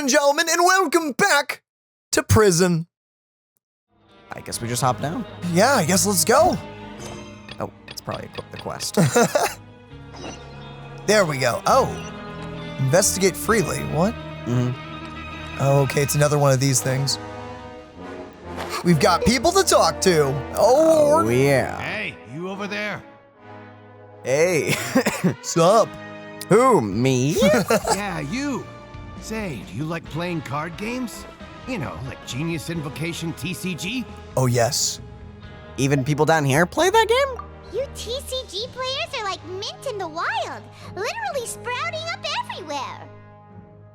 and gentlemen, and welcome back to prison. I guess we just hop down. Yeah, I guess let's go. Oh, it's probably equip the quest. There we go. Oh, investigate freely. What? Oh, okay, it's another one of these things. We've got people to talk to. Oh, yeah. Hey, you over there. Hey. Sup? Who, me? Yeah, you. Say, do you like playing card games? You know, like Genius Invocation TCG? Oh, yes. Even people down here play that game? You TCG players are like mint in the wild, literally sprouting up everywhere.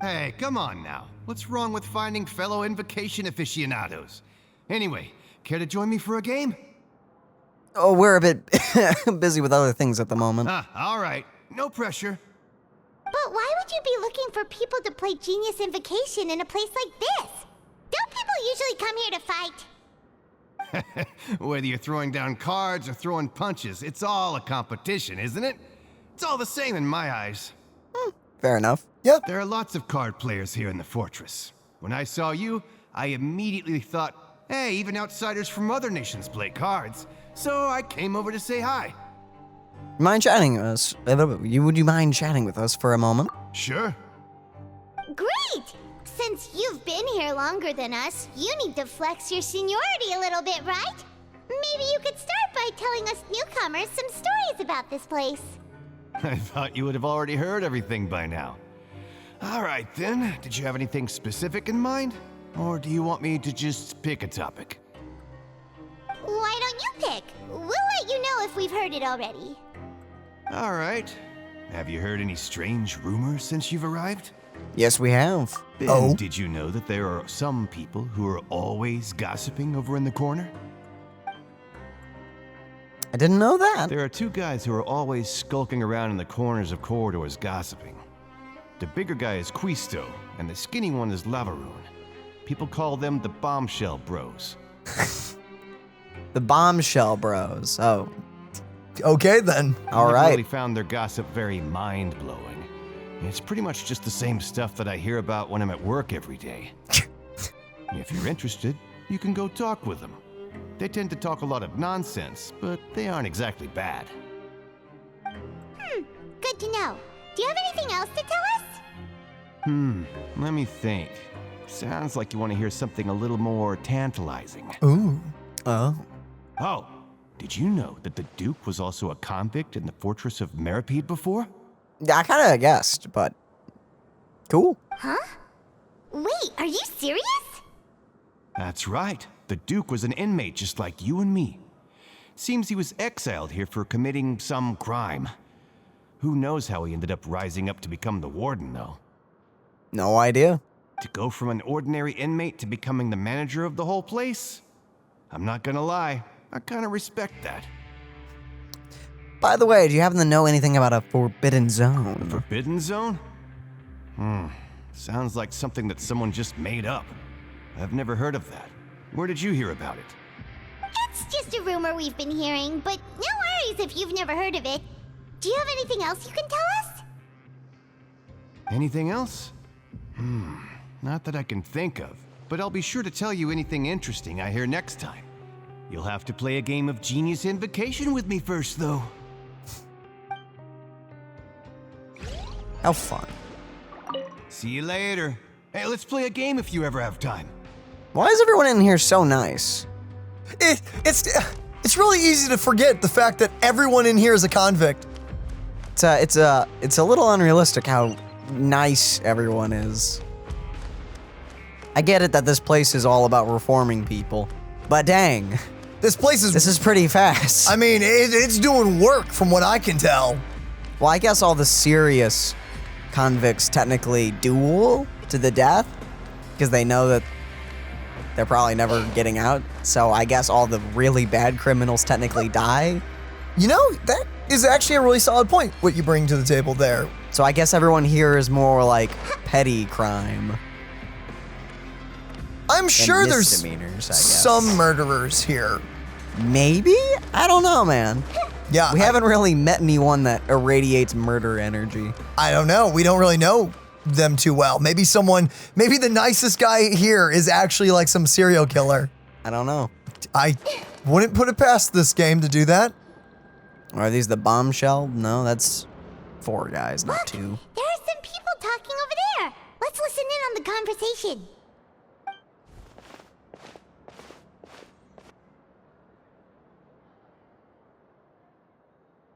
Hey, come on now. What's wrong with finding fellow Invocation aficionados? Anyway, care to join me for a game? Oh, we're a bit busy with other things at the moment. All right. No pressure. But why would you be looking for people to play Genius Invocation in a place like this? Don't people usually come here to fight? Whether you're throwing down cards or throwing punches, it's all a competition, isn't it? It's all the same in my eyes. Fair enough. Yep. There are lots of card players here in the fortress. When I saw you, I immediately thought, hey, even outsiders from other nations play cards. So I came over to say hi. Mind chatting with us? Would you mind chatting with us for a moment? Sure. Great! Since you've been here longer than us, you need to flex your seniority a little bit, right? Maybe you could start by telling us newcomers some stories about this place. I thought you would have already heard everything by now. All right then, did you have anything specific in mind? Or do you want me to just pick a topic? Why don't you pick? We'll let you know if we've heard it already. All right. Have you heard any strange rumors since you've arrived? Yes, we have. Ben, Oh. Did you know that there are some people who are always gossiping over in the corner? I didn't know that. There are two guys who are always skulking around in the corners of corridors gossiping. The bigger guy is Quisto, and the skinny one is Lavaroon. People call them the Bombshell Bros. The Bombshell Bros. Oh, Okay, then. all I've right. really found their gossip very mind-blowing. It's pretty much just the same stuff that I hear about when I'm at work every day. If you're interested, you can go talk with them. They tend to talk a lot of nonsense, but they aren't exactly bad. Good to know. Do you have anything else to tell us? Let me think. Sounds like you want to hear something a little more tantalizing. Ooh. Oh. Oh, did you know that the Duke was also a convict in the fortress of Meripede before? I kind of guessed, but cool. Huh? Wait, are you serious? That's right. The Duke was an inmate just like you and me. Seems he was exiled here for committing some crime. Who knows how he ended up rising up to become the warden, though. No idea. To go from an ordinary inmate to becoming the manager of the whole place? I'm not gonna lie, I kinda respect that. By the way, do you happen to know anything about a forbidden zone? Forbidden Zone? Sounds like something that someone just made up. I've never heard of that. Where did you hear about it? It's just a rumor we've been hearing, but no worries if you've never heard of it. Do you have anything else you can tell us? Anything else? Not that I can think of, but I'll be sure to tell you anything interesting I hear next time. You'll have to play a game of Genius Invocation with me first, though. How fun. See you later. Hey, let's play a game if you ever have time. Why is everyone in here so nice? It's really easy to forget the fact that everyone in here is a convict. It's a little unrealistic how nice everyone is. I get it that this place is all about reforming people, but dang, This place is. this is pretty fast. I mean, it's doing work from what I can tell. Well, I guess all the serious convicts technically duel to the death because they know that they're probably never getting out. So I guess all the really bad criminals technically die. You know, that is actually a really solid point, what you bring to the table there. So I guess everyone here is more like petty crime. I'm sure there's misdemeanors, I guess. some murderers here. Maybe? I don't know, man. Yeah, We haven't really met anyone that irradiates murder energy. I don't know. We don't really know them too well. Maybe the nicest guy here is actually like some serial killer. I don't know. I wouldn't put it past this game to do that. Are these the bombshell? No, that's 4 guys, not 2. There are some people talking over there. Let's listen in on the conversation.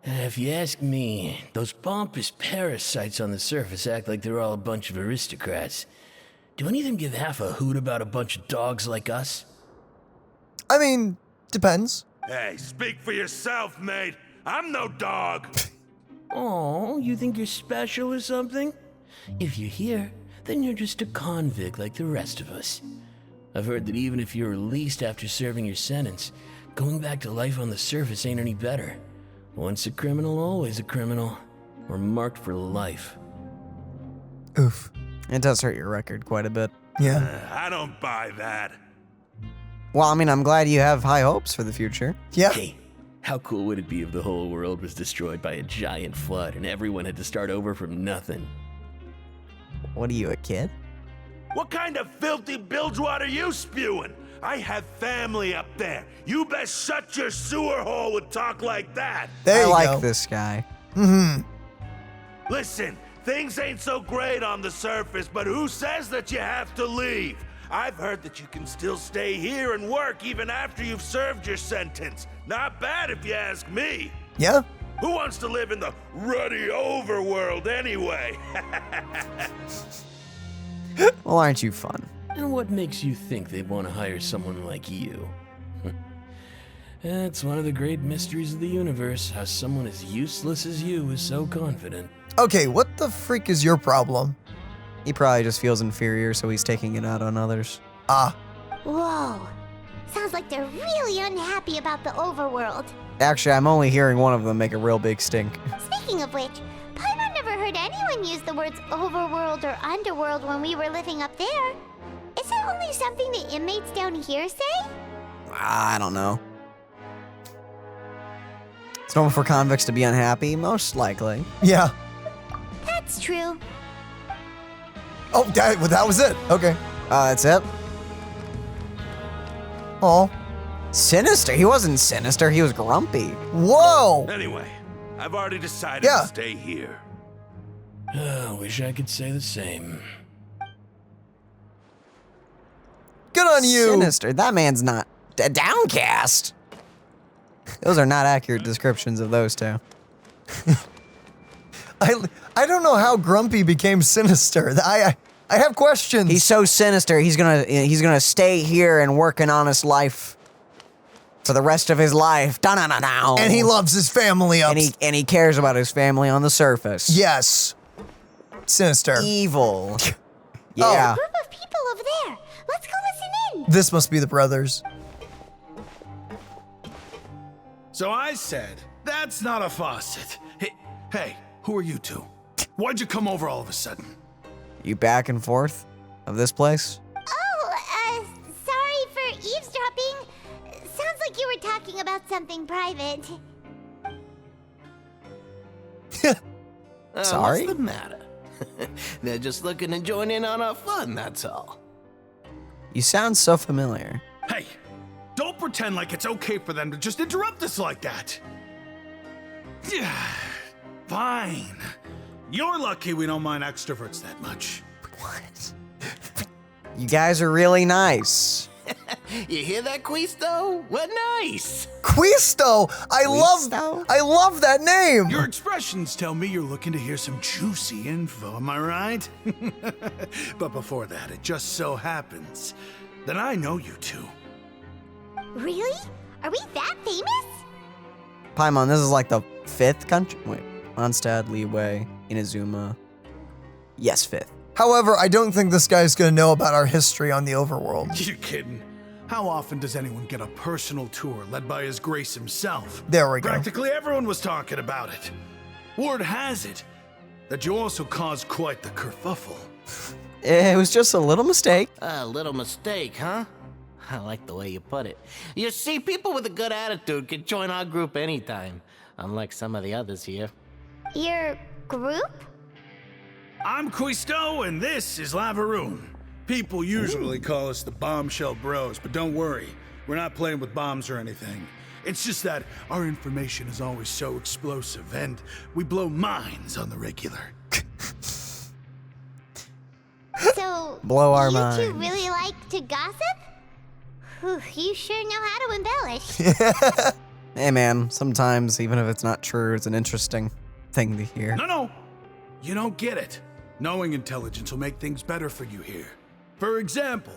If you ask me, those pompous parasites on the surface act like they're all a bunch of aristocrats. Do any of them give half a hoot about a bunch of dogs like us? I mean, depends. Hey, speak for yourself, mate. I'm no dog. Oh, you think you're special or something? If you're here, then you're just a convict like the rest of us. I've heard that even if you're released after serving your sentence, going back to life on the surface ain't any better. Once a criminal, always a criminal. We're marked for life. Oof. It does hurt your record quite a bit. Yeah. I don't buy that. Well, I mean, I'm glad you have high hopes for the future. Yeah. Hey, how cool would it be if the whole world was destroyed by a giant flood and everyone had to start over from nothing? What are you, a kid? What kind of filthy bilgewater are you spewing? I have family up there. You best shut your sewer hole with talk like that. There I you like go. this guy. Listen, things ain't so great on the surface, but who says that you have to leave? I've heard that you can still stay here and work even after you've served your sentence. Not bad if you ask me. Yeah. Who wants to live in the ruddy overworld anyway? Well, aren't you fun? And what makes you think they'd want to hire someone like you? That's one of the great mysteries of the universe, how someone as useless as you is so confident. Okay, what the freak is your problem? He probably just feels inferior, so he's taking it out on others. Ah. Whoa. Sounds like they're really unhappy about the overworld. Actually, I'm only hearing one of them make a real big stink. Speaking of which, Paimon never heard anyone use the words overworld or underworld when we were living up there. Is it only something the inmates down here say? I don't know. It's normal for convicts to be unhappy, most likely. Yeah. That's true. Oh, that was it. Okay. That's it. Oh. Sinister. He wasn't sinister. He was grumpy. Whoa. Anyway, I've already decided Yeah. to stay here. Wish I could say the same. Good on you. Sinister. That man's not downcast. Those are not accurate descriptions of those two. I don't know how Grumpy became sinister. I have questions. He's so sinister. He's gonna stay here and work an honest life for the rest of his life. Da-na-na-na. and he loves his family up. and he cares about his family on the surface. Yes. Sinister. Evil. Yeah. Group of people over there. Let's go listen in. This must be the brothers. So I said, that's not a faucet. Hey, who are you two? Why'd you come over all of a sudden? You back and forth of this place? Oh, sorry for eavesdropping. Sounds like you were talking about something private. Sorry? What's the matter? They're just looking to join in on our fun, that's all. You sound so familiar. Hey, don't pretend like it's okay for them to just interrupt us like that. Yeah, fine. You're lucky we don't mind extroverts that much. What? You guys are really nice. You hear that, Quisto? We're nice. Quisto. I love that name. Your expressions tell me you're looking to hear some juicy info, am I right? But before that, it just so happens that I know you two. Really? Are we that famous? Paimon, this is like the 5th country. Wait, Mondstadt, Liyue, Inazuma. Yes, 5th. However, I don't think this guy's gonna know about our history on the overworld. You kidding? How often does anyone get a personal tour led by His Grace himself? There we go. Practically everyone was talking about it. Word has it that you also caused quite the kerfuffle. It was just a little mistake. A little mistake, huh? I like the way you put it. You see, people with a good attitude can join our group anytime, unlike some of the others here. Your group? I'm Quisto, and this is Lavaroon. People usually call us the Bombshell Bros, but don't worry. We're not playing with bombs or anything. It's just that our information is always so explosive, and we blow minds on the regular. So, Blow our you minds. two really like to gossip? Whew, you sure know how to embellish. Hey man, sometimes even if it's not true, it's an interesting thing to hear. No, you don't get it. Knowing intelligence will make things better for you here. For example,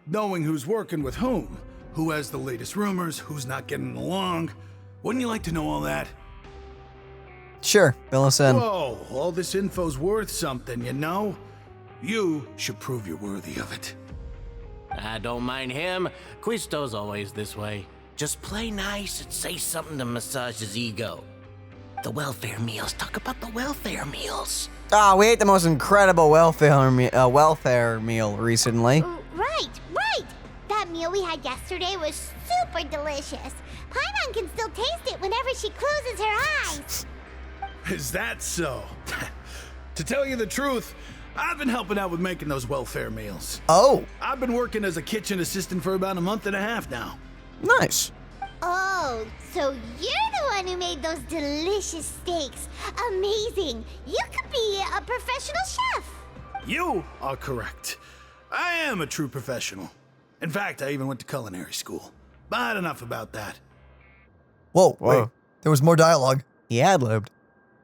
knowing who's working with whom, who has the latest rumors, who's not getting along. Wouldn't you like to know all that? Sure, fill us in. Whoa, all this info's worth something, you know? You should prove you're worthy of it. I don't mind him. Quisto's always this way. Just play nice and say something to massage his ego. The welfare meals. Talk about the welfare meals. Ah, we ate the most incredible welfare meal recently. Right. That meal we had yesterday was super delicious. Paimon can still taste it whenever she closes her eyes. Is that so? To tell you the truth, I've been helping out with making those welfare meals. Oh, I've been working as a kitchen assistant for about a month and a half now. Nice. Oh, so you're the one who made those delicious steaks. Amazing. You could be a professional chef. You are correct. I am a true professional. In fact, I even went to culinary school. But enough about that. whoa, Whoa. wait. There was more dialogue. He ad-libbed.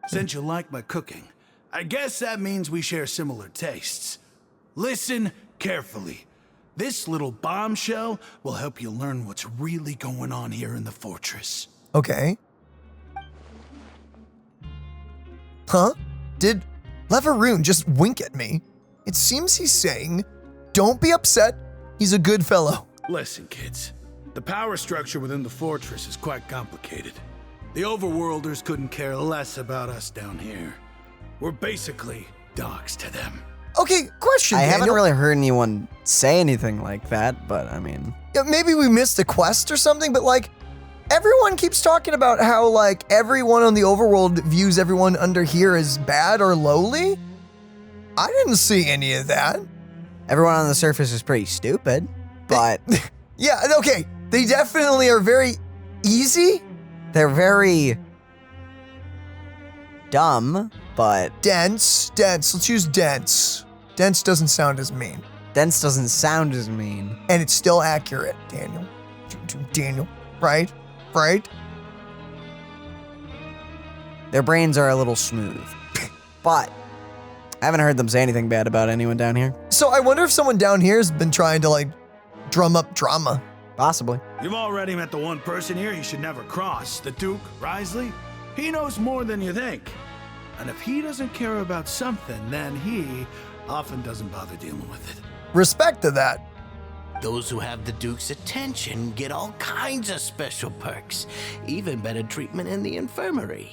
Since you like my cooking, I guess that means we share similar tastes. Listen carefully. This little bombshell will help you learn what's really going on here in the fortress. Okay. Huh? Did Lavaroon just wink at me? It seems he's saying, don't be upset, he's a good fellow. Listen, kids. The power structure within the fortress is quite complicated. The overworlders couldn't care less about us down here. We're basically dogs to them. Okay, question, I haven't Daniel. really heard anyone say anything like that, but I mean, Yeah, maybe we missed a quest or something, but like, everyone keeps talking about how like everyone on the overworld views everyone under here as bad or lowly. I didn't see any of that. everyone on the surface is pretty stupid, but Yeah, okay, they definitely are very easy. they're very dumb, but Dense. Let's use dense. Dense doesn't sound as mean. dense doesn't sound as mean. And it's still accurate, Daniel. Daniel, right? Their brains are a little smooth, but I haven't heard them say anything bad about anyone down here. So I wonder if someone down here has been trying to like drum up drama. Possibly. You've already met the one person here you should never cross, the Duke, Risley. He knows more than you think. And if he doesn't care about something, then he often doesn't bother dealing with it. Respect to that. Those who have the Duke's attention get all kinds of special perks, even better treatment in the infirmary.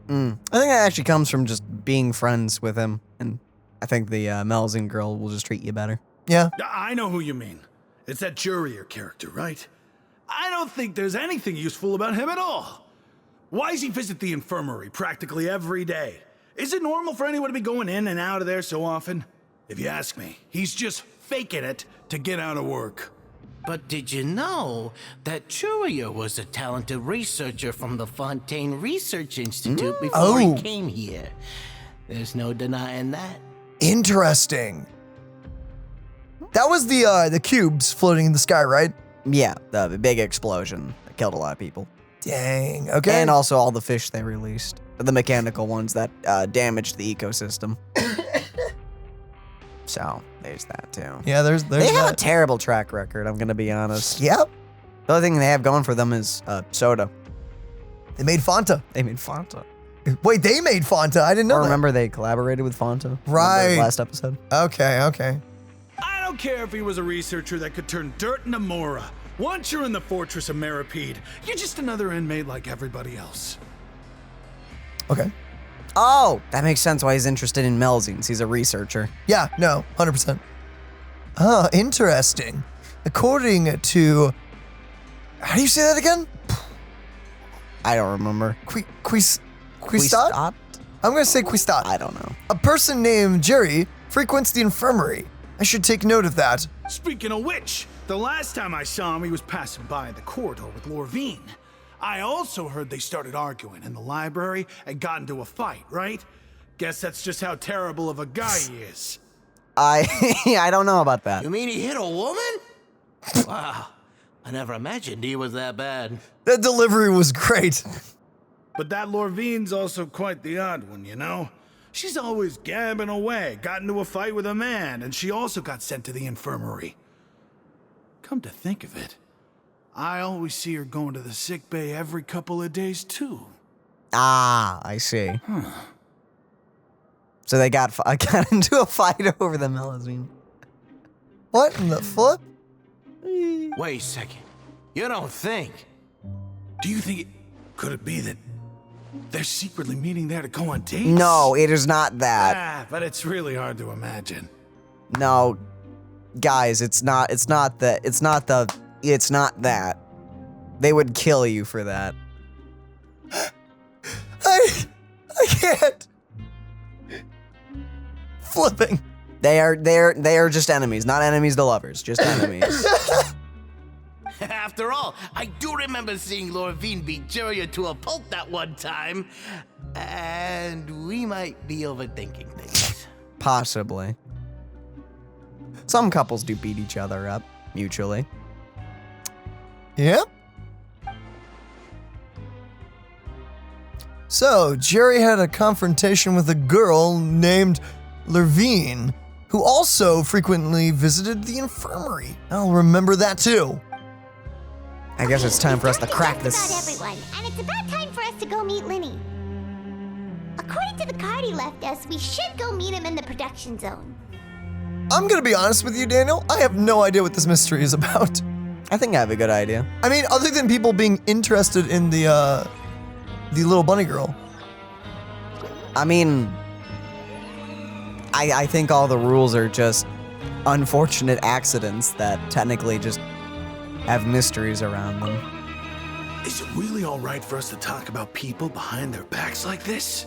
I think that actually comes from just being friends with him, and I think the Melzing girl will just treat you better. Yeah. I know who you mean. It's that Yesteryear character, right? I don't think there's anything useful about him at all. Why does he visit the infirmary practically every day? Is it normal for anyone to be going in and out of there so often? If you ask me, he's just faking it to get out of work. But did you know that Yesteryear was a talented researcher from the Fontaine Research Institute before he came here? There's no denying that. Interesting. That was the cubes floating in the sky, right? Yeah, the big explosion that killed a lot of people. Dang. Okay. And also all the fish they released. The mechanical ones that damaged the ecosystem. So, there's that too. yeah, there's They have a that. terrible track record, I'm gonna be honest. Yep. The only thing they have going for them is soda. They made Fanta. They made Fanta. Wait, they made Fanta. I didn't know Or that. remember they collaborated with Fanta? Right. Remember last episode? Okay. I don't care if he was a researcher that could turn dirt into Mora. Once you're in the fortress of Meripede, you're just another inmate like everybody else. Okay. Oh, that makes sense why he's interested in Melzings. He's a researcher. Yeah, no, 100%. Ah, interesting. According to... How do you say that again? I don't remember. Quistat? I'm gonna say Quistat. I don't know. A person named Jerry frequents the infirmary. I should take note of that. Speaking of which, the last time I saw him, he was passing by the corridor with Lorvine. I also heard they started arguing in the library and got into a fight, right? Guess that's just how terrible of a guy he is. I don't know about that. You mean he hit a woman? Wow. I never imagined he was that bad. That delivery was great. But that Lorvine's also quite the odd one, you know? She's always gabbing away, got into a fight with a man, and she also got sent to the infirmary. Come to think of it, I always see her going to the sick bay every couple of days, too. Ah, I see. So they got into a fight over the melusine. What in the flip? Wait a second. You don't think? Do you think could it be that they're secretly meeting there to go on dates? No, it is not that. But it's really hard to imagine. No, guys, it's not that. They would kill you for that. I can't. Flipping. They are just enemies, not enemies to lovers, just enemies. After all, I do remember seeing Lorvine beat Yesteryear to a pulp that one time. And we might be overthinking things. Possibly. Some couples do beat each other up mutually. Yep. So, Jerry had a confrontation with a girl named Lorvine, who also frequently visited the infirmary. I'll remember that too. I guess it's time for us to crack About this. everyone, and it's about time for us to go meet Lyney. According to the card he left us, we should go meet him in the production zone. I'm gonna be honest with you, Daniel. I have no idea what this mystery is about. I think I have a good idea. I mean, other than people being interested in the little bunny girl. I mean, I think all the rules are just unfortunate accidents that technically just have mysteries around them. Is it really all right for us to talk about people behind their backs like this?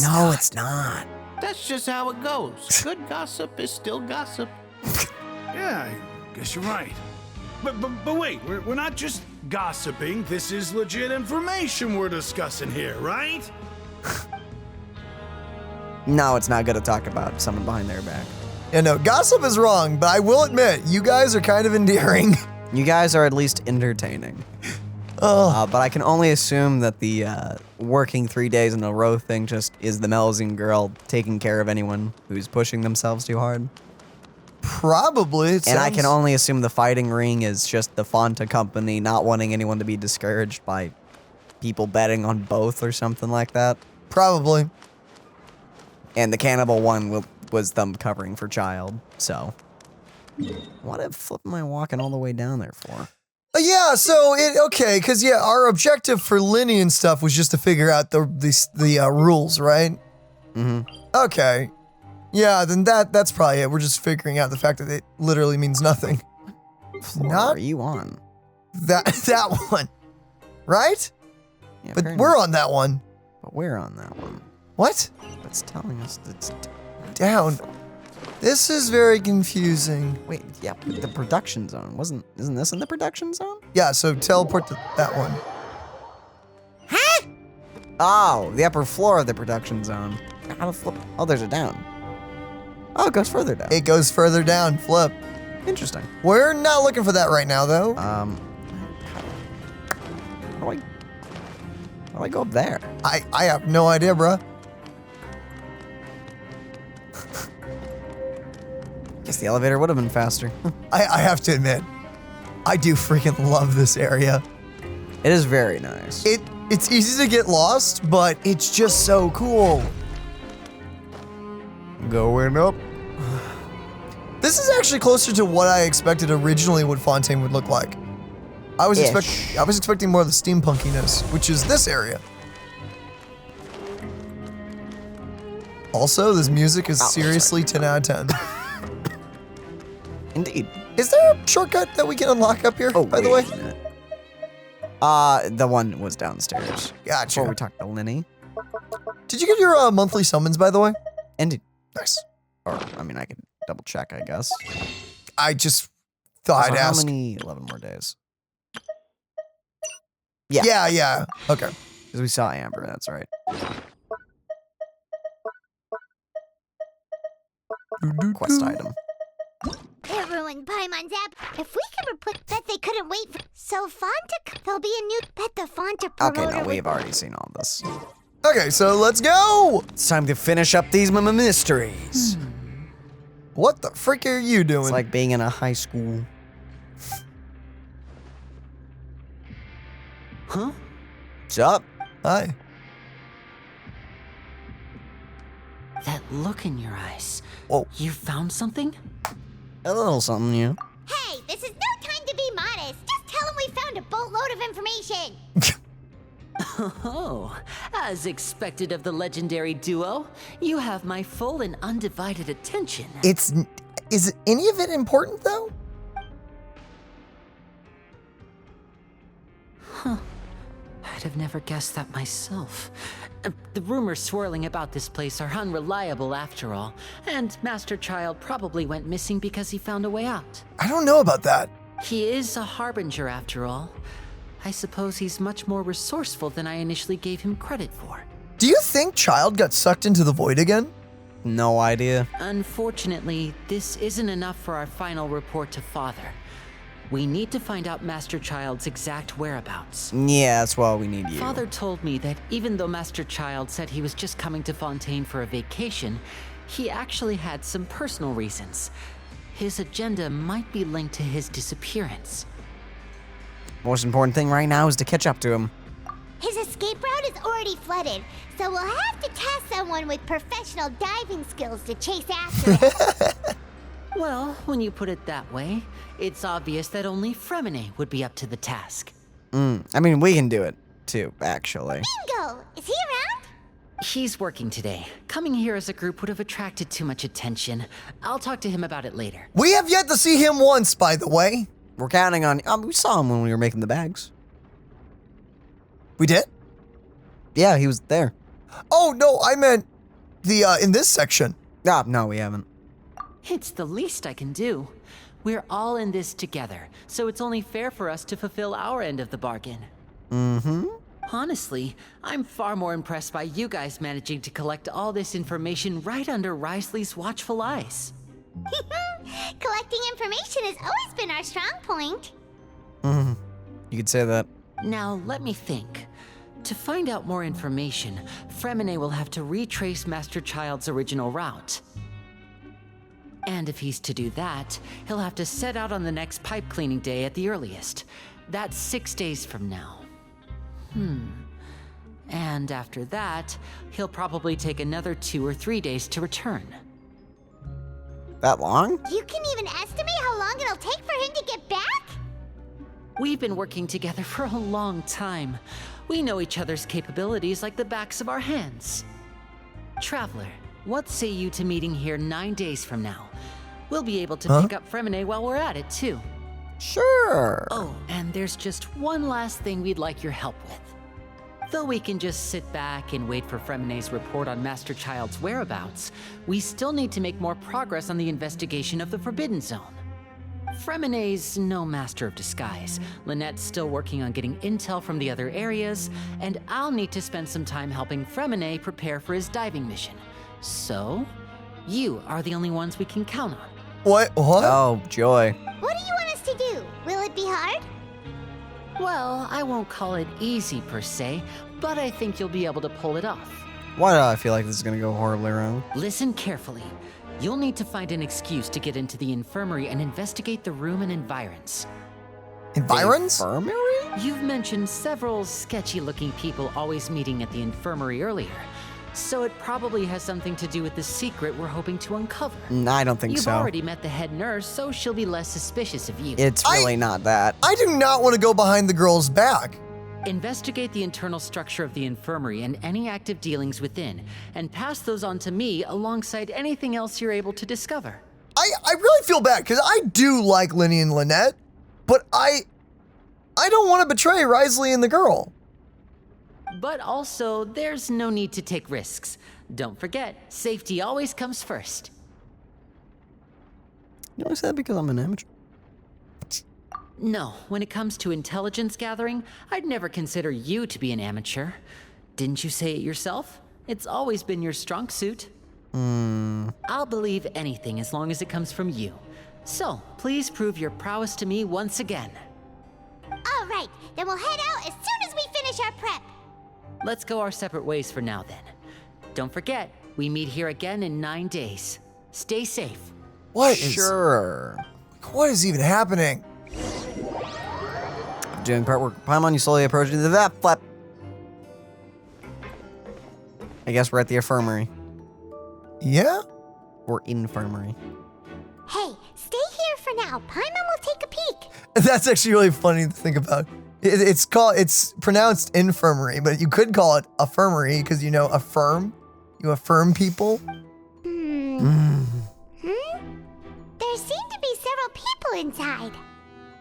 No, it's not. That's just how it goes. Good gossip is still gossip. Yeah, I guess you're right. But wait, we're not just gossiping. This is legit information we're discussing here, right? No, it's not good to talk about someone behind their back. Yeah, no, gossip is wrong, but I will admit, you guys are kind of endearing. You guys are at least entertaining. But I can only assume that the working 3 days in a row thing just is the melusine girl taking care of anyone who's pushing themselves too hard. Probably. And I can only assume the fighting ring is just the Fonta company not wanting anyone to be discouraged by people betting on both or something like that. Probably. And the cannibal one was them covering for child, so. What the flip am I walking all the way down there for? Yeah, so because our objective for Lyney and stuff was just to figure out the rules, right? Mm-hmm. Okay. Yeah, then that's probably it. We're just figuring out the fact that it literally means nothing. What floor are you on? That one, right? Yeah, but apparently. we're on that one. But we're on that one. What? It's telling us it's Down. This is very confusing. Wait, yeah, the production zone isn't this in the production zone? Yeah, so teleport to that one. Huh? Oh, the upper floor of the production zone. How to flip? Oh, there's a down. Oh, it goes further down. It goes further down. Flip. Interesting. We're not looking for that right now, though. How do I go up there? I have no idea, bruh. Guess the elevator would have been faster. I have to admit, I do freaking love this area. It is very nice. It's easy to get lost, but it's just so cool. Going up. This is actually closer to what I expected originally what Fontaine would look like. I was expecting more of the steampunkiness, which is this area. Also, this music is seriously 10 out of 10. Indeed. Is there a shortcut that we can unlock up here, by the way? The one was downstairs. Gotcha. Before we talked to Lyney. Did you get your monthly summons, by the way? And Nice. or I mean, I can double check, I guess. I just thought I'd So how ask. many 11 more days? Yeah. Okay. Because we saw Amber, that's right. Quest item. Everyone, Paimon's app. If we could bet they couldn't wait for... So Fonta... There'll be a new... Bet the Fonta promoter... Okay, no, we've already seen all this. Okay, so let's go. It's time to finish up these mysteries. What the frick are you doing? It's like being in a high school. Huh? What's up? Hi. That look in your eyes. Whoa. You found something? A little something, yeah. Hey, this is no time to be modest. Just tell them we found a boatload of information. Oh, as expected of the legendary duo, you have my full and undivided attention. Is any of it important though? I'd have never guessed that myself. The rumors swirling about this place are unreliable after all, and Master Child probably went missing because he found a way out. I don't know about that. He is a harbinger after all. I suppose he's much more resourceful than I initially gave him credit for. Do you think Child got sucked into the void again? No idea. Unfortunately, this isn't enough for our final report to Father. We need to find out Master Child's exact whereabouts. Yeah, that's why we need you. Father told me that even though Master Child said he was just coming to Fontaine for a vacation, he actually had some personal reasons. His agenda might be linked to his disappearance. Most important thing right now is to catch up to him. His escape route is already flooded, so we'll have to task someone with professional diving skills to chase after it. Well, when you put it that way, it's obvious that only Freminet would be up to the task. I mean, we can do it, too, actually. Bingo! Is he around? He's working today. Coming here as a group would have attracted too much attention. I'll talk to him about it later. We have yet to see him once, by the way. We're counting on... we saw him when we were making the bags. We did? Yeah, he was there. Oh, no, I meant the, in this section. No, we haven't. It's the least I can do. We're all in this together, so it's only fair for us to fulfill our end of the bargain. Mm-hmm. Honestly, I'm far more impressed by you guys managing to collect all this information right under Risley's watchful eyes. Collecting information has always been our strong point. Mm-hmm. You could say that. Now, let me think. To find out more information, Freminet will have to retrace Master Child's original route. And if he's to do that, he'll have to set out on the next pipe cleaning day at the earliest. That's 6 days from now. And after that, he'll probably take another 2 or 3 days to return. That long? You can even estimate how long it'll take for him to get back? We've been working together for a long time. We know each other's capabilities like the backs of our hands. Traveler, what say you to meeting here 9 days from now? We'll be able to pick up Freminet while we're at it, too. Sure. Oh, and there's just one last thing we'd like your help with. Though we can just sit back and wait for Freminet's report on Master Child's whereabouts, we still need to make more progress on the investigation of the Forbidden Zone. Freminet's no master of disguise. Lynette's still working on getting intel from the other areas, and I'll need to spend some time helping Freminet prepare for his diving mission. So, you are the only ones we can count on. What? Oh, joy. What do you want us to do? Will it be hard? Well, I won't call it easy per se, but I think you'll be able to pull it off. Why do I feel like this is gonna go horribly wrong? Listen carefully. You'll need to find an excuse to get into the infirmary and investigate the room and environs. Environs? Infirmary? You've mentioned several sketchy-looking people always meeting at the infirmary earlier, so it probably has something to do with the secret we're hoping to uncover. I don't think You've so. already met the head nurse, so she'll be less suspicious of you. It's really not that. I do not want to go behind the girl's back. Investigate the internal structure of the infirmary and any active dealings within, and pass those on to me alongside anything else you're able to discover. I really feel bad because I do like Lyney and Lynette, but I don't want to betray Risley and the girl. But also, there's no need to take risks. Don't forget, safety always comes first. You only said that because I'm an amateur. No, when it comes to intelligence gathering, I'd never consider you to be an amateur. Didn't you say it yourself? It's always been your strong suit. I'll believe anything as long as it comes from you. So, please prove your prowess to me once again. All right, then we'll head out as soon as we finish our prep. Let's go our separate ways for now then. Don't forget, we meet here again in 9 days. Stay safe. What Sure. What is even happening? Doing part work. Paimon, you slowly approaching the Vap Flap. I guess we're at the infirmary. Yeah? Or infirmary. Hey, stay here for now. Paimon will take a peek. That's actually really funny to think about. It's pronounced infirmary, but you could call it affirmary because, you know, affirm. You affirm people. There seem to be several people inside.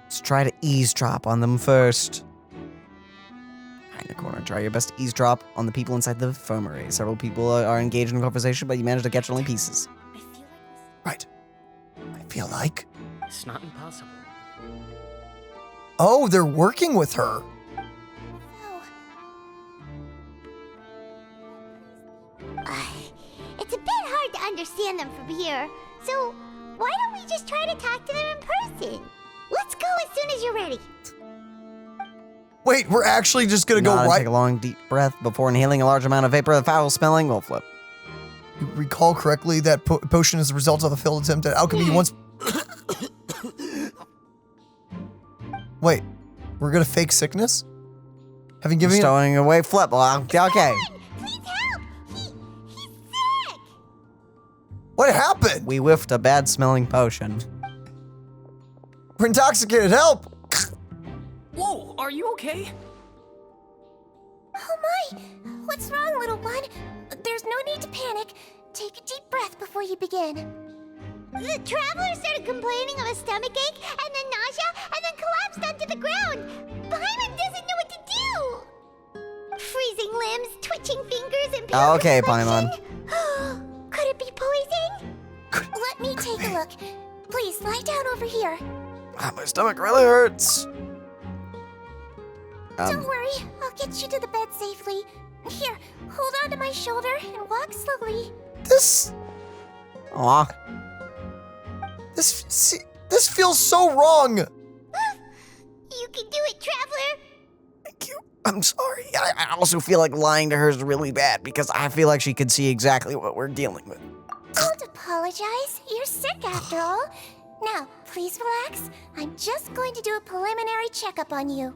Let's try to eavesdrop on them first. Hide in the corner. Try your best to eavesdrop on the people inside the infirmary. Several people are engaged in conversation, but you manage to catch only pieces. Right. I feel like. It's not impossible. Oh, they're working with her. It's a bit hard to understand them from here, so why don't we just try to talk to them in person? Let's go as soon as you're ready. Wait, we're actually just gonna go right. Take a long, deep breath before inhaling a large amount of vapor. The foul-smelling will flip. You recall correctly that potion is the result of a failed attempt at alchemy once. Wait, we're gonna fake sickness? Having given Stowing away flip. Well, okay. Please help! He's sick! What happened? We whiffed a bad-smelling potion. We're intoxicated. Help! Whoa, are you okay? Oh my! What's wrong, little one? There's no need to panic. Take a deep breath before you begin. The traveler started complaining of a stomachache, and then nausea, and then collapsed onto the ground. Paimon doesn't know what to do. Freezing limbs, twitching fingers, and pale Okay, complexion. Could it be poison? Let me take a look. Please lie down over here. My stomach really hurts. Don't worry, I'll get you to the bed safely. Here, hold on to my shoulder and walk slowly. This feels so wrong. You can do it, traveler. Thank you. I'm sorry. I also feel like lying to her is really bad because I feel like she could see exactly what we're dealing with. Don't apologize. You're sick after all. Now, please relax. I'm just going to do a preliminary checkup on you.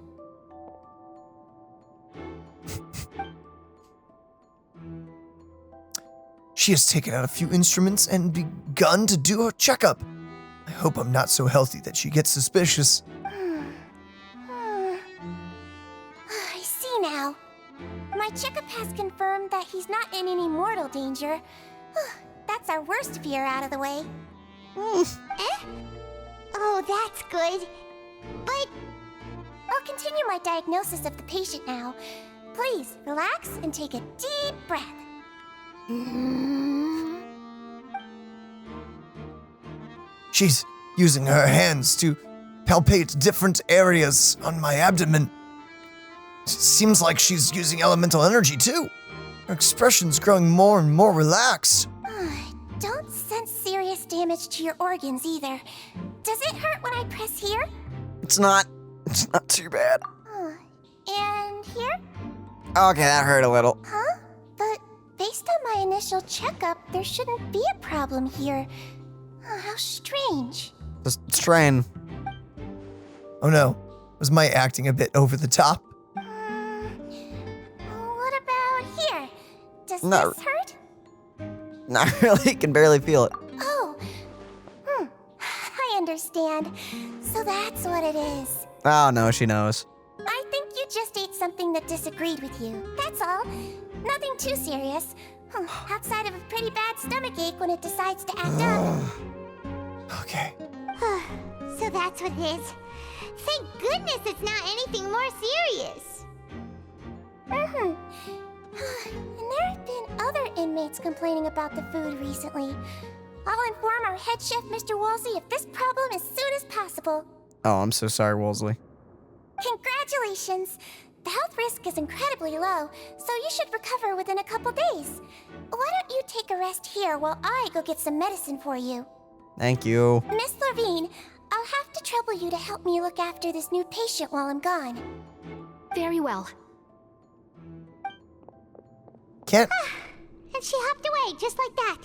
She has taken out a few instruments and begun to do a checkup. I hope I'm not so healthy that she gets suspicious. I see now. My checkup has confirmed that he's not in any mortal danger. That's our worst fear out of the way. Oh, that's good. But I'll continue my diagnosis of the patient now. Please relax and take a deep breath. She's using her hands to palpate different areas on my abdomen. Seems like she's using elemental energy too. Her expression's growing more and more relaxed. Don't sense serious damage to your organs either. Does it hurt when I press here? It's not too bad. And here? Okay, that hurt a little. Huh? But based on my initial checkup, there shouldn't be a problem here. How strange. Just strain. Oh no, was my acting a bit over the top? What about here? Does No. this hurt? Not really, can barely feel it. Oh. I understand. So that's what it is. Oh no, she knows. I think you just ate something that disagreed with you. That's all. Nothing too serious. Outside of a pretty bad stomachache when it decides to act up. Okay. So that's what it is. Thank goodness it's not anything more serious. And there have been other inmates complaining about the food recently. I'll inform our head chef, Mr. Wolsey, of this problem as soon as possible. Oh, I'm so sorry, Wolsey. Congratulations! The health risk is incredibly low, so you should recover within a couple days. Why don't you take a rest here while I go get some medicine for you? Thank you. Miss Levine, I'll have to trouble you to help me look after this new patient while I'm gone. Very well. Can't... And she hopped away just like that.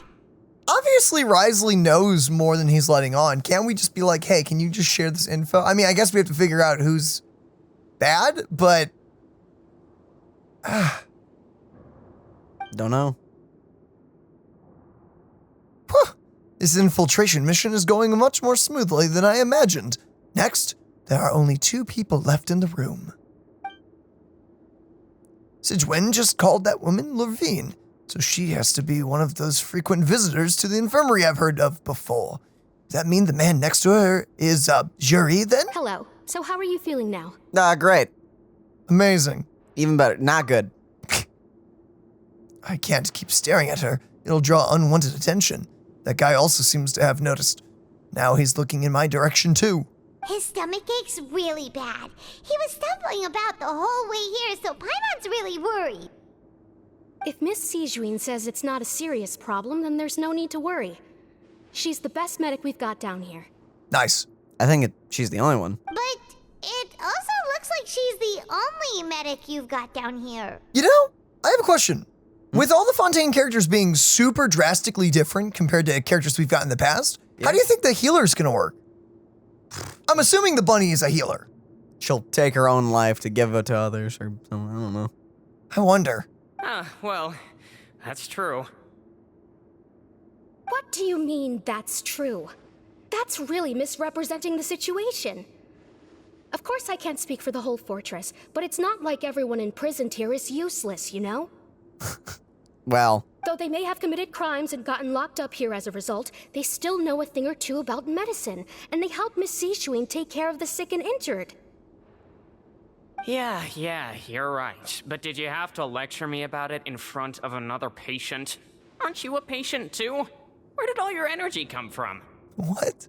Obviously, Risley knows more than he's letting on. Can't we just be like, hey, can you just share this info? I mean, I guess we have to figure out who's bad, but... Don't know. This infiltration mission is going much more smoothly than I imagined. Next, there are only 2 people left in the room. Sidgwen just called that woman Levine, so she has to be one of those frequent visitors to the infirmary I've heard of before. Does that mean the man next to her is, Jury, then? Hello. So how are you feeling now? Great. Amazing. Even better. Not good. I can't keep staring at her. It'll draw unwanted attention. That guy also seems to have noticed. Now he's looking in my direction, too. His stomach ache's really bad. He was stumbling about the whole way here, so Paimon's really worried. If Miss Sidgwen says it's not a serious problem, then there's no need to worry. She's the best medic we've got down here. Nice. I think she's the only one. But it also looks like she's the only medic you've got down here. You know, I have a question. With all the Fontaine characters being super drastically different compared to characters we've got in the past, how do you think the healer's gonna work? I'm assuming the bunny is a healer. She'll take her own life to give it to others or something. I don't know. I wonder. Well, that's true. What do you mean that's true? That's really misrepresenting the situation. Of course I can't speak for the whole fortress, but it's not like everyone imprisoned here is useless, you know? Well, though they may have committed crimes and gotten locked up here as a result, they still know a thing or two about medicine, and they help Miss Sidgwen take care of the sick and injured. Yeah, you're right. But did you have to lecture me about it in front of another patient? Aren't you a patient too? Where did all your energy come from? What?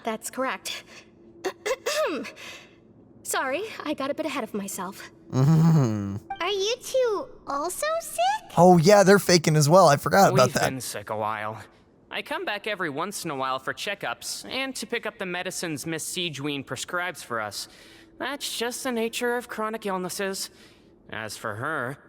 That's correct. Sorry, I got a bit ahead of myself. Are you two also sick? Oh yeah, they're faking as well. I forgot about We've that. been sick a while. I come back every once in a while for checkups and to pick up the medicines Miss Sidgwen prescribes for us. That's just the nature of chronic illnesses. As for her,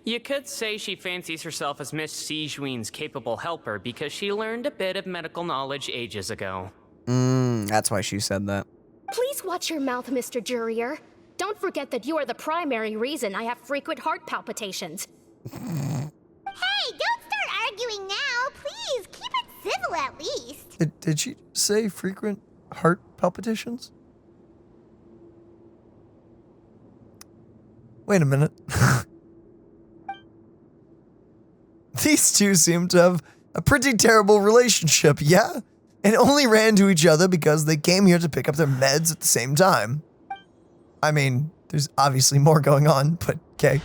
you could say she fancies herself as Miss Sidgwen's capable helper because she learned a bit of medical knowledge ages ago. That's why she said that. Please watch your mouth, Mr. Yesteryear. Don't forget that you are the primary reason I have frequent heart palpitations. Hey, don't start arguing now. Please, keep it civil at least. Did she say frequent heart palpitations? Wait a minute. These two seem to have a pretty terrible relationship, yeah? And only ran to each other because they came here to pick up their meds at the same time. I mean, there's obviously more going on, but okay.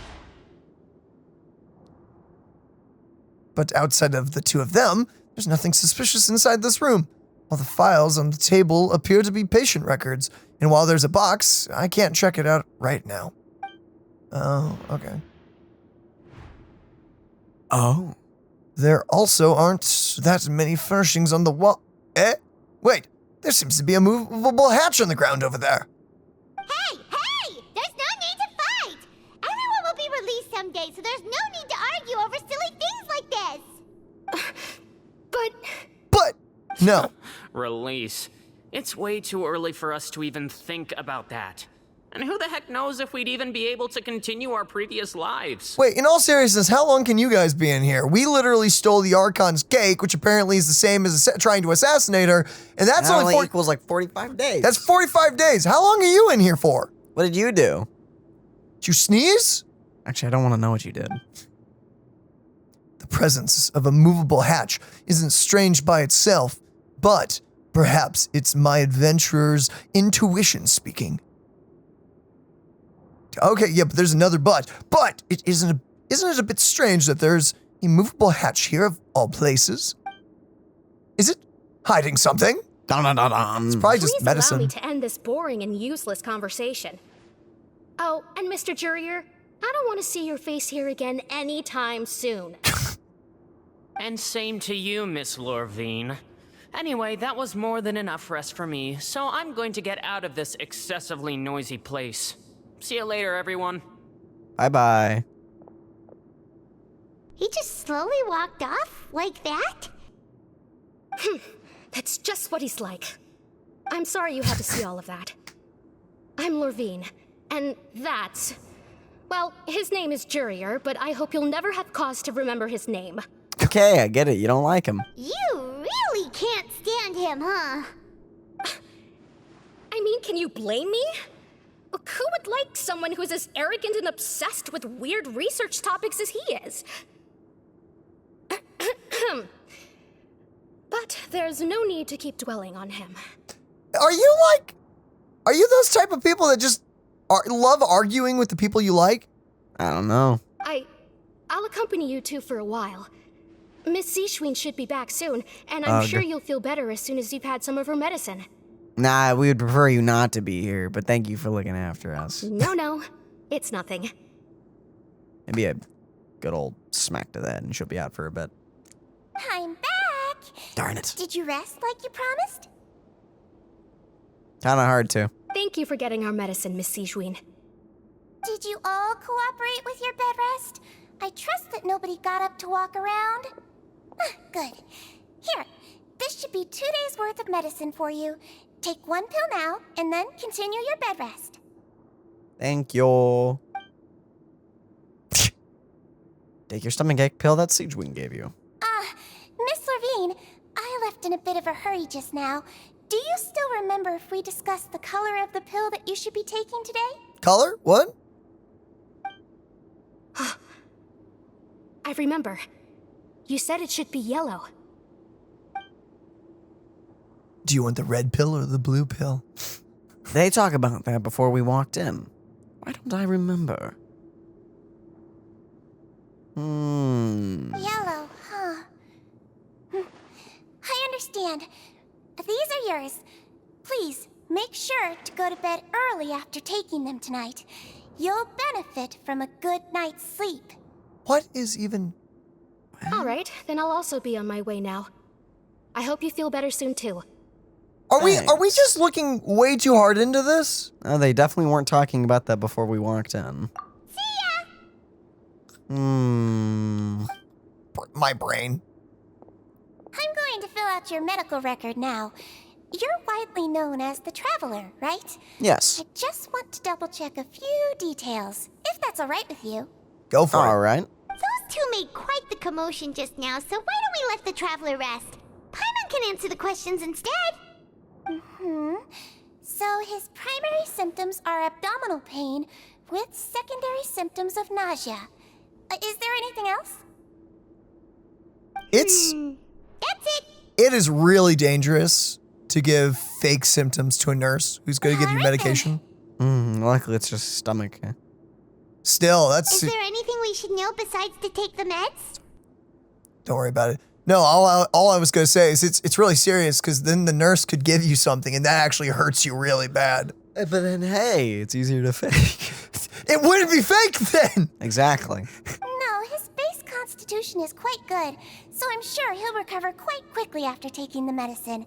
But outside of the two of them, there's nothing suspicious inside this room. All the files on the table appear to be patient records, and while there's a box, I can't check it out right now. Oh, okay. Oh. There also aren't that many furnishings on the wall. Wait, there seems to be a movable hatch on the ground over there. Hey! There's no need to fight! Everyone will be released someday, so there's no need to argue over silly things like this! But no. Release. It's way too early for us to even think about that. And who the heck knows if we'd even be able to continue our previous lives? Wait, in all seriousness, how long can you guys be in here? We literally stole the Archon's cake, which apparently is the same as trying to assassinate her, and that's that only equals like 45 days. That's 45 days. How long are you in here for? What did you do? Did you sneeze? Actually, I don't want to know what you did. The presence of a movable hatch isn't strange by itself, but perhaps it's my adventurer's intuition speaking. Okay, yeah, but there's another but. But isn't it a bit strange that there's a movable hatch here of all places? Is it hiding something? It's probably just Please medicine. allow me to end this boring and useless conversation. Oh, and Mr. Yesteryear, I don't want to see your face here again anytime soon. And same to you, Miss Lorvine. Anyway, that was more than enough rest for me, so I'm going to get out of this excessively noisy place. See you later, everyone. Bye-bye. He just slowly walked off like that? That's just what he's like. I'm sorry you had to see all of that. I'm Lorvine, and that's... Well, his name is Yesteryear, but I hope you'll never have cause to remember his name. Okay, I get it. You don't like him. You really can't stand him, huh? I mean, can you blame me? Who would like someone who's as arrogant and obsessed with weird research topics as he is? But there's no need to keep dwelling on him. Are you those type of people that just love arguing with the people you like? I don't know. I'll accompany you two for a while. Miss Zichween should be back soon, and I'm sure you'll feel better as soon as you've had some of her medicine. Nah, we would prefer you not to be here, but thank you for looking after us. No, it's nothing. Maybe a good old smack to that, and she'll be out for a bit. I'm back! Darn it. Did you rest like you promised? Kinda hard to. Thank you for getting our medicine, Miss Zichween. Did you all cooperate with your bed rest? I trust that nobody got up to walk around. Good. Here, this should be 2 days' worth of medicine for you. Take 1 pill now, and then continue your bed rest. Thank you. Take your stomachache pill that Zichween gave you. Miss Lorvine, I left in a bit of a hurry just now. Do you still remember if we discussed the color of the pill that you should be taking today? Color? What? I remember. You said it should be yellow. Do you want the red pill or the blue pill? They talk about that before we walked in. Why don't I remember? Yellow, huh? I understand. These are yours. Please, make sure to go to bed early after taking them tonight. You'll benefit from a good night's sleep. What is even... All right, then I'll also be on my way now. I hope you feel better soon, too. Are we just looking way too hard into this? Oh, they definitely weren't talking about that before we walked in. See ya! My brain. I'm going to fill out your medical record now. You're widely known as the Traveler, right? Yes. I just want to double-check a few details, if that's all right with you. Go for it. All right. Those two made quite the commotion just now, so why don't we let the Traveler rest? Paimon can answer the questions instead. So his primary symptoms are abdominal pain with secondary symptoms of nausea. Is there anything else? That's it. It is really dangerous to give fake symptoms to a nurse who's going to give you medication. Luckily it's just stomach. Still, that's... Is there anything we should know besides to take the meds? Don't worry about it. No, all I was going to say is it's really serious because then the nurse could give you something and that actually hurts you really bad. But then, hey, it's easier to fake. It wouldn't be fake then! Exactly. No, his base constitution is quite good, so I'm sure he'll recover quite quickly after taking the medicine.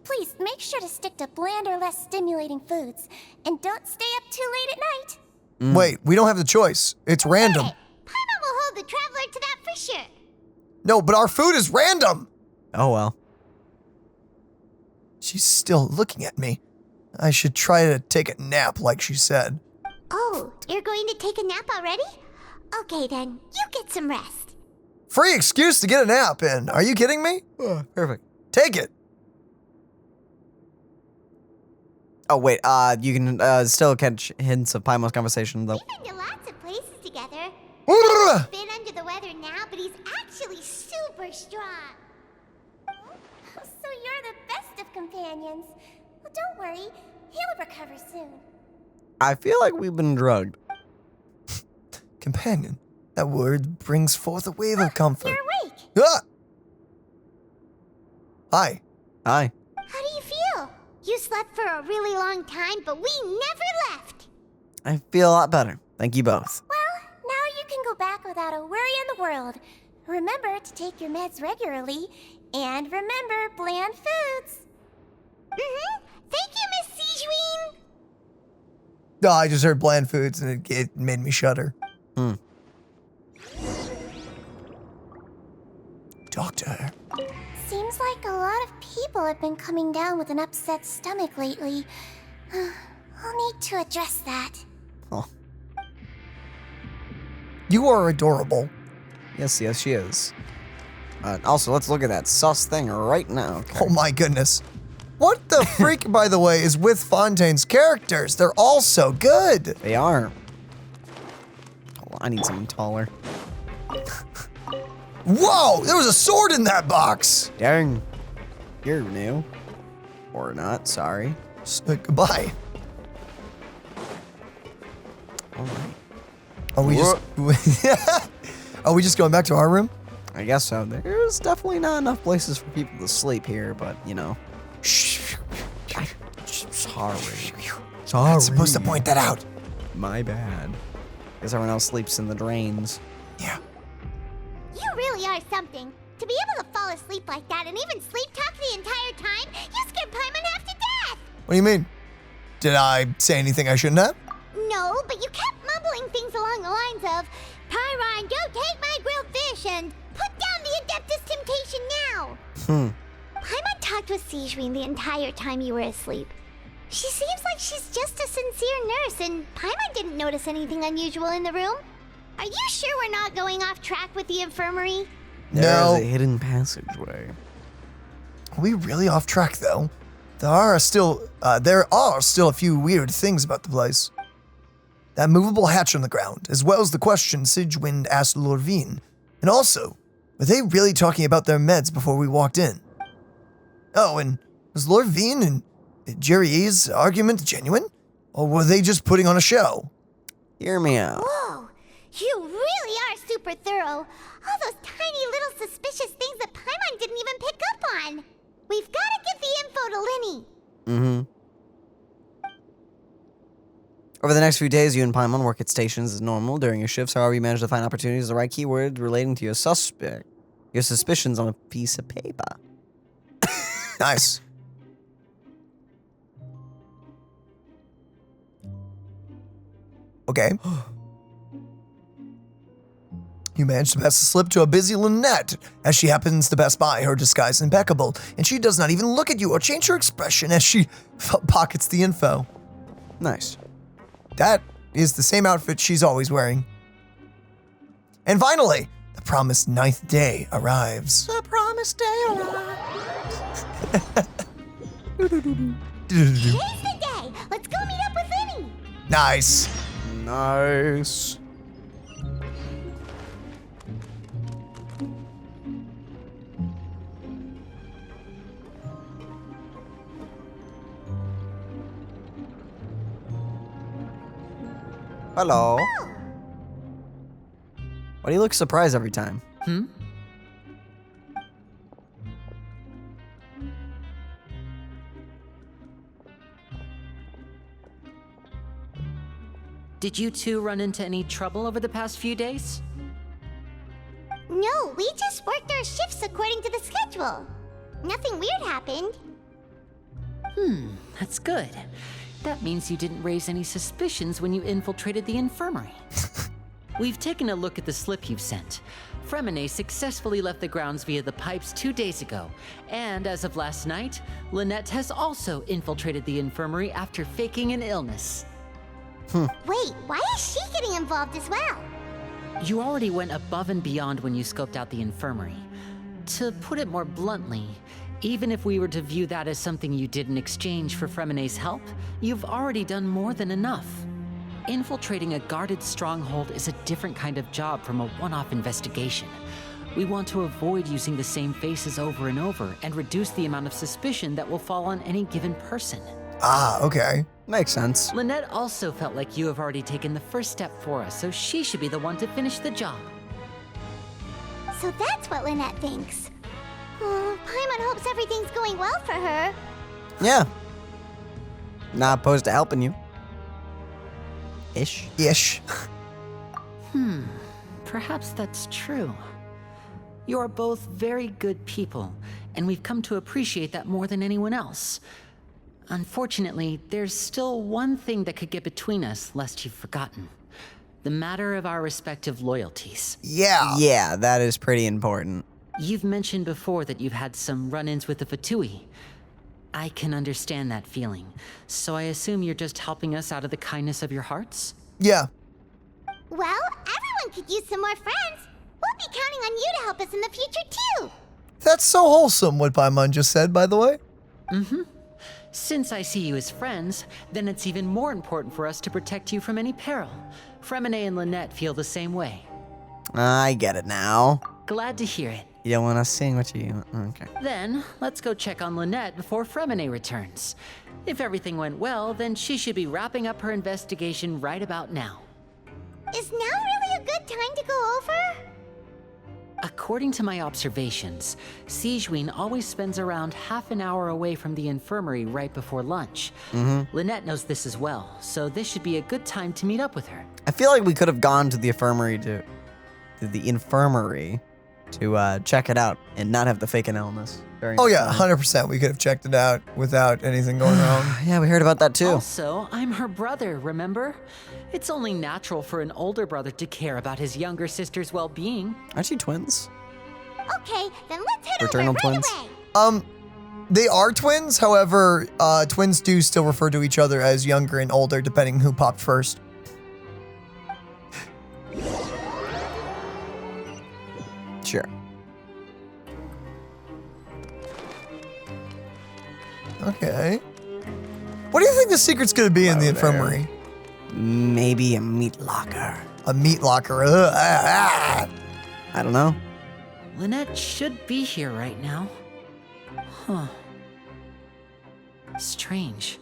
Please, make sure to stick to bland or less stimulating foods, and don't stay up too late at night. Wait, we don't have the choice. It's random. Paimon will hold the Traveler to that for sure. No, but our food is random! Oh well. She's still looking at me. I should try to take a nap like she said. Oh, you're going to take a nap already? Okay then, you get some rest. Free excuse to get a nap in. Are you kidding me? Perfect. Take it. Oh wait, you can still catch hints of Paimon's conversation though. We've been to lots of places together. Ugh. He's been under the weather now, but he's actually super strong. So you're the best of companions. Well, don't worry, he'll recover soon. I feel like we've been drugged. companion. That word brings forth a wave of comfort. You're awake. Ah! Hi. Hi. How do you feel? You slept for a really long time, but we never left. I feel a lot better. Thank you both. Well, now you can go back without a worry in the world. Remember to take your meds regularly, and remember bland foods. Thank you, Miss Siegeween. No, I just heard bland foods and it made me shudder. Doctor. Seems like a lot of people have been coming down with an upset stomach lately. I'll need to address that. Oh. You are adorable. Yes, she is. Also, let's look at that sus thing right now. Okay. Oh my goodness. What the freak, by the way, is with Fontaine's characters? They're all so good. They are. Oh, I need something taller. Whoa, there was a sword in that box. Dang. You're new. Or not, sorry. Goodbye. All right. Are we just going back to our room? I guess so. There's definitely not enough places for people to sleep here, but, you know. Sorry. I'm supposed to point that out. My bad. Guess everyone else sleeps in the drains. Yeah. You really are something. To be able to fall asleep like that and even sleep talk the entire time, you scared Paimon half to death. What do you mean? Did I say anything I shouldn't have? No, but you kept mumbling things along the lines of, Pyron, don't take my grilled fish, and put down the Adeptus Temptation now. Paimon talked with Siegeween the entire time you were asleep. She seems like she's just a sincere nurse, and Paimon didn't notice anything unusual in the room. Are you sure we're not going off track with the infirmary? No. There's a hidden passageway. Are we really off track, though? There are still a few weird things about the place. That movable hatch on the ground, as well as the question Siegwind asked Lorvine. And also, were they really talking about their meds before we walked in? Oh, and was Lorvine and Yesteryear's argument genuine? Or were they just putting on a show? Hear me out. Whoa, you really are super thorough. All those tiny little suspicious things that Paimon didn't even pick up on. We've got to give the info to Lyney. Over the next few days, you and Paimon work at stations as normal during your shifts. However, you manage to find opportunities, the right keyword relating to your suspicions on a piece of paper. Nice. Okay. You managed to pass the slip to a busy Lynette, as she happens to pass by, her disguise impeccable, and she does not even look at you or change her expression as she pockets the info. Nice. That is the same outfit she's always wearing. And finally, the promised 9th day arrives. The promised day arrives. Today's the day. Let's go meet up with Lyney. Nice. Nice. Hello. Why do you look surprised every time? Did you two run into any trouble over the past few days? No, we just worked our shifts according to the schedule. Nothing weird happened. That's good. That means you didn't raise any suspicions when you infiltrated the infirmary. We've taken a look at the slip you've sent. Freminet successfully left the grounds via the pipes 2 days ago, and as of last night, Lynette has also infiltrated the infirmary after faking an illness. Wait, why is she getting involved as well? You already went above and beyond when you scoped out the infirmary. To put it more bluntly, even if we were to view that as something you did in exchange for Freminet's help, you've already done more than enough. Infiltrating a guarded stronghold is a different kind of job from a one-off investigation. We want to avoid using the same faces over and over and reduce the amount of suspicion that will fall on any given person. Ah, okay. Makes sense. Lynette also felt like you have already taken the first step for us, so she should be the one to finish the job. So that's what Lynette thinks. Oh, Paimon hopes everything's going well for her. Yeah. Not opposed to helping you. Ish. Ish. Perhaps that's true. You are both very good people, and we've come to appreciate that more than anyone else. Unfortunately, there's still one thing that could get between us, lest you've forgotten. The matter of our respective loyalties. Yeah. Yeah, that is pretty important. You've mentioned before that you've had some run-ins with the Fatui. I can understand that feeling, so I assume you're just helping us out of the kindness of your hearts? Yeah. Well, everyone could use some more friends. We'll be counting on you to help us in the future, too. That's so wholesome, what Paimon just said, by the way. Since I see you as friends, then it's even more important for us to protect you from any peril. Freminet and Lynette feel the same way. I get it now. Glad to hear it. You don't want us seeing what you... Okay. Then, let's go check on Lynette before Freminet returns. If everything went well, then she should be wrapping up her investigation right about now. Is now really a good time to go over? According to my observations, Sigewinne always spends around half an hour away from the infirmary right before lunch. Lynette knows this as well, so this should be a good time to meet up with her. I feel like we could have gone to the infirmary to check it out and not have the fake illness. Oh yeah, 100%. We could have checked it out without anything going wrong. Yeah, we heard about that too. Also, I'm her brother, remember? It's only natural for an older brother to care about his younger sister's well-being. Aren't you twins? Okay, then let's head Fraternal over twins? right away. They are twins, however, twins do still refer to each other as younger and older, depending who popped first. Sure. Okay. What do you think the secret's gonna be in the infirmary? Maybe a meat locker. A meat locker. I don't know. Lynette should be here right now. Huh. Strange.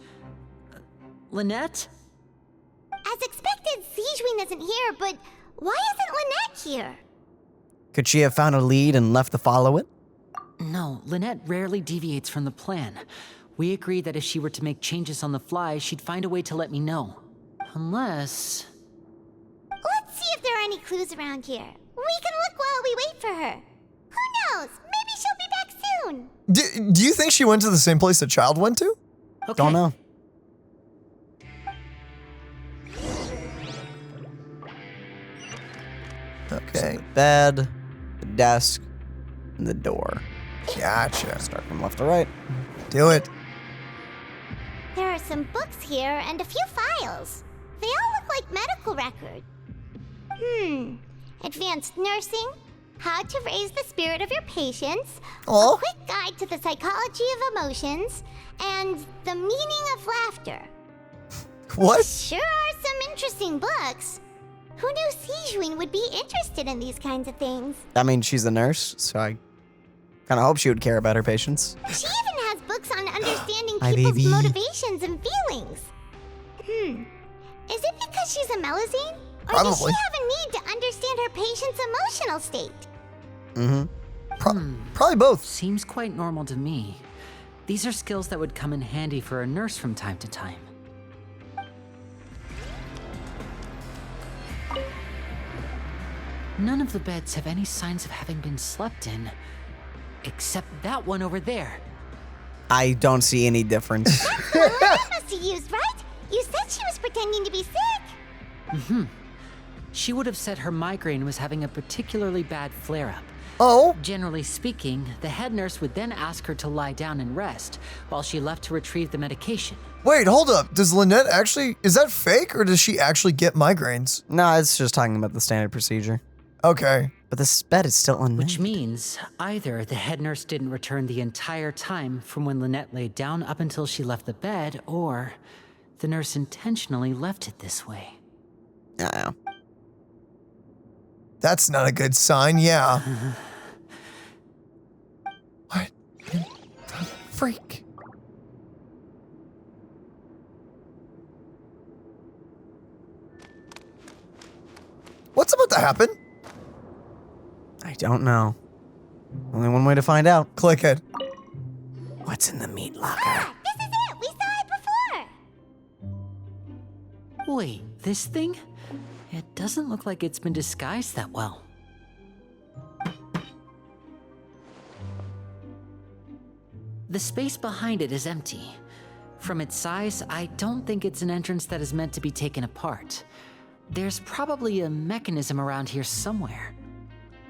Lynette? As expected, Sigewinne isn't here, but why isn't Lynette here? Could she have found a lead and left to follow it? No, Lynette rarely deviates from the plan. We agreed that if she were to make changes on the fly, she'd find a way to let me know. Unless... Let's see if there are any clues around here. We can look while we wait for her. Who knows? Maybe she'll be back soon. Do you think she went to the same place the child went to? Okay. Don't know. Okay. The bed, the desk, and the door. Gotcha. Start from left to right. Do it. There are some books here and a few files. They all look like medical records. Advanced nursing, how to raise the spirit of your patients, Oh. a quick guide to the psychology of emotions, and the meaning of laughter. What? Sure are some interesting books. Who knew Sigewinne would be interested in these kinds of things? I mean, she's a nurse, so I kind of hope she would care about her patients. She even has books on understanding Hi, people's baby. motivations and feelings. Is it because she's a Melusine? Or does she Probably. have a need to understand her patient's emotional state? Probably both. Seems quite normal to me. These are skills that would come in handy for a nurse from time to time. None of the beds have any signs of having been slept in, except that one over there. I don't see any difference. Lynette must have used, right? You said she was pretending to be sick. She would have said her migraine was having a particularly bad flare-up. Oh. Generally speaking, the head nurse would then ask her to lie down and rest, while she left to retrieve the medication. Wait, hold up. Does Lynette actually... Is that fake, or does she actually get migraines? No, it's just talking about the standard procedure. Okay. But this bed is still unmade. Which means either the head nurse didn't return the entire time from when Lynette laid down up until she left the bed, or the nurse intentionally left it this way. That's not a good sign, yeah. What in the freak? to happen. I don't know. Only one way to find out. Click it. What's in the meat locker? Ah, this is it! We saw it before! Wait, this thing? It doesn't look like it's been disguised that well. The space behind it is empty. From its size, I don't think it's an entrance that is meant to be taken apart. There's probably a mechanism around here somewhere.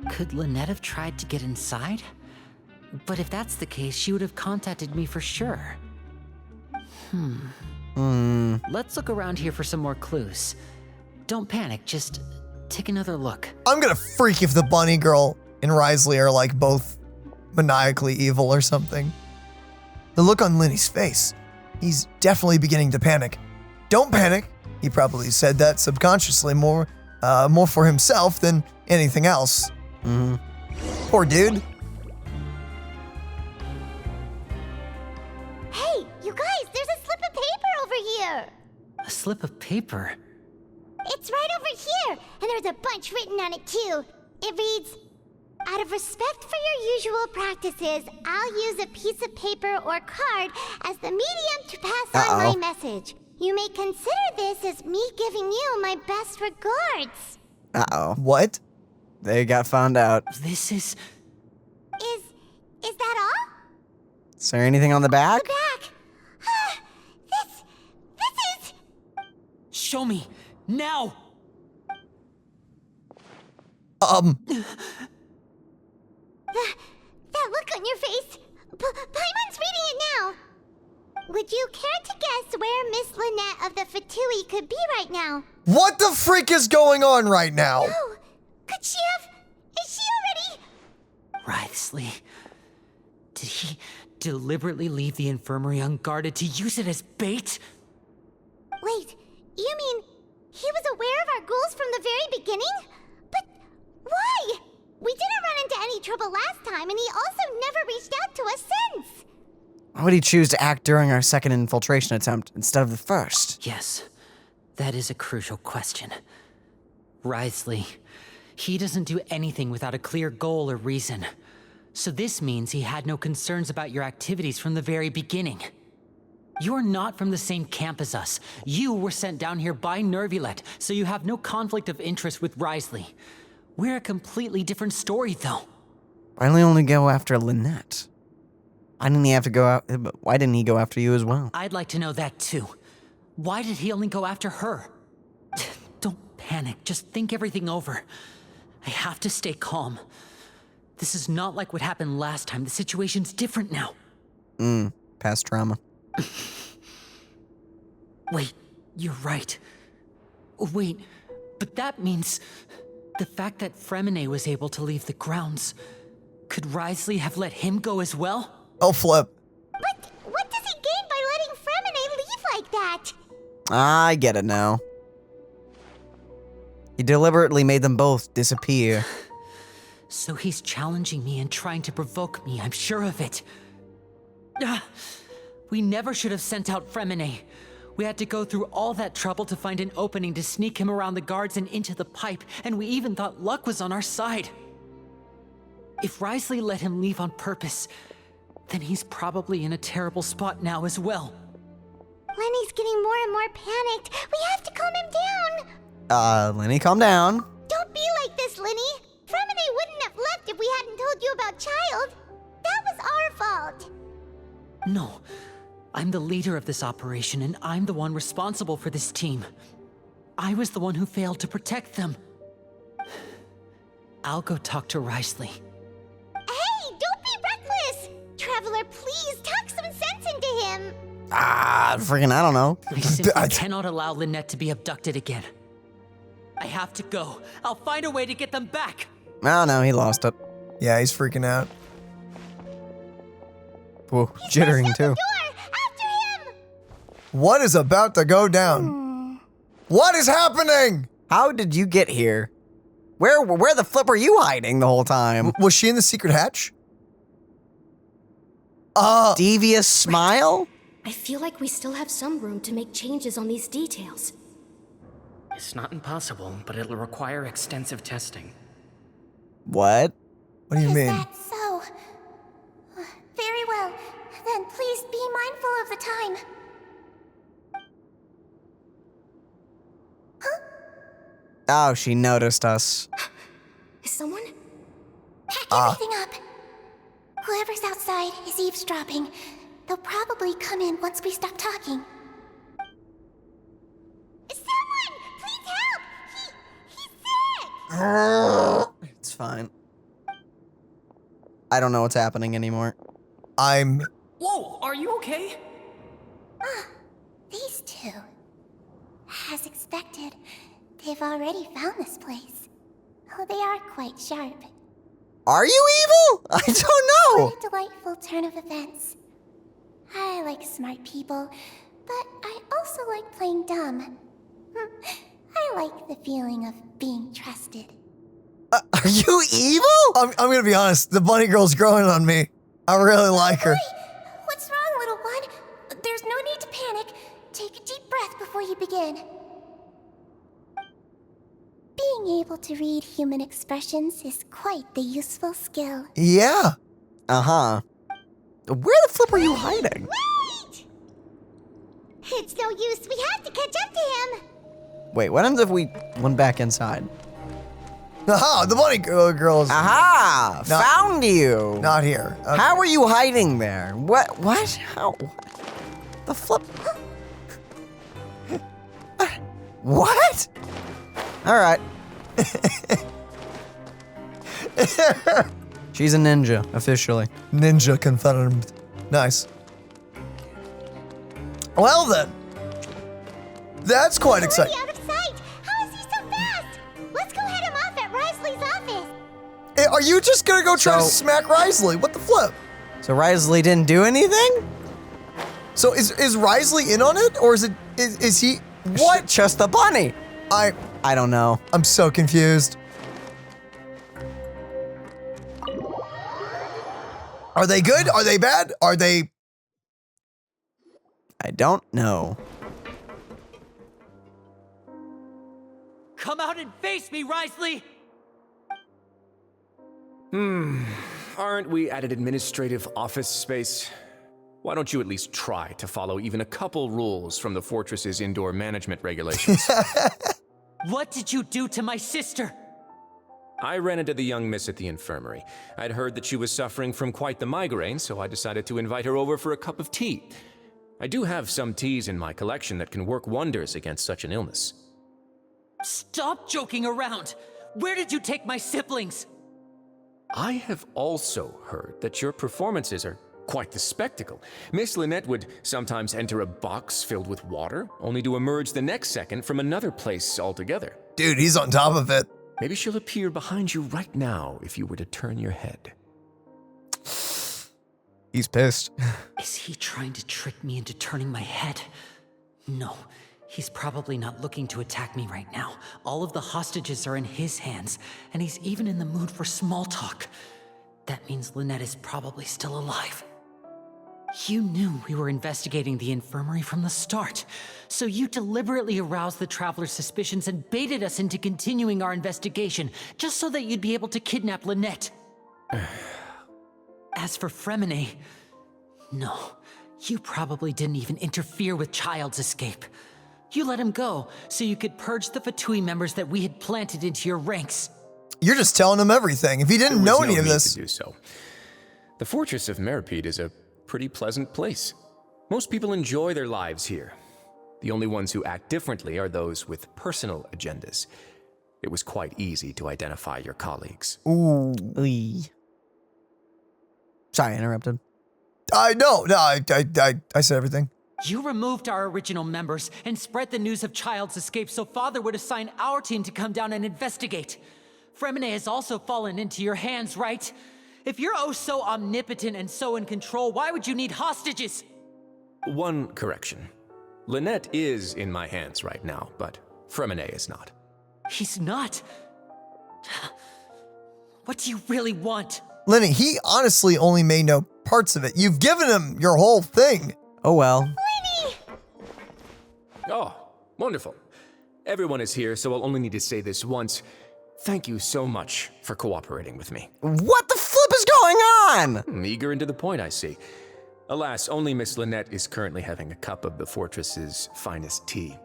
Could Lynette have tried to get inside? But if that's the case, she would have contacted me for sure. Let's look around here for some more clues. Don't panic, just take another look. I'm gonna freak if the bunny girl and Risley are like both maniacally evil or something. The look on Lyney's face. He's definitely beginning to panic. Don't panic. He probably said that subconsciously more for himself than anything else. Poor dude. Hey, you guys, there's a slip of paper over here! A slip of paper? It's right over here, and there's a bunch written on it too. It reads, "Out of respect for your usual practices, I'll use a piece of paper or card as the medium to pass on my message. You may consider this as me giving you my best regards." What? They got found out. This is... Is that all? Is there anything on the back? The back. This is... Show me, now! That look on your face. Paimon's reading it now. Would you care to guess where Miss Lynette of the Fatui could be right now? What the freak is going on right now? Oh, could she have... Is she already... Risley. Did he deliberately leave the infirmary unguarded to use it as bait? Wait, you mean he was aware of our goals from the very beginning? But why? We didn't run into any trouble last time, and he also never reached out to us since. Why would he choose to act during our second infiltration attempt instead of the first? Yes, that is a crucial question. Risley, he doesn't do anything without a clear goal or reason. So this means he had no concerns about your activities from the very beginning. You're not from the same camp as us. You were sent down here by Neuvillette, so you have no conflict of interest with Risley. We're a completely different story, though. Why didn't he only go after Lynette? Why didn't he go after you as well? I'd like to know that, too. Why did he only go after her? Don't panic. Just think everything over. I have to stay calm. This is not like what happened last time. The situation's different now. Past trauma. Wait, you're right. Wait, but that means the fact that Freminet was able to leave the grounds. Could Risley have let him go as well? Oh, flip. But what does he gain by letting Freminet leave like that? I get it now. He deliberately made them both disappear. So he's challenging me and trying to provoke me, I'm sure of it. We never should have sent out Freminet. We had to go through all that trouble to find an opening to sneak him around the guards and into the pipe, and we even thought luck was on our side. If Risley let him leave on purpose, then he's probably in a terrible spot now as well. Lenny's getting more and more panicked. We have to calm him down. Lyney, calm down. Don't be like this, Lyney. Freminet wouldn't have left if we hadn't told you about Child. That was our fault. No, I'm the leader of this operation, and I'm the one responsible for this team. I was the one who failed to protect them. I'll go talk to Risley. Hey, don't be reckless! Traveler, please talk some sense into him. Freaking, I don't know. I simply cannot allow Lynette to be abducted again. I have to go. I'll find a way to get them back. Oh no, he lost it. Yeah, he's freaking out. Whoa, jittering too. Door! After him! What is about to go down? What is happening? How did you get here? Where the flip are you hiding the whole time? Was she in the secret hatch? Devious smile? I feel like we still have some room to make changes on these details. It's not impossible, but it'll require extensive testing. What? What do you Is mean? that so? Very well. Then please be mindful of the time. Oh, she noticed us. Is someone? Pack everything up. Whoever's outside is eavesdropping. They'll probably come in once we stop talking. Someone! Please help! He's sick! It's fine. I don't know what's happening anymore. Whoa, are you okay? These two. As expected, they've already found this place. Oh, they are quite sharp. Are you evil? I don't know. What a delightful turn of events. I like smart people, but I also like playing dumb. I like the feeling of being trusted. Are you evil? I'm gonna be honest. The bunny girl's growing on me. I really like her. What's wrong, little one? There's no need to panic. Take a deep breath before you begin. Being able to read human expressions is quite the useful skill. Yeah. Uh-huh. Where the flip are you hiding? Wait! It's no use. We have to catch up to him. Wait, what happens if we went back inside? Aha, the bunny girl's Aha! Found you! not here. Okay. How are you hiding there? What? What? How? The flip? What? All right. She's a ninja, officially. Ninja confirmed. Nice. Well then. That's quite exciting. Already out of sight. How is he so fast? Let's go head him off at Risley's office. Are you just gonna go try to So- smack Risley? What the flip? So Risley didn't do anything? So is Risley in on it, or is he? What? Just the bunny. I don't know. I'm so confused. Are they good? Are they bad? Are they? I don't know. Come out and face me, Risley! Aren't we at an administrative office space? Why don't you at least try to follow even a couple rules from the fortress's indoor management regulations? What did you do to my sister? I ran into the young miss at the infirmary. I'd heard that she was suffering from quite the migraine, so I decided to invite her over for a cup of tea. I do have some teas in my collection that can work wonders against such an illness. Stop joking around! Where did you take my siblings? I have also heard that your performances are quite the spectacle. Miss Lynette would sometimes enter a box filled with water, only to emerge the next second from another place altogether. Dude, he's on top of it. Maybe she'll appear behind you right now if you were to turn your head. He's pissed. Is he trying to trick me into turning my head? No, he's probably not looking to attack me right now. All of the hostages are in his hands, and he's even in the mood for small talk. That means Lynette is probably still alive. You knew we were investigating the infirmary from the start, so you deliberately aroused the traveler's suspicions and baited us into continuing our investigation, just so that you'd be able to kidnap Lynette. As for Freminet, no, you probably didn't even interfere with Child's escape. You let him go so you could purge the Fatui members that we had planted into your ranks. You're just telling him everything. If he didn't know any of this. To do so. The fortress of Meripede is a pretty pleasant place. Most people enjoy their lives here. The only ones who act differently are those with personal agendas. It was quite easy to identify your colleagues. Ooh. Sorry, I interrupted. No, I said everything. You removed our original members and spread the news of Child's escape so Father would assign our team to come down and investigate. Freminet has also fallen into your hands, right? If you're oh so omnipotent and so in control, why would you need hostages? One correction. Lynette is in my hands right now, but Freminet is not. He's not. What do you really want? Lyney, he honestly only may know parts of it. You've given him your whole thing. Oh well. Oh, wonderful. Everyone is here, so I'll only need to say this once. Thank you so much for cooperating with me. What the flip is going on? Eager and to the point, I see. Alas, only Miss Lynette is currently having a cup of the fortress's finest tea.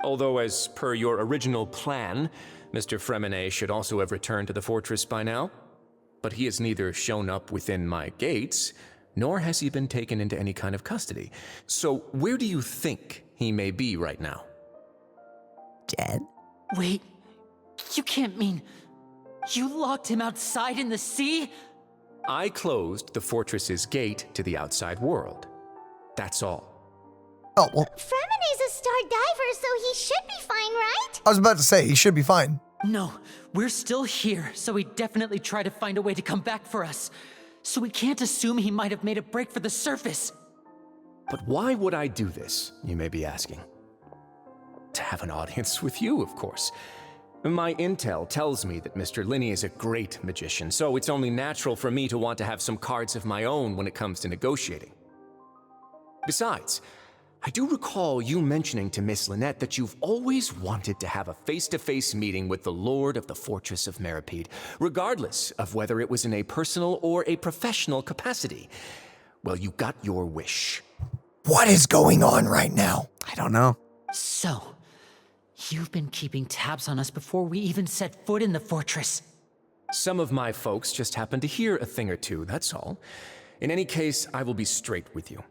Although, as per your original plan, Mr. Freminet should also have returned to the fortress by now. But he has neither shown up within my gates, nor has he been taken into any kind of custody. So where do you think he may be right now? Dead? Wait, you can't mean you locked him outside in the sea? I closed the fortress's gate to the outside world. That's all. Oh, well, Freminet's a star diver, so he should be fine, right? I was about to say, he should be fine. No, we're still here, so he definitely tried to find a way to come back for us. So we can't assume he might have made a break for the surface. But why would I do this, you may be asking? To have an audience with you, of course. My intel tells me that Mr. Lyney is a great magician, so it's only natural for me to want to have some cards of my own when it comes to negotiating. Besides, I do recall you mentioning to Miss Lynette that you've always wanted to have a face-to-face meeting with the Lord of the Fortress of Meripede, regardless of whether it was in a personal or a professional capacity. Well, you got your wish. What is going on right now? I don't know. So, you've been keeping tabs on us before we even set foot in the fortress. Some of my folks just happened to hear a thing or two, that's all. In any case, I will be straight with you.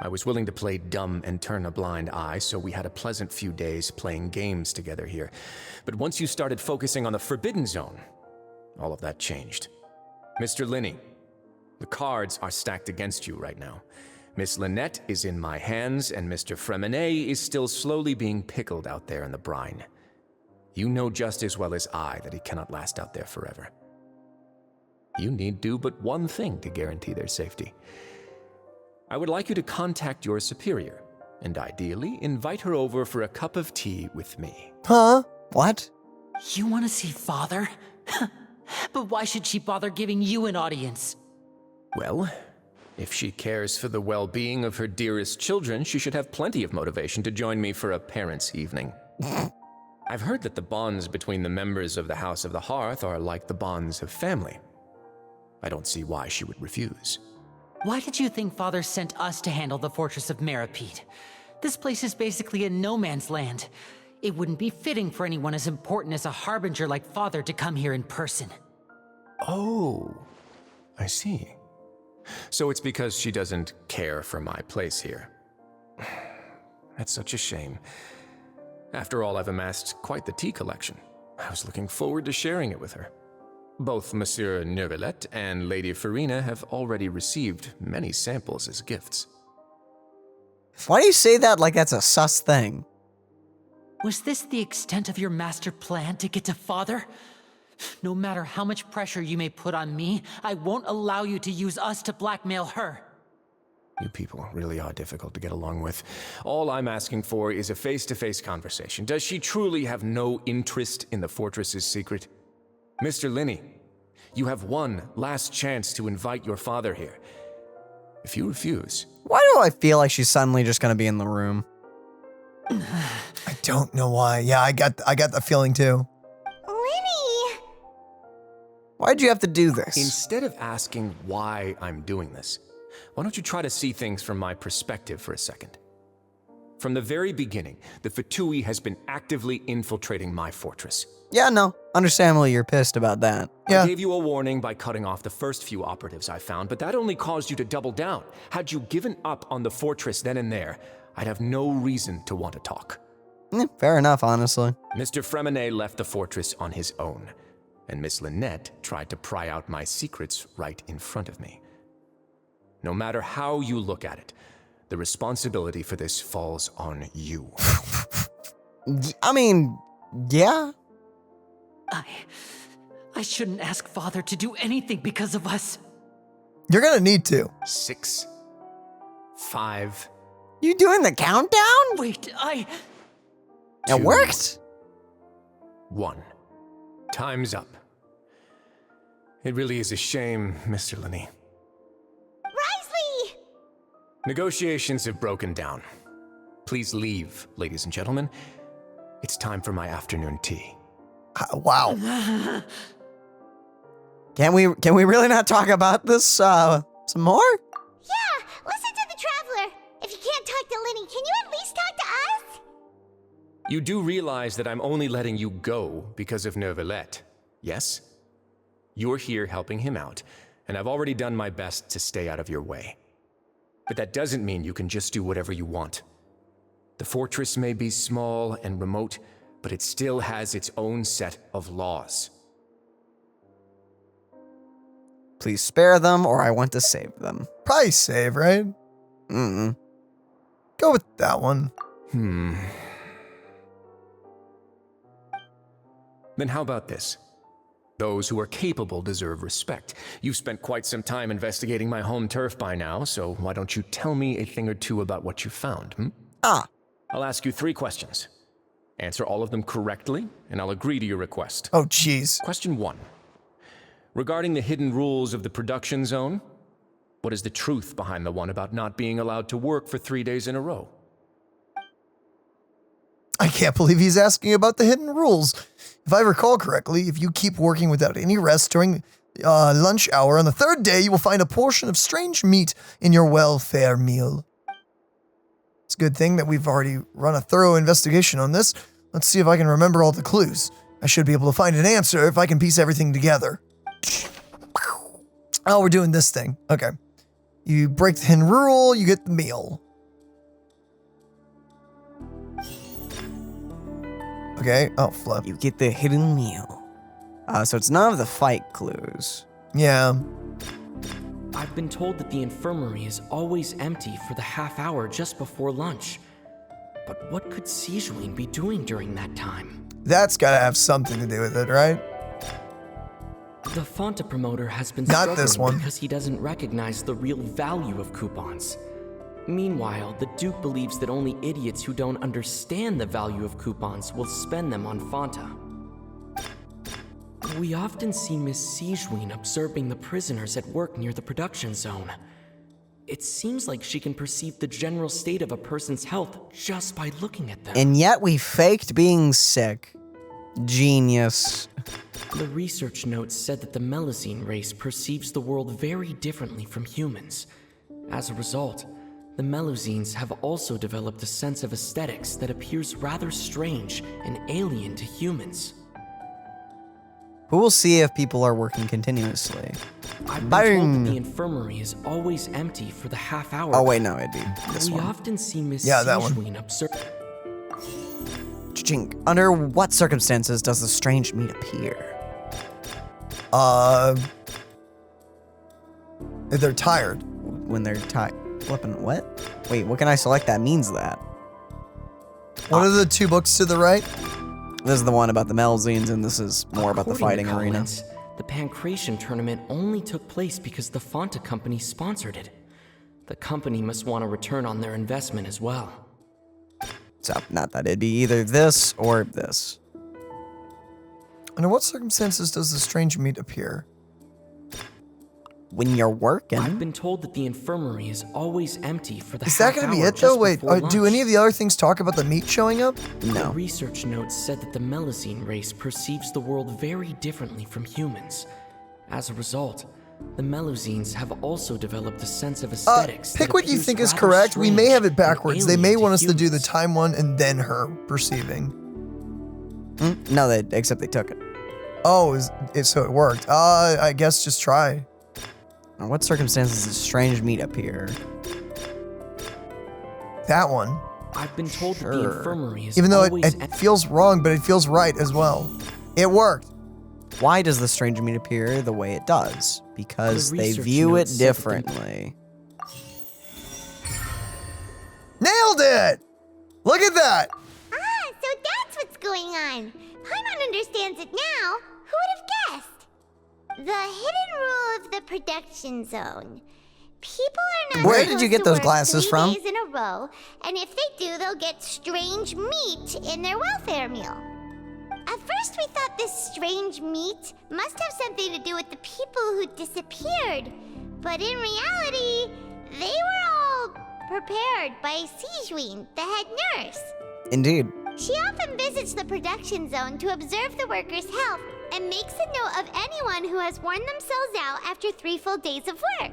I was willing to play dumb and turn a blind eye, so we had a pleasant few days playing games together here. But once you started focusing on the Forbidden Zone, all of that changed. Mr. Lyney, the cards are stacked against you right now. Miss Lynette is in my hands, and Mr. Freminet is still slowly being pickled out there in the brine. You know just as well as I that he cannot last out there forever. You need do but one thing to guarantee their safety. I would like you to contact your superior, and ideally invite her over for a cup of tea with me. Huh? What? You want to see Father? But why should she bother giving you an audience? Well, if she cares for the well-being of her dearest children, she should have plenty of motivation to join me for a parents' evening. I've heard that the bonds between the members of the House of the Hearth are like the bonds of family. I don't see why she would refuse. Why did you think Father sent us to handle the Fortress of Meripede? This place is basically a no-man's land. It wouldn't be fitting for anyone as important as a harbinger like Father to come here in person. Oh, I see. So it's because she doesn't care for my place here. That's such a shame. After all, I've amassed quite the tea collection. I was looking forward to sharing it with her. Both Monsieur Neuvillette and Lady Farina have already received many samples as gifts. Why do you say that like that's a sus thing? Was this the extent of your master plan to get to Father? No matter how much pressure you may put on me, I won't allow you to use us to blackmail her. You people really are difficult to get along with. All I'm asking for is a face-to-face conversation. Does she truly have no interest in the fortress's secret? Mr. Lyney, you have one last chance to invite your father here. If you refuse... Why do I feel like she's suddenly just gonna be in the room? I don't know why. Yeah, I got that feeling too. Lyney! Why'd you have to do this? Instead of asking why I'm doing this, why don't you try to see things from my perspective for a second? From the very beginning, the Fatui has been actively infiltrating my fortress. Yeah, no. Understandably, you're pissed about that. Yeah. I gave you a warning by cutting off the first few operatives I found, but that only caused you to double down. Had you given up on the fortress then and there, I'd have no reason to want to talk. Fair enough, honestly. Mr. Freminet left the fortress on his own, and Miss Lynette tried to pry out my secrets right in front of me. No matter how you look at it, the responsibility for this falls on you. I mean, yeah. I shouldn't ask Father to do anything because of us. You're gonna need to. 6, 5. You doing the countdown? Wait, It worked? 1. Time's up. It really is a shame, Mr. Lyney. Risley! Negotiations have broken down. Please leave, ladies and gentlemen. it's time for my afternoon tea. Wow. Can we really not talk about this some more? Yeah, listen to the Traveler. If you can't talk to Lyney, can you at least talk to us? You do realize that I'm only letting you go because of Neuvillette, yes? You're here helping him out, and I've already done my best to stay out of your way. But that doesn't mean you can just do whatever you want. The fortress may be small and remote, but it still has its own set of laws. Please spare them, or I want to save them. Probably save, right? Go with that one. Then how about this? Those who are capable deserve respect. You've spent quite some time investigating my home turf by now, so why don't you tell me a thing or two about what you found, I'll ask you 3 questions. Answer all of them correctly, and I'll agree to your request. Oh, jeez. Question 1. Regarding the hidden rules of the production zone, what is the truth behind the one about not being allowed to work for 3 days in a row? I can't believe he's asking about the hidden rules. If I recall correctly, if you keep working without any rest during lunch hour on the 3rd day, you will find a portion of strange meat in your welfare meal. It's a good thing that we've already run a thorough investigation on this. Let's see if I can remember all the clues. I should be able to find an answer if I can piece everything together. Oh, we're doing this thing. Okay. You break the hidden rule, you get the meal. Okay. Oh, flip. You get the hidden meal. So it's none of the fight clues. Yeah. I've been told that the infirmary is always empty for the half hour just before lunch. But what could Sigewinne be doing during that time? That's gotta have something to do with it, right? The Fonta promoter has been Not struggling this one. because he doesn't recognize the real value of coupons. Meanwhile, the Duke believes that only idiots who don't understand the value of coupons will spend them on Fonta. We often see Miss Sigewinne observing the prisoners at work near the production zone. It seems like she can perceive the general state of a person's health just by looking at them. And yet we faked being sick. Genius. The research notes said that the Melusine race perceives the world very differently from humans. As a result, the Melusines have also developed a sense of aesthetics that appears rather strange and alien to humans. Who will see if people are working continuously? I've been told that the infirmary is always empty for the half hour. Oh wait, no, it'd be this we one. often see Miss that one. Sigewinne observe. Chink. Under what circumstances does the strange meat appear? If they're tired. When they're tired. Flipping what? Wait, what can I select that means that? What are the 2 books to the right? This is the one about the Melusines, and this is more about the According fighting to arena. Collins, the Pancration tournament only took place because the Fonta company sponsored it. The company must want a return on their investment as well. So, not that it'd be either this or this. Under what circumstances does the strange meat appear? When you're working. I've been told that the infirmary is always empty for the Is that going to be it though? Wait, do any of the other things talk about the meat showing up? The No. research notes said that the Melusine race perceives the world very differently from humans. As a result, the Melusines have also developed a sense of aesthetics. Pick that what you appears think is rather correct. We may strange have it and backwards. They may alien want us to do the humans. time one and then her perceiving. No, except they took it. Oh, so it worked. I guess just try. Under what circumstances does strange meat appear? That one. I've been told that the Sure. infirmary is Even though always it feels wrong, but it feels right as well. It worked. Why does the strange meat appear the way it does? Because The they research view it notes said that the- differently. Nailed it! Look at that! Ah, so that's what's going on. Paimon understands it now. Who would have guessed? The hidden rule of the production zone. People are not Where supposed did you get to those work glasses 3 from? days in a row, and if they do, they'll get strange meat in their welfare meal. At first, we thought this strange meat must have something to do with the people who disappeared, but in reality, they were all prepared by Sigewinne, the head nurse. Indeed. She often visits the production zone to observe the workers' health and makes a note of anyone who has worn themselves out after 3 full days of work.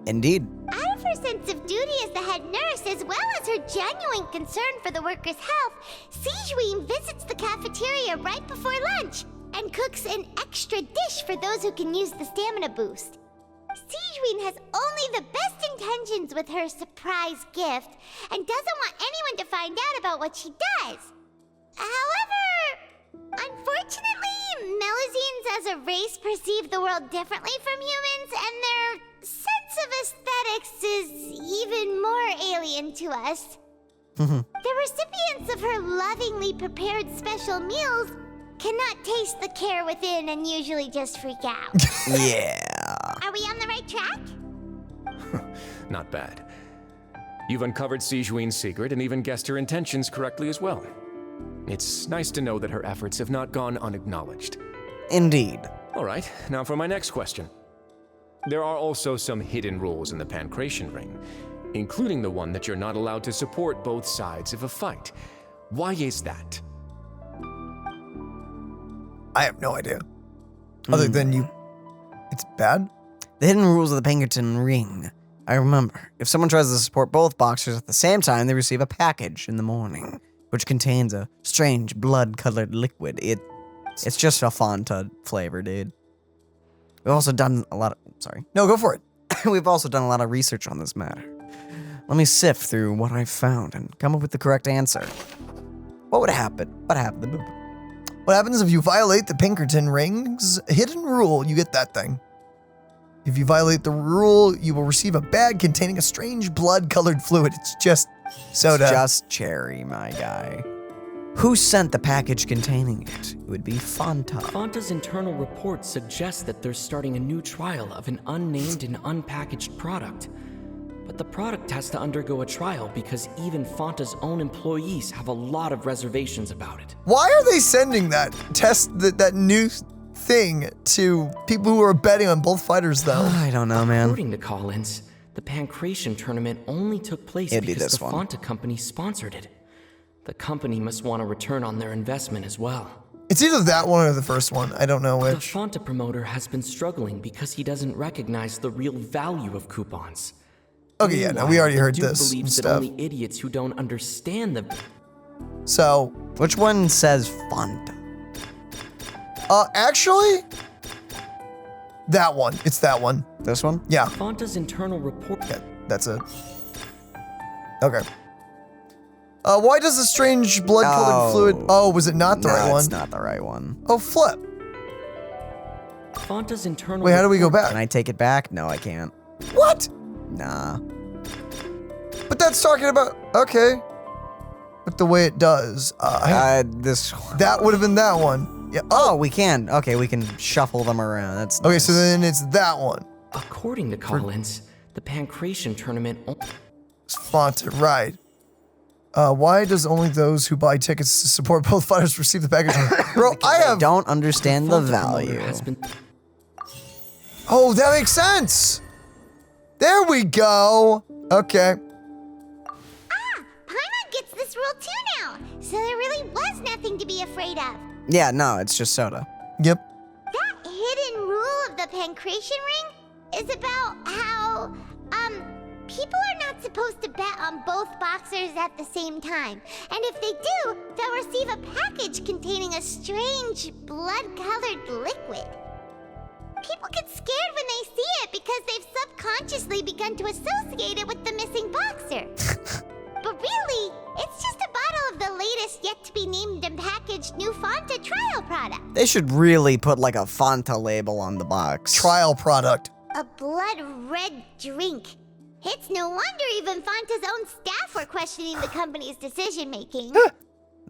Indeed. Out of her sense of duty as the head nurse, as well as her genuine concern for the workers' health, Sigewinne visits the cafeteria right before lunch and cooks an extra dish for those who can use the stamina boost. Sigewinne has only the best intentions with her surprise gift and doesn't want anyone to find out about what she does. However, unfortunately, Melusines as a race perceive the world differently from humans, and their sense of aesthetics is even more alien to us. The recipients of her lovingly prepared special meals cannot taste the care within and usually just freak out. Yeah. Are we on the right track? Not bad. You've uncovered Sigewinne's secret and even guessed her intentions correctly as well. It's nice to know that her efforts have not gone unacknowledged. Indeed. All right, now for my next question. There are also some hidden rules in the Pancration Ring, including the one that you're not allowed to support both sides of a fight. Why is that? I have no idea. Other than it's bad? The hidden rules of the Pinkerton Ring. I remember, if someone tries to support both boxers at the same time, they receive a package in the morning, which contains a strange blood-colored liquid. It's just a Fanta flavor, dude. We've also done a lot of... Sorry. No, go for it. We've also done a lot of research on this matter. Let me sift through what I've found and come up with the correct answer. What would happen? What happened? What happens if you violate the Pinkerton Ring's hidden rule? You get that thing. If you violate the rule, you will receive a bag containing a strange blood-colored fluid. It's just soda. It's just cherry, my guy. Who sent the package containing it? It would be Fanta. Fanta's internal report suggests that they're starting a new trial of an unnamed and unpackaged product. But the product has to undergo a trial because even Fanta's own employees have a lot of reservations about it. Why are they sending that that new thing to people who are betting on both fighters, though? I don't know, man. According to Collins, the Pancration tournament only took place because the Fanta company sponsored it. The company must want a return on their investment as well. It's either that one or the first one. I don't know which. The Fanta promoter has been struggling because he doesn't recognize the real value of coupons. Okay, yeah, no, we already heard Duke this and believes that stuff. only idiots who don't understand the... So, which one says Fanta? Actually, that one. It's that one. This one? Yeah. Fanta's internal report... Yeah, that's it. Okay. Why does the strange blood-colored fluid... Oh, was it not the right one? It's not the right one. Oh, flip. Fanta's internal... Wait, how do we go back? Can I take it back? No, I can't. What? Nah. But that's talking about... Okay. But the way it does... this one. That would have been that one. Yeah. Oh, we can. Okay, we can shuffle them around. That's okay, nice. so then it's that one. According to Collins, the Pancration tournament... It's Fanta, right. Why does only those who buy tickets to support both fighters receive the package? Bro, I don't understand the value. Oh, that makes sense. There we go. Okay. Paimon gets this rule too now, so there really was nothing to be afraid of. Yeah, no, it's just soda. Yep. That hidden rule of the Pancration Ring is about how, people are not supposed to bet on both boxers at the same time. And if they do, they'll receive a package containing a strange blood-colored liquid. People get scared when they see it because they've subconsciously begun to associate it with the missing boxer. But really, it's just a bottle of the latest yet-to-be-named and packaged new Fanta trial product. They should really put like a Fanta label on the box. Trial product. A blood-red drink. It's no wonder even Fanta's own staff were questioning the company's decision-making.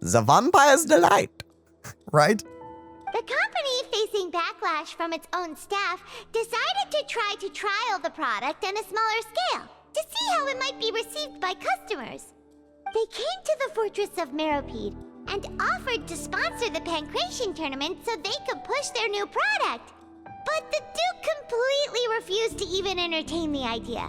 The vampire's delight. Right? The company, facing backlash from its own staff, decided to try to trial the product on a smaller scale to see how it might be received by customers. They came to the fortress of Meropide and offered to sponsor the Pancration tournament so they could push their new product. But the Duke completely refused to even entertain the idea.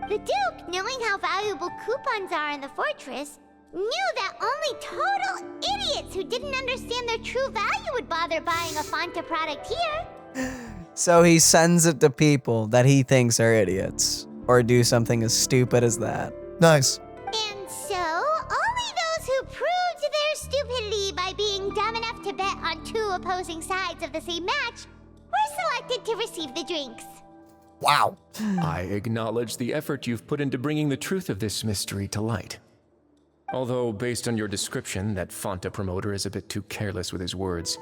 The Duke, knowing how valuable coupons are in the fortress, knew that only total idiots who didn't understand their true value would bother buying a Fanta product here. So he sends it to people that he thinks are idiots or do something as stupid as that. Nice. And so, only those who proved their stupidity by being dumb enough to bet on two opposing sides of the same match were selected to receive the drinks. Wow. I acknowledge the effort you've put into bringing the truth of this mystery to light. Although, based on your description, that Fanta promoter is a bit too careless with his words.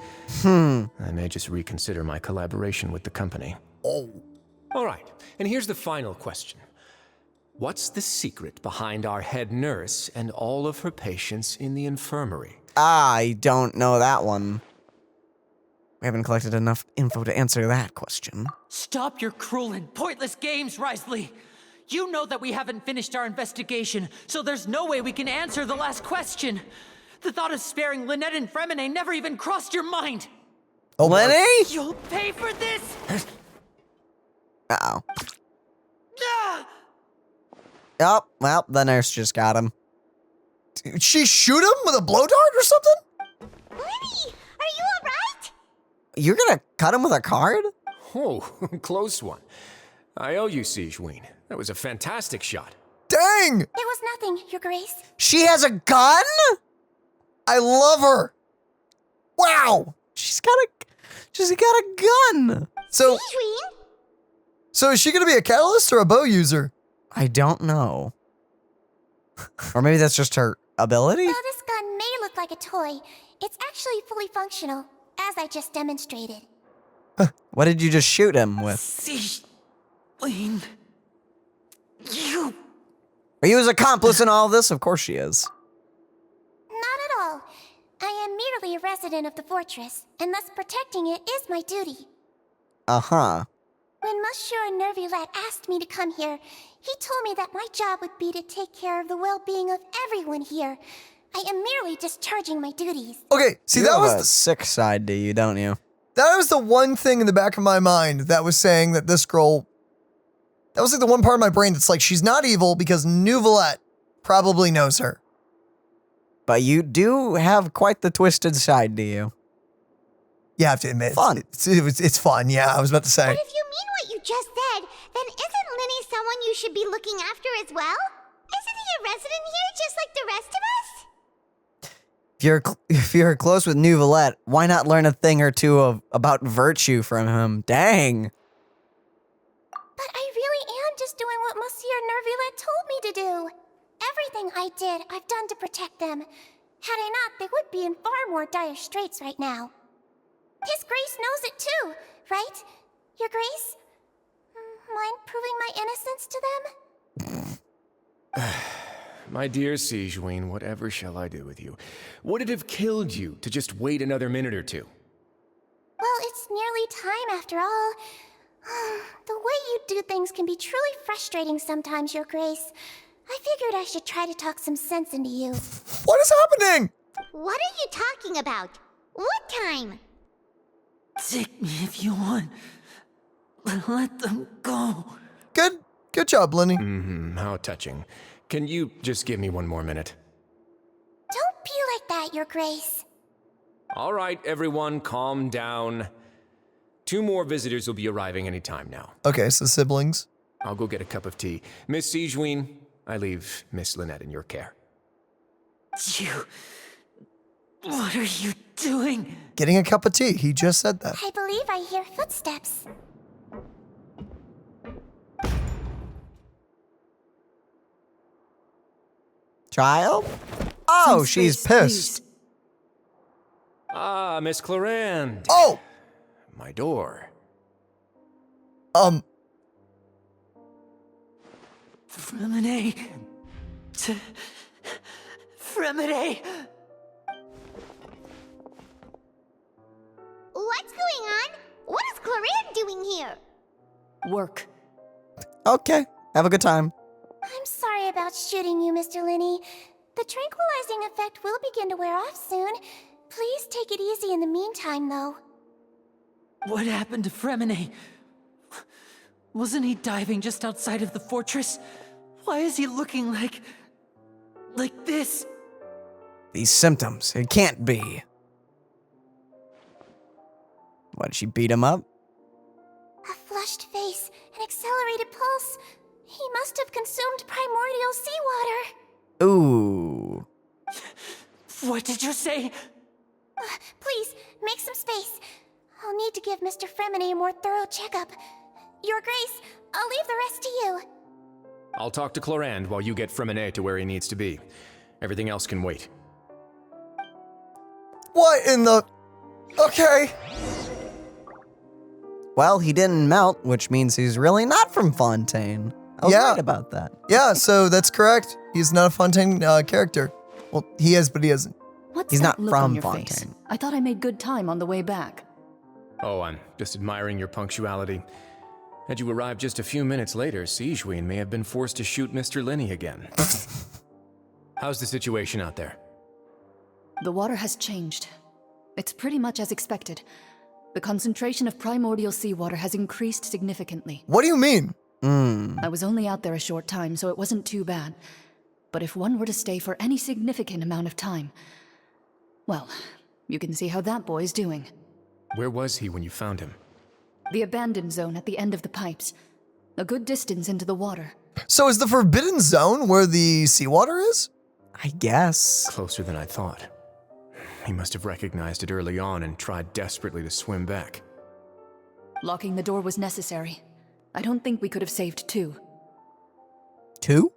I may just reconsider my collaboration with the company. Oh. All right, and here's the final question. What's the secret behind our head nurse and all of her patients in the infirmary? I don't know that one. We haven't collected enough info to answer that question. Stop your cruel and pointless games, Risley! You know that we haven't finished our investigation, so there's no way we can answer the last question. The thought of sparing Lynette and Freminet never even crossed your mind. Oh, Lyney? You'll pay for this! Uh-oh. Ah! Oh, well, the nurse just got him. Did she shoot him with a blow dart or something? Lyney, are you alright? You're gonna cut him with a card? Oh, close one. I owe you, Sigewinne. That was a fantastic shot. Dang! It was nothing, Your Grace. She has a gun? I love her. Wow. She's got a gun. So Sigewinne? is she gonna be a catalyst or a bow user? I don't know. Or maybe that's just her ability? Though this gun may look like a toy, it's actually fully functional, as I just demonstrated. What did you just shoot him with? Sigewinne. You. Are you his accomplice in all this? Of course she is. Not at all. I am merely a resident of the fortress, and thus protecting it is my duty. Uh-huh. When Monsieur Neuvillette asked me to come here, he told me that my job would be to take care of the well-being of everyone here. I am merely discharging my duties. Okay, see, You that have was a sick side to you, don't you? that was the one thing in the back of my mind that was saying that this girl. That was like the one part of my brain that's like, she's not evil because Neuvillette probably knows her. But you do have quite the twisted side to you. You have to admit, Fun. It's fun. Yeah, I was about to say. But if you mean what you just said, then isn't Lyney someone you should be looking after as well? Isn't he a resident here just like the rest of us? If you're close with Neuvillette, why not learn a thing or two about virtue from him? Dang. But I really am just doing what Monsieur Neuvillette told me to do. Everything I did, I've done to protect them. Had I not, they would be in far more dire straits right now. His Grace knows it too, right? Your Grace? Mind proving my innocence to them? My dear Sigewinne, whatever shall I do with you? Would it have killed you to just wait another minute or two? Well, it's nearly time after all. The way you do things can be truly frustrating sometimes, Your Grace. I figured I should try to talk some sense into you. What is happening? What are you talking about? What time? Take me if you want. Let them go. Good job, Lyney. How touching. Can you just give me one more minute? Don't be like that, Your Grace. All right, everyone, calm down. 2 more visitors will be arriving any time now. Okay, so siblings. I'll go get a cup of tea. Miss Sigewinne, I leave Miss Lynette in your care. What are you doing? Getting a cup of tea. He just said that. I believe I hear footsteps. Child? Oh, she's pissed. Ah, Miss Clarande. Oh! My door. Freminet. Freminet. What's going on? What is Clarande doing here? Work. Okay, have a good time. I'm sorry about shooting you, Mr. Lyney. The tranquilizing effect will begin to wear off soon. Please take it easy in the meantime, though. What happened to Freminet? Wasn't he diving just outside of the fortress? Why is he looking like this? These symptoms, it can't be. What, did she beat him up? A flushed face, an accelerated pulse. He must have consumed primordial seawater. Ooh. What did you say? Please, make some space. I'll need to give Mr. Freminet a more thorough checkup. Your Grace, I'll leave the rest to you. I'll talk to Clorand while you get Freminet to where he needs to be. Everything else can wait. What in the... Okay. Well, he didn't melt, which means he's really not from Fontaine. I was right about that. Yeah, so that's correct. He's not a Fontaine character. Well, he is, but he isn't. What's He's that not look from on your Fontaine. face? I thought I made good time on the way back. Oh, I'm just admiring your punctuality. Had you arrived just a few minutes later, Sigewinne may have been forced to shoot Mr. Lyney again. How's the situation out there? The water has changed. It's pretty much as expected. The concentration of primordial seawater has increased significantly. What do you mean? I was only out there a short time, so it wasn't too bad. But if one were to stay for any significant amount of time, well, you can see how that boy's doing. Where was he when you found him? The abandoned zone at the end of the pipes. A good distance into the water. So is the forbidden zone where the seawater is? I guess. Closer than I thought. He must have recognized it early on and tried desperately to swim back. Locking the door was necessary. I don't think we could have saved two. Two?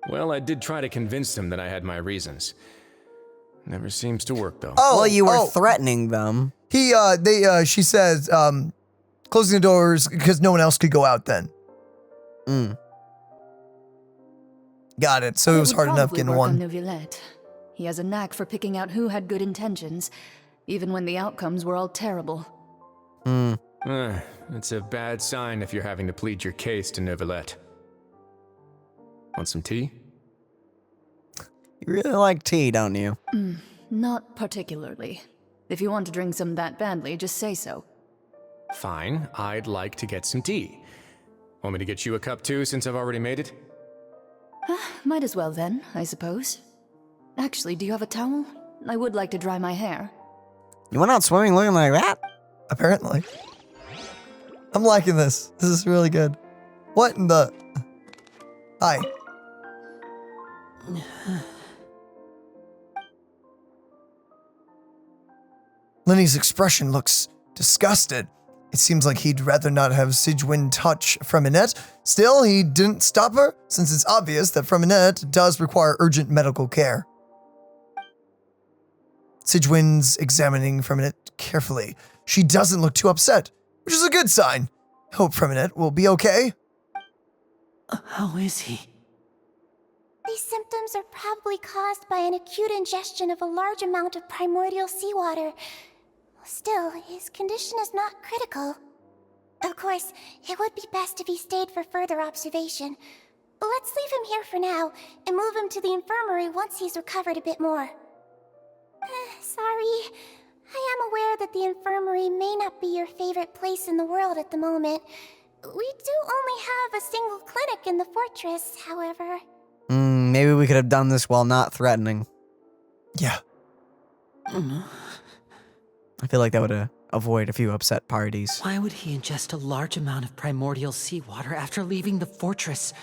Well, I did try to convince them that I had my reasons. Never seems to work, though. Well, you were threatening them. She says, closing the doors because no one else could go out then. Got it. So it was hard enough getting one. Neuvillette. He has a knack for picking out who had good intentions, even when the outcomes were all terrible. It's a bad sign if you're having to plead your case to Neuvillette. Want some tea? You really like tea, don't you? Not particularly. If you want to drink some that badly, just say so. Fine, I'd like to get some tea. Want me to get you a cup too, since I've already made it? Might as well then, I suppose. Actually, do you have a towel? I would like to dry my hair. You went out swimming looking like that? Apparently. I'm liking this. This is really good. What in the... Hi. Lyney's expression looks disgusted. It seems like he'd rather not have Sigewinne touch Freminet. Still, he didn't stop her, since it's obvious that Freminet does require urgent medical care. Sigewinne's examining Freminet carefully. She doesn't look too upset, which is a good sign. Hope Freminet will be okay. How is he? These symptoms are probably caused by an acute ingestion of a large amount of primordial seawater. Still, his condition is not critical. Of course, it would be best if he stayed for further observation. But let's leave him here for now, and move him to the infirmary once he's recovered a bit more. Sorry. I am aware that the infirmary may not be your favorite place in the world at the moment. We do only have a single clinic in the fortress, however. Maybe we could have done this while not threatening. Yeah. I feel like that would avoid a few upset parties. Why would he ingest a large amount of primordial seawater after leaving the fortress?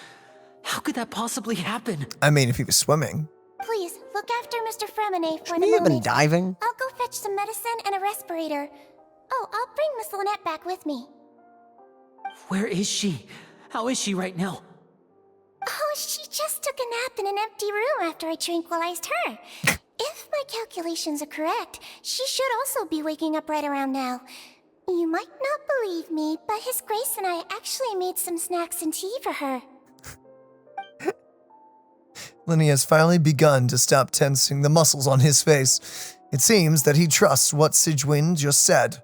How could that possibly happen? I mean, if he was swimming. Please, look after Mr. Freminet for the Shouldn't he have been moment. diving? I'll go fetch some medicine and a respirator. Oh, I'll bring Miss Lynette back with me. Where is she? How is she right now? Oh, she just took a nap in an empty room after I tranquilized her. If my calculations are correct, she should also be waking up right around now. You might not believe me, but His Grace and I actually made some snacks and tea for her. Lyney has finally begun to stop tensing the muscles on his face. It seems that he trusts what Sigewinne just said.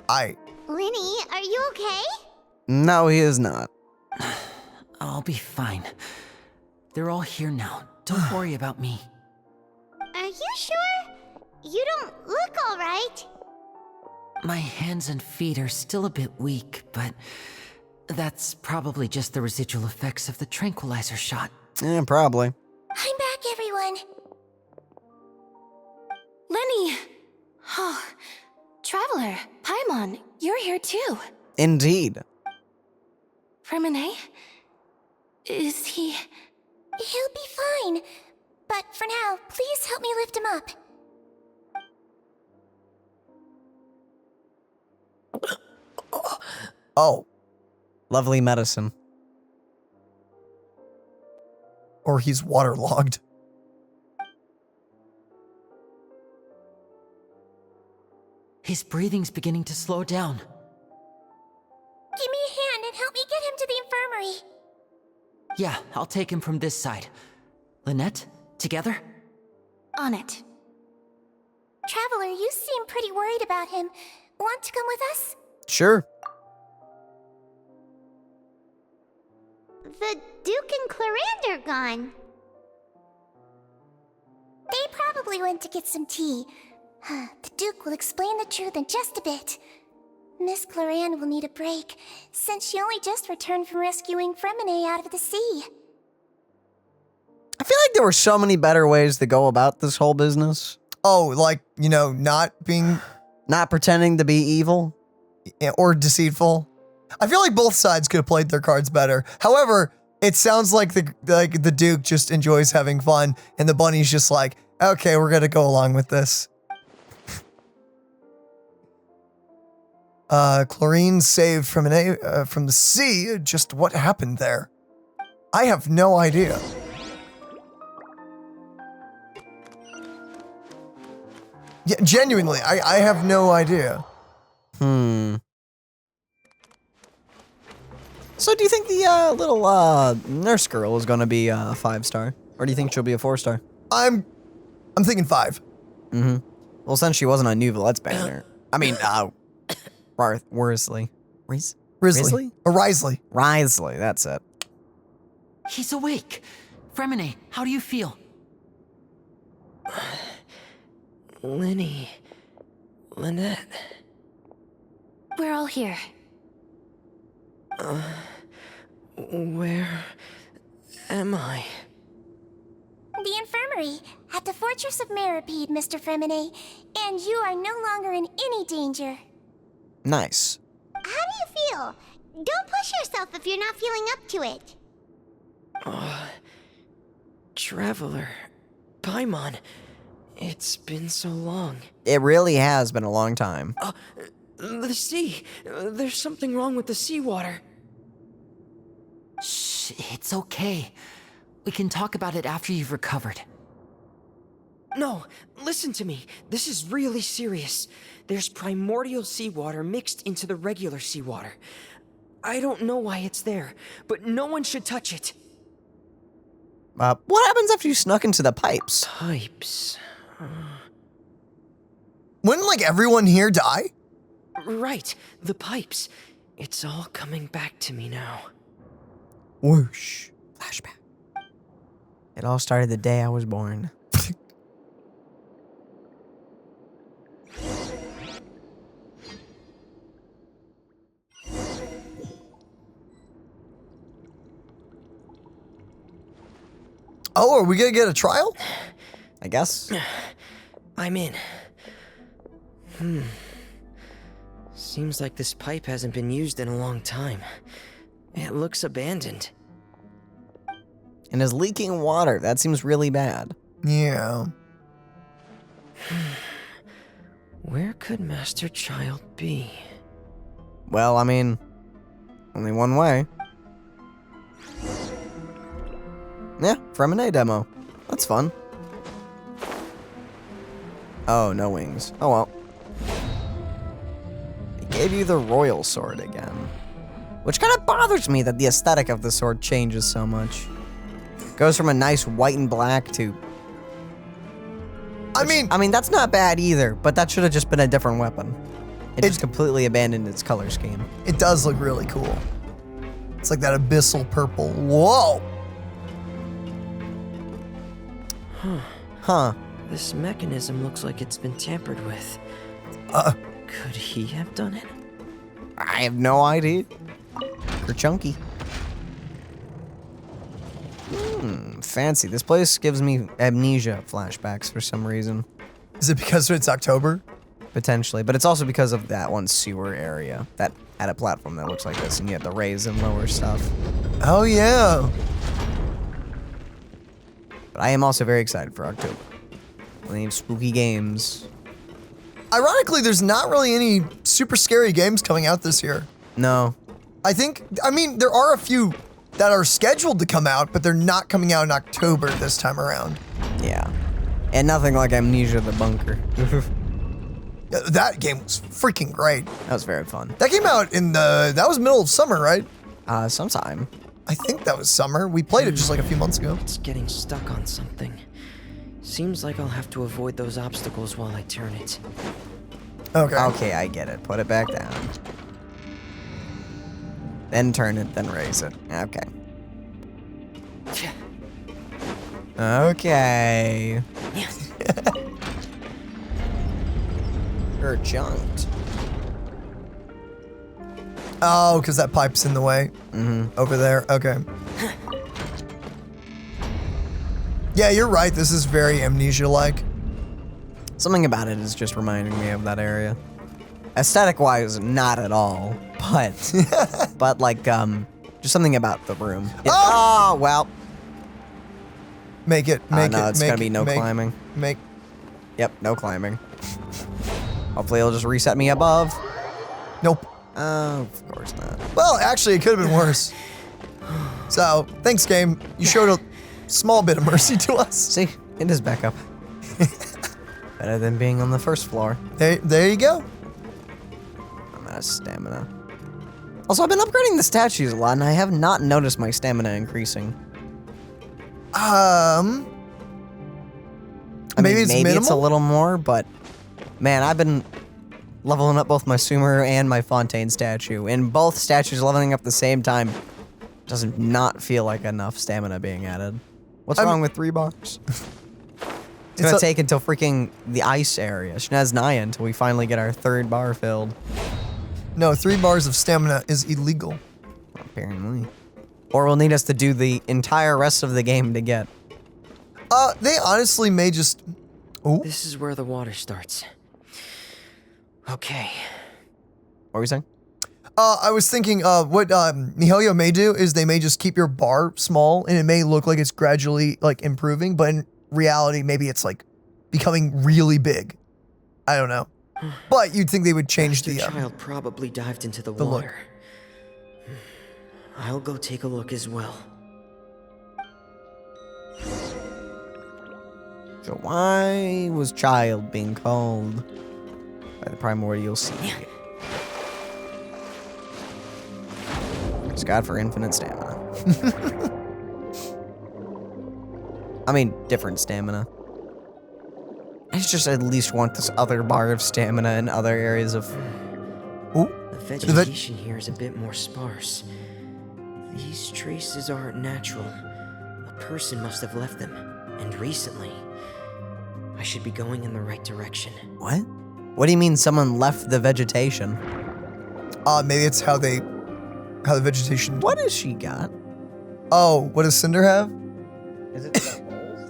Lyney, are you okay? No, he is not. I'll be fine. They're all here now. Don't worry about me. Are you sure? You don't look alright. My hands and feet are still a bit weak, but That's probably just the residual effects of the tranquilizer shot. Yeah, probably. I'm back, everyone. Lyney! Oh, Traveler, Paimon, you're here too. Indeed. Freminet? Is he... He'll be fine. But for now, please help me lift him up. Oh. Lovely medicine. Or he's waterlogged. His breathing's beginning to slow down. Give me a hand and help me get him to the infirmary. Yeah, I'll take him from this side. Lynette, together? On it. Traveler, you seem pretty worried about him. Want to come with us? Sure. The Duke and Clarande are gone. They probably went to get some tea. The Duke will explain the truth in just a bit. Miss Clarande will need a break, since she only just returned from rescuing Freminet out of the sea. I feel like there were so many better ways to go about this whole business. Oh, like, you know, not pretending to be evil? Or deceitful. I feel like both sides could have played their cards better. However, it sounds like the Duke just enjoys having fun, and the bunny's just like, okay, we're gonna go along with this. Chlorine saved from the sea. Just what happened there? I have no idea. Yeah, genuinely, I have no idea. So do you think the little nurse girl is gonna be a 5-star? Or do you think she'll be a 4-star? I'm thinking 5. Mm-hmm. Well, since she wasn't on Neuvillette's banner. I mean, Worsley. Risley? Or Risley. Risley, that's it. He's awake. Freminet, how do you feel? Lyney. Lynette. We're all here. Where am I? The infirmary, at the Fortress of Meripede, Mr. Freminet, and you are no longer in any danger. Nice. How do you feel? Don't push yourself if you're not feeling up to it. Traveler. Paimon. It's been so long. It really has been a long time. The sea. There's something wrong with the seawater. Shh, it's okay. We can talk about it after you've recovered. No, listen to me. This is really serious. There's primordial seawater mixed into the regular seawater. I don't know why it's there, but no one should touch it. What happens after you snuck into the pipes? Pipes. Wouldn't, like, everyone here die? Right, the pipes. It's all coming back to me now. Whoosh. Flashback. It all started the day I was born. Oh, are we gonna get a trial? I guess. I'm in. Seems like this pipe hasn't been used in a long time. It looks abandoned. And is leaking water. That seems really bad. Yeah. Where could Master Child be? Well, I mean, only one way. Yeah, Freminet demo. That's fun. Oh, no wings. Oh well. It gave you the royal sword again. Which kind of bothers me that the aesthetic of the sword changes so much. Goes from a nice white and black to... I mean, that's not bad either, but that should have just been a different weapon. It just completely abandoned its color scheme. It does look really cool. It's like that abyssal purple. Whoa! Huh. This mechanism looks like it's been tampered with. Could he have done it? I have no idea. Chunky. Fancy. This place gives me amnesia flashbacks for some reason. Is it because it's October? Potentially, but it's also because of that one sewer area that had a platform that looks like this, and you have to raise and lower stuff. Oh, yeah. But I am also very excited for October. Plenty of spooky games. Ironically, there's not really any super scary games coming out this year. No. I mean, there are a few that are scheduled to come out, but they're not coming out in October this time around. Yeah. And nothing like Amnesia the Bunker. That game was freaking great. That was very fun. That came out that was middle of summer, right? Sometime. I think that was summer. We played it just like a few months ago. It's getting stuck on something. Seems like I'll have to avoid those obstacles while I turn it. Okay. Okay, I get it. Put it back down. Then turn it, then raise it. Okay. Okay. You're junked. Oh, because that pipe's in the way. Over there. Okay. Yeah, you're right. This is very Amnesia-like. Something about it is just reminding me of that area. Aesthetic-wise, not at all, but like just something about the room. Oh, well. Make it. No, it's gonna be no climbing. Yep, no climbing. Hopefully it'll just reset me above. Nope. Of course not. Well, actually, it could have been worse. So, thanks, game. You showed a small bit of mercy to us. See, it is back up. Better than being on the first floor. There you go. I'm out of stamina. Also, I've been upgrading the statues a lot, and I have not noticed my stamina increasing. Maybe it's minimal? It's a little more, but man, I've been leveling up both my Sumer and my Fontaine statue, and both statues leveling up at the same time does not feel like enough stamina being added. What's wrong with 3 bars? It's gonna take until freaking the ice area, Shneznaya, until we finally get our 3rd bar filled. No, 3 bars of stamina is illegal. Apparently. Or we'll need us to do the entire rest of the game to get. They honestly may just... Ooh. This is where the water starts. Okay. What were we saying? I was thinking what miHoYo may do is they may just keep your bar small, and it may look like it's gradually like improving, but in reality, maybe it's like becoming really big. I don't know. But you'd think they would change the child probably dived into the water. I'll go take a look as well. So why was child being called by the primordial sea? It's God for infinite stamina. I mean, different stamina. I just at least want this other bar of stamina in other areas of... Ooh. The vegetation here is a bit more sparse. These traces aren't natural. A person must have left them, and recently. I should be going in the right direction. What? What do you mean someone left the vegetation? Maybe it's how the vegetation... What has she got? Oh, what does Cinder have? Is it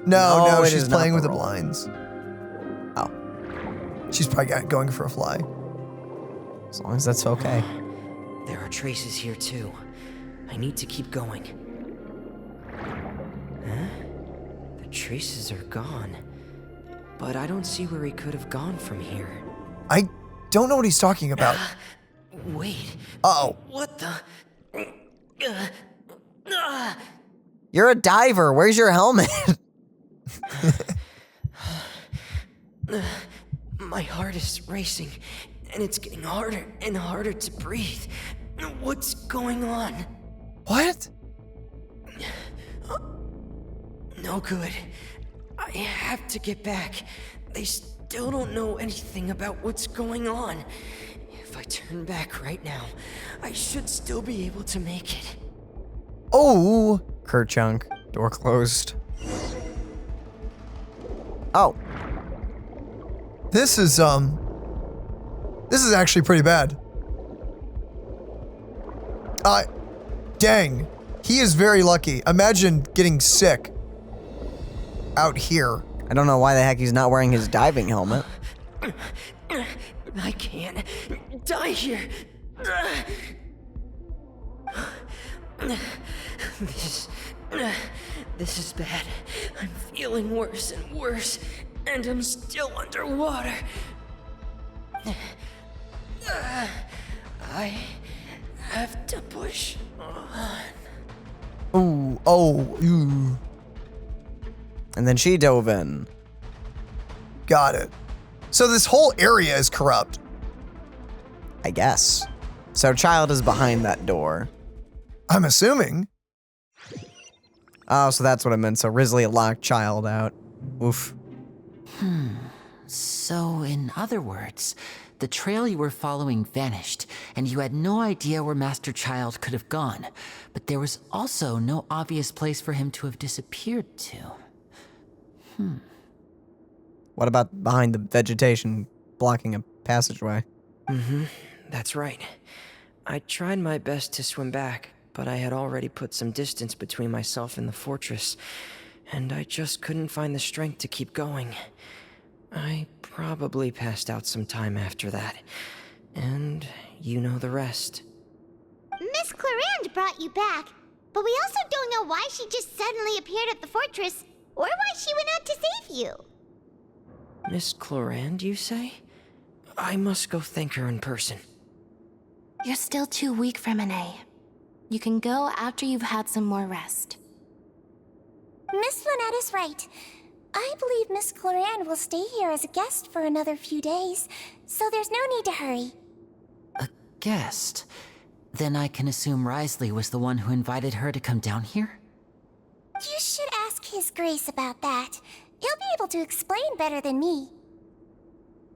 No, she's playing with the blinds. Oh. She's probably going for a fly. As long as that's okay. There are traces here too. I need to keep going. Huh? The traces are gone. But I don't see where he could have gone from here. I don't know what he's talking about. Wait. Uh-oh. What the? You're a diver. Where's your helmet? My heart is racing, and it's getting harder and harder to breathe. What's going on? What? No good. I have to get back. They still don't know anything about what's going on. If I turn back right now, I should still be able to make it. Oh! Kerchunk. Door closed. Oh. This is actually pretty bad. Dang. He is very lucky. Imagine getting sick out here. I don't know why the heck he's not wearing his diving helmet. I can't die here. This is bad. I'm feeling worse and worse, and I'm still underwater. I have to push on. Ooh, oh, ooh. And then she dove in. Got it. So this whole area is corrupt. I guess. So Child is behind that door. I'm assuming. Oh, so that's what I meant. So Risley locked Child out. Oof. So, in other words, the trail you were following vanished, and you had no idea where Master Child could have gone. But there was also no obvious place for him to have disappeared to. What about behind the vegetation, blocking a passageway? That's right. I tried my best to swim back, but I had already put some distance between myself and the fortress, and I just couldn't find the strength to keep going. I probably passed out some time after that, and you know the rest. Miss Clarande brought you back, but we also don't know why she just suddenly appeared at the fortress, or why she went out to save you. Miss Clarande, you say? I must go thank her in person. You're still too weak, Freminet. You can go after you've had some more rest. Miss Lynette is right. I believe Miss Clarande will stay here as a guest for another few days, so there's no need to hurry. A guest? Then I can assume Risley was the one who invited her to come down here? You should ask His Grace about that. He'll be able to explain better than me.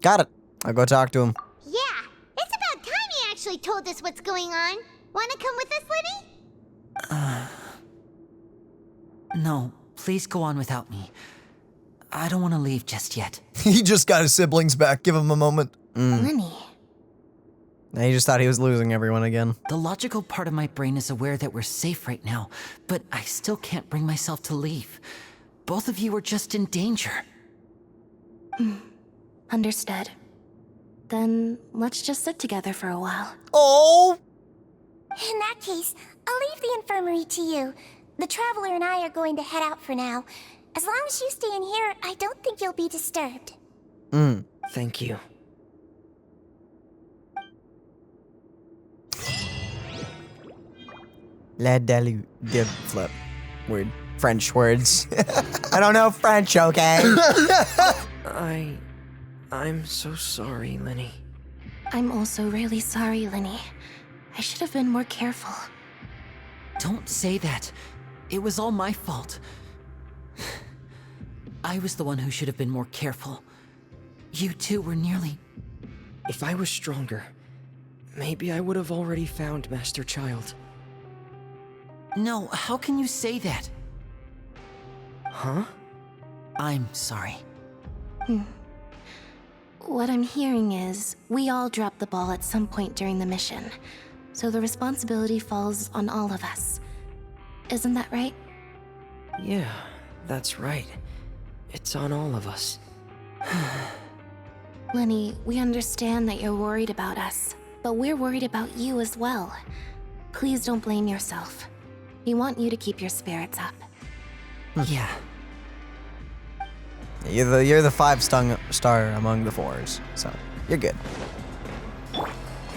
Got it. I'll go talk to him. Yeah, it's about time he actually told us what's going on. Wanna come with us, Lyney? No, please go on without me. I don't want to leave just yet. He just got his siblings back. Give him a moment. Lyney. He just thought he was losing everyone again. The logical part of my brain is aware that we're safe right now, but I still can't bring myself to leave. Both of you are just in danger. Understood. Then let's just sit together for a while. Oh! In that case, I'll leave the infirmary to you. The Traveler and I are going to head out for now. As long as you stay in here, I don't think you'll be disturbed. Thank you. La dalu dib flip. Weird French words. I don't know French, okay? I'm so sorry, Lyney. I'm also really sorry, Lyney. I should have been more careful. Don't say that. It was all my fault. I was the one who should have been more careful. You two were nearly... If I was stronger, maybe I would have already found Master Child. No, how can you say that? Huh? I'm sorry. What I'm hearing is, we all dropped the ball at some point during the mission, so the responsibility falls on all of us. Isn't that right? Yeah, that's right. It's on all of us. Lyney, we understand that you're worried about us, but we're worried about you as well. Please don't blame yourself. We want you to keep your spirits up. Yeah. You're the 5-star among the 4s, so you're good.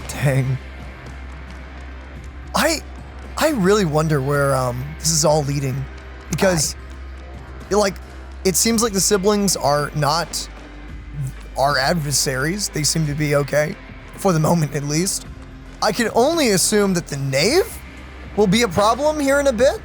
Dang. I really wonder where this is all leading, because it seems like the siblings are not our adversaries. They seem to be okay, for the moment at least. I can only assume that the Knave will be a problem here in a bit,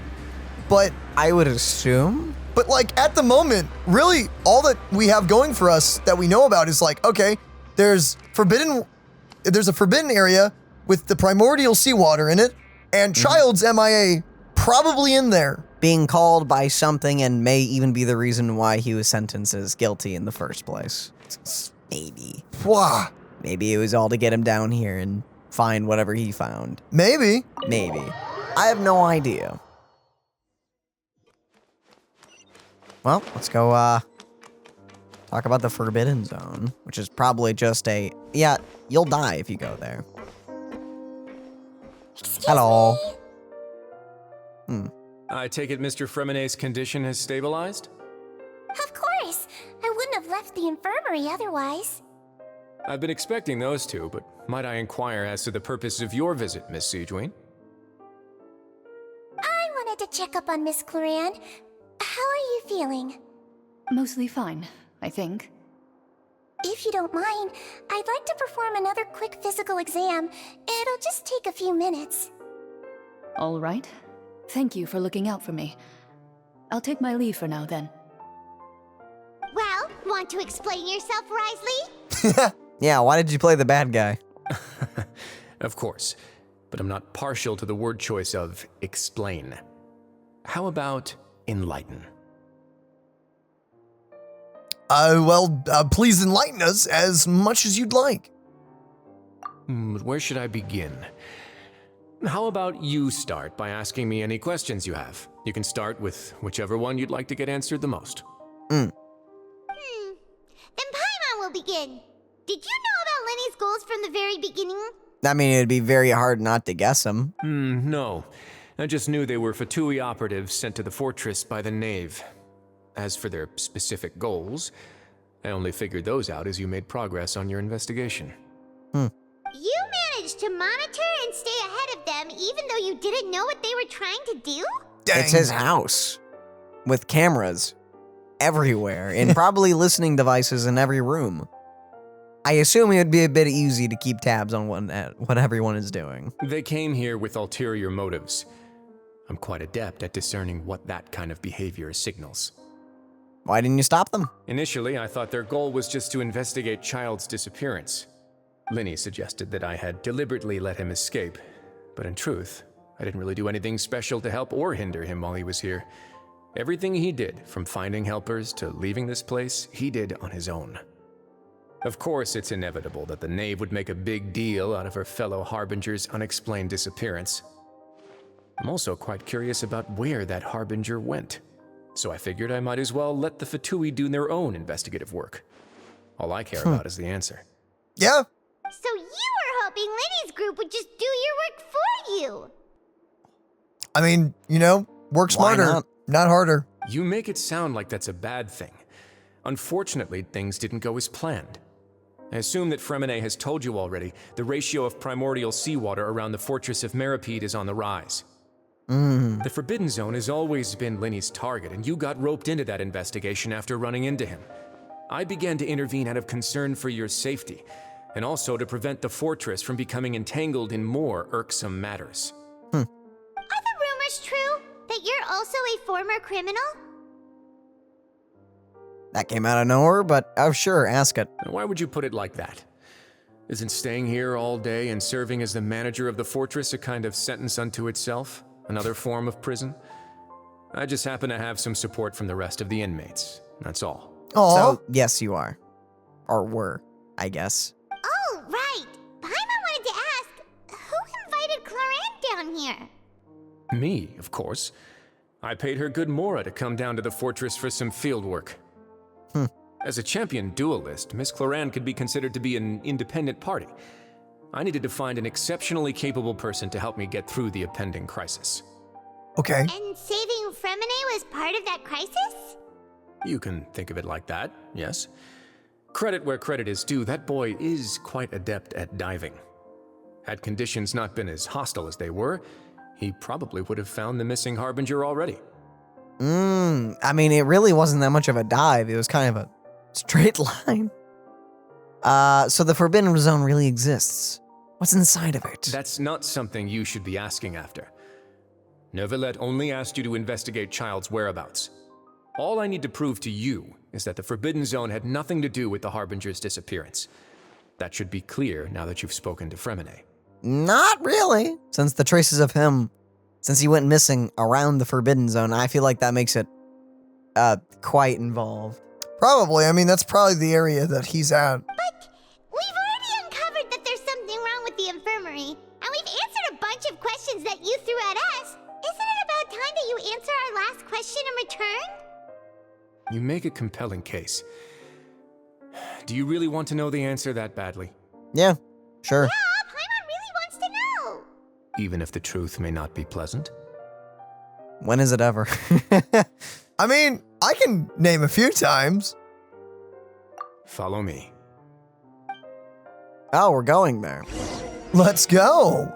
but I would assume. But at the moment, really all that we have going for us that we know about is okay, there's a forbidden area with the primordial seawater in it, and Child's MIA probably in there. Being called by something and may even be the reason why he was sentenced as guilty in the first place. Maybe. Wow. Maybe it was all to get him down here and find whatever he found. Maybe. Maybe. I have no idea. Well, let's go, talk about the Forbidden Zone, which is probably just a... Yeah, you'll die if you go there. Hello. I take it Mr. Freminet's condition has stabilized? Of course. I wouldn't have left the infirmary otherwise. I've been expecting those two, but might I inquire as to the purpose of your visit, Miss Siegeween? I wanted to check up on Miss Cloran. How are you feeling? Mostly fine, I think. If you don't mind, I'd like to perform another quick physical exam. It'll just take a few minutes. All right. Thank you for looking out for me. I'll take my leave for now, then. Well, want to explain yourself, Risley? Yeah, why did you play the bad guy? Of course, but I'm not partial to the word choice of explain. How about enlighten? Please enlighten us as much as you'd like. Where should I begin? How about you start by asking me any questions you have? You can start with whichever one you'd like to get answered the most. Then Paimon will begin. Did you know about Lyney's goals from the very beginning? I mean, it'd be very hard not to guess them. No. I just knew they were Fatui operatives sent to the fortress by the Knave. As for their specific goals, I only figured those out as you made progress on your investigation. You managed to monitor and stay ahead of them even though you didn't know what they were trying to do? Dang. It's his house. With cameras. Everywhere. And probably listening devices in every room. I assume it would be a bit easy to keep tabs on what everyone is doing. They came here with ulterior motives. I'm quite adept at discerning what that kind of behavior signals. Why didn't you stop them? Initially, I thought their goal was just to investigate Child's disappearance. Lyney suggested that I had deliberately let him escape, but in truth, I didn't really do anything special to help or hinder him while he was here. Everything he did, from finding helpers to leaving this place, he did on his own. Of course, it's inevitable that the Knave would make a big deal out of her fellow Harbinger's unexplained disappearance. I'm also quite curious about where that Harbinger went, so I figured I might as well let the Fatui do their own investigative work. All I care about is the answer. Yeah. So you were hoping Lyney's group would just do your work for you. I mean, work smarter, not harder. You make it sound like that's a bad thing. Unfortunately, things didn't go as planned. I assume that Freminet has told you already, the ratio of primordial seawater around the fortress of Meripede is on the rise. The Forbidden Zone has always been Lyney's target, and you got roped into that investigation after running into him. I began to intervene out of concern for your safety, and also to prevent the fortress from becoming entangled in more irksome matters. Are the rumors true? That you're also a former criminal? That came out of nowhere, but oh sure, ask it. Why would you put it like that? Isn't staying here all day and serving as the manager of the fortress a kind of sentence unto itself? Another form of prison? I just happen to have some support from the rest of the inmates. That's all. So, yes, you are. Or were, I guess. Oh, right. Paimon wanted to ask, who invited Cloran down here? Me, of course. I paid her good mora to come down to the fortress for some field work. As a champion duelist, Miss Cloran could be considered to be an independent party. I needed to find an exceptionally capable person to help me get through the impending crisis. Okay. And saving Freminet was part of that crisis? You can think of it like that, yes. Credit where credit is due, that boy is quite adept at diving. Had conditions not been as hostile as they were, he probably would have found the missing Harbinger already. I mean, it really wasn't that much of a dive. It was kind of a straight line. So the Forbidden Zone really exists. What's inside of it? That's not something you should be asking after. Neuvillette only asked you to investigate Child's whereabouts. All I need to prove to you is that the Forbidden Zone had nothing to do with the Harbinger's disappearance. That should be clear now that you've spoken to Freminet. Not really. Since he went missing around the Forbidden Zone, I feel like that makes it quite involved. Probably. I mean, that's probably the area that he's at. But we've already uncovered that there's something wrong with the infirmary, and we've answered a bunch of questions that you threw at us. question in return? You make a compelling case. Do you really want to know the answer that badly? Yeah, sure. Yeah, Paimon really wants to know. Even if the truth may not be pleasant? When is it ever? I mean, I can name a few times. Follow me. Oh, we're going there. Let's go.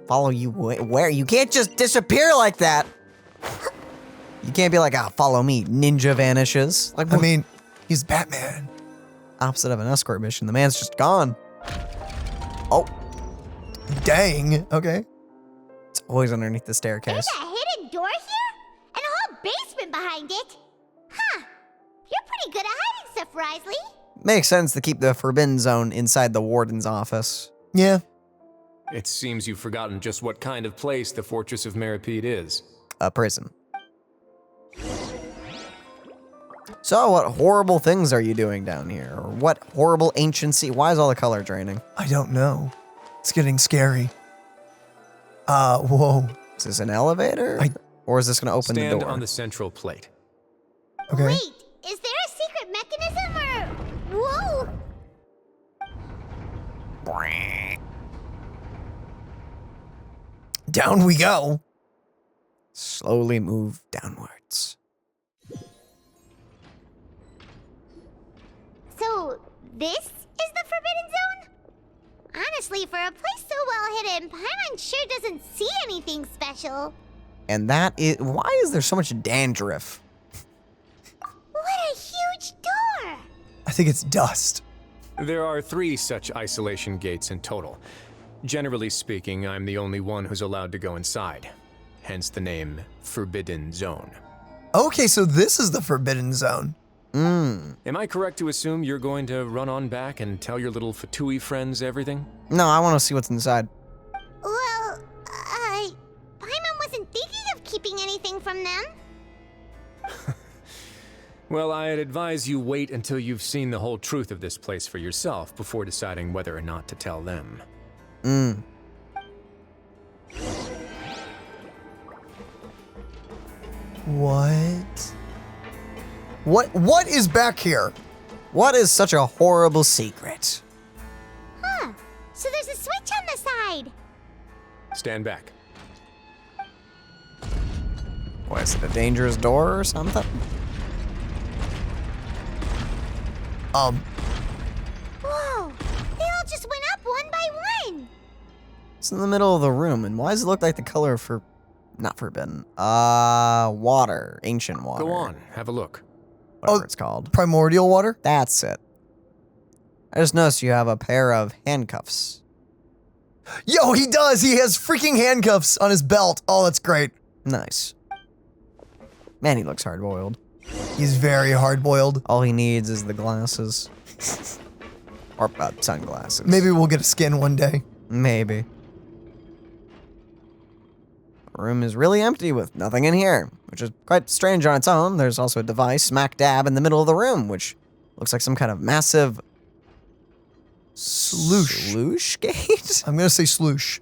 Follow you where? You can't just disappear like that. You can't be like, follow me. Ninja vanishes. Like, I mean, he's Batman. Opposite of an escort mission. The man's just gone. Oh. Dang. Okay. It's always underneath the staircase. There's a hidden door here? And a whole basement behind it? Huh. You're pretty good at hiding stuff, Wriothesley. Makes sense to keep the forbidden zone inside the warden's office. Yeah. It seems you've forgotten just what kind of place the Fortress of Meripede is. A prison. So, what horrible things are you doing down here? Or what horrible anciency? Why is all the color draining? I don't know. It's getting scary. Whoa. Is this an elevator? Or is this going to open the Stand door? on the central plate. Okay. Wait, is there a secret mechanism or... Whoa! Down we go. Slowly move downwards. So, this is the Forbidden Zone? Honestly, for a place so well hidden, Paimon sure doesn't see anything special. And that is... Why is there so much dandruff? What a huge door! I think it's dust. There are 3 such isolation gates in total. Generally speaking, I'm the only one who's allowed to go inside. Hence the name Forbidden Zone. Okay, so this is the Forbidden Zone. Am I correct to assume you're going to run on back and tell your little Fatui friends everything? No, I want to see what's inside. Well, Paimon wasn't thinking of keeping anything from them. Well, I'd advise you wait until you've seen the whole truth of this place for yourself before deciding whether or not to tell them. What is back here? What is such a horrible secret? Huh. So there's a switch on the side. Stand back. What is it, a dangerous door or something? Whoa. They all just went up one by one. It's in the middle of the room, and why does it look like the color for... Not forbidden. Water. Ancient water. Go on, have a look. Whatever it's called. Primordial water? That's it. I just noticed you have a pair of handcuffs. Yo, he does! He has freaking handcuffs on his belt. Oh, that's great. Nice. Man, he looks hard-boiled. He's very hard-boiled. All he needs is the glasses. Or sunglasses. Maybe we'll get a skin one day. Maybe. The room is really empty with nothing in here, which is quite strange on its own. There's also a device smack dab in the middle of the room, which looks like some kind of massive... Sloosh. Sloosh gate? I'm gonna say sloosh.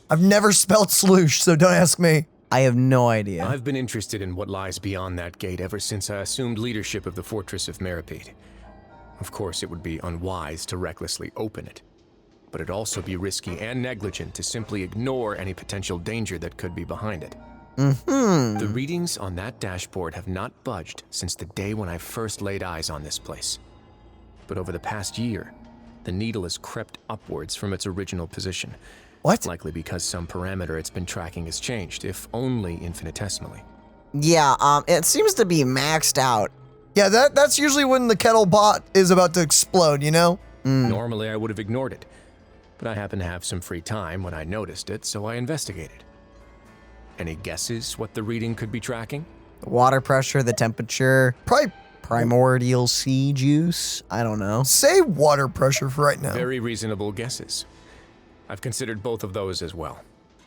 I've never spelled sloosh, so don't ask me. I have no idea. I've been interested in what lies beyond that gate ever since I assumed leadership of the Fortress of Meripede. Of course, it would be unwise to recklessly open it, but it'd also be risky and negligent to simply ignore any potential danger that could be behind it. The readings on that dashboard have not budged since the day when I first laid eyes on this place. But over the past year, the needle has crept upwards from its original position. What? Likely because some parameter it's been tracking has changed, if only infinitesimally. Yeah, it seems to be maxed out. Yeah, that's usually when the kettle pot is about to explode, you know? Normally I would have ignored it, but I happened to have some free time when I noticed it, so I investigated. Any guesses what the reading could be tracking? The water pressure, the temperature, Probably primordial sea juice. I don't know. say water pressure for right now. Very reasonable guesses. I've considered both of those as well.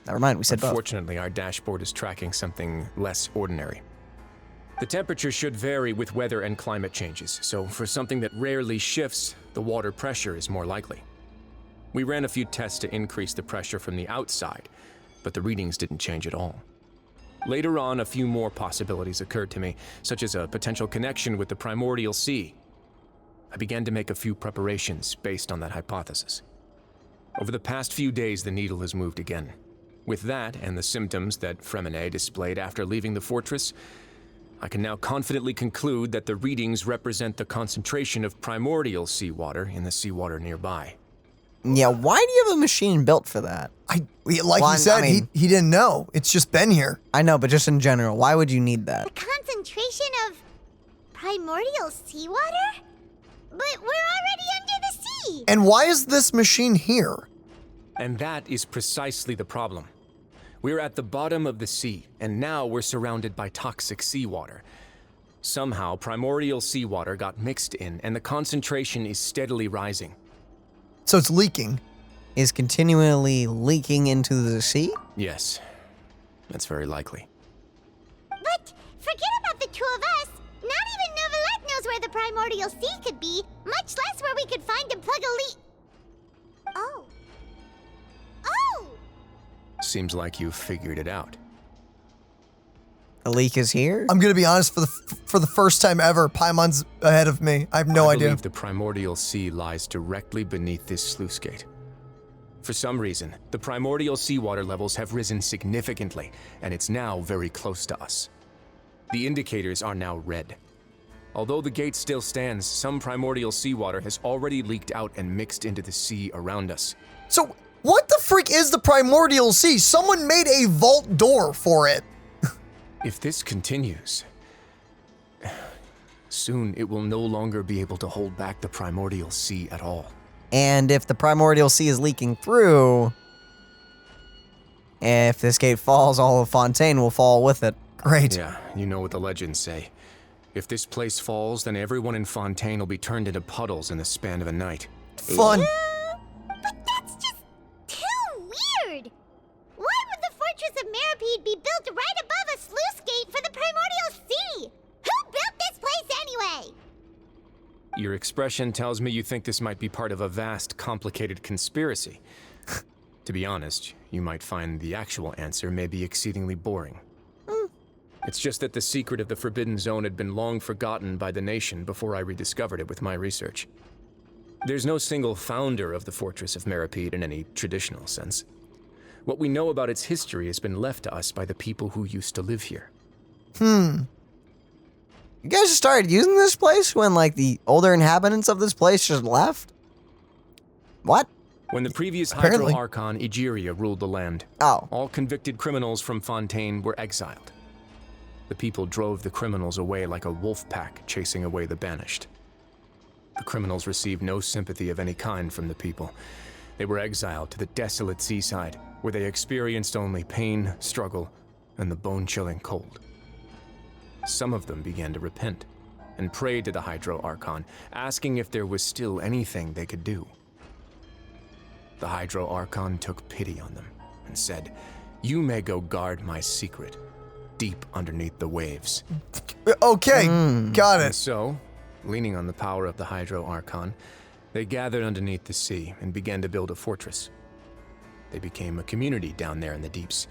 Never mind, we said both. Unfortunately, our dashboard is tracking something less ordinary. The temperature should vary with weather and climate changes, so for something that rarely shifts, the water pressure is more likely. We ran a few tests to increase the pressure from the outside, but the readings didn't change at all. Later on, a few more possibilities occurred to me, such as a potential connection with the primordial sea. I began to make a few preparations based on that hypothesis. Over the past few days, the needle has moved again. With that, and the symptoms that Freminet displayed after leaving the fortress, I can now confidently conclude that the readings represent the concentration of primordial seawater in the seawater nearby. Yeah, why do you have a machine built for that? You said, he didn't know. It's just been here. I know, but just in general, why would you need that? The concentration of primordial seawater? But we're already under the sea! And why is this machine here? And that is precisely the problem. We're at the bottom of the sea, and now we're surrounded by toxic seawater. Somehow, primordial seawater got mixed in, and the concentration is steadily rising. So it's leaking. Is continually leaking into the sea? Yes, that's very likely. But forget about the two of us. Not even Neuvillette knows where the primordial sea could be, much less where we could find and plug a leak. Oh. Seems like you've figured it out. The leak is here? I'm gonna be honest, for the first time ever, Paimon's ahead of me. I have no idea. I believe the primordial sea lies directly beneath this sluice gate. For some reason, the primordial seawater levels have risen significantly, and it's now very close to us. The indicators are now red. Although the gate still stands, some primordial seawater has already leaked out and mixed into the sea around us. So, what the freak is the primordial sea? Someone made a vault door for it. If this continues, soon it will no longer be able to hold back the primordial sea at all. And if the primordial sea is leaking through, if this gate falls, all of Fontaine will fall with it. Great. Yeah, you know what the legends say. If this place falls, then everyone in Fontaine will be turned into puddles in the span of a night. Fun. But that's just too weird. Why would the Fortress of Meripede be built right above a sluice gate for the primordial sea? Who built this place anyway? Your expression tells me you think this might be part of a vast, complicated conspiracy. To be honest, you might find the actual answer may be exceedingly boring. It's just that the secret of the Forbidden Zone had been long forgotten by the nation before I rediscovered it with my research. There's no single founder of the Fortress of Meripede in any traditional sense. What we know about its history has been left to us by the people who used to live here. You guys just started using this place when, like, the older inhabitants of this place just left? What? When the previous Apparently. Hydro Archon, Egeria, ruled the land, all convicted criminals from Fontaine were exiled. The people drove the criminals away like a wolf pack chasing away the banished. The criminals received no sympathy of any kind from the people. They were exiled to the desolate seaside, where they experienced only pain, struggle, and the bone-chilling cold. Some of them began to repent and prayed to the Hydro Archon, asking if there was still anything they could do. The Hydro Archon took pity on them and said, "You may go guard my secret, deep underneath the waves." Okay, got And it. so, leaning on the power of the Hydro Archon, they gathered underneath the sea and began to build a fortress. They became a community down there in the deeps,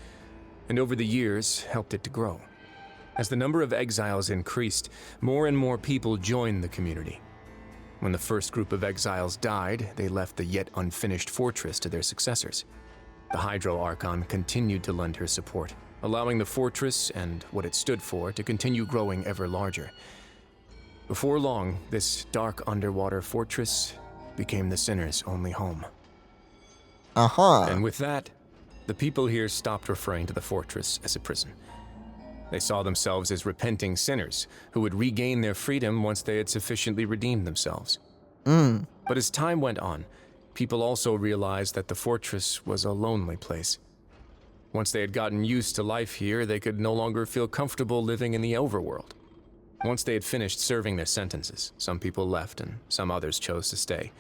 and over the years helped it to grow. As the number of exiles increased, more and more people joined the community. When the first group of exiles died, they left the yet unfinished fortress to their successors. The Hydro Archon continued to lend her support, allowing the fortress and what it stood for to continue growing ever larger. Before long, this dark underwater fortress became the sinner's only home. And with that, the people here stopped referring to the fortress as a prison. They saw themselves as repenting sinners who would regain their freedom once they had sufficiently redeemed themselves. But as time went on, people also realized that the fortress was a lonely place. Once they had gotten used to life here, they could no longer feel comfortable living in the overworld. Once they had finished serving their sentences, some people left and some others chose to stay.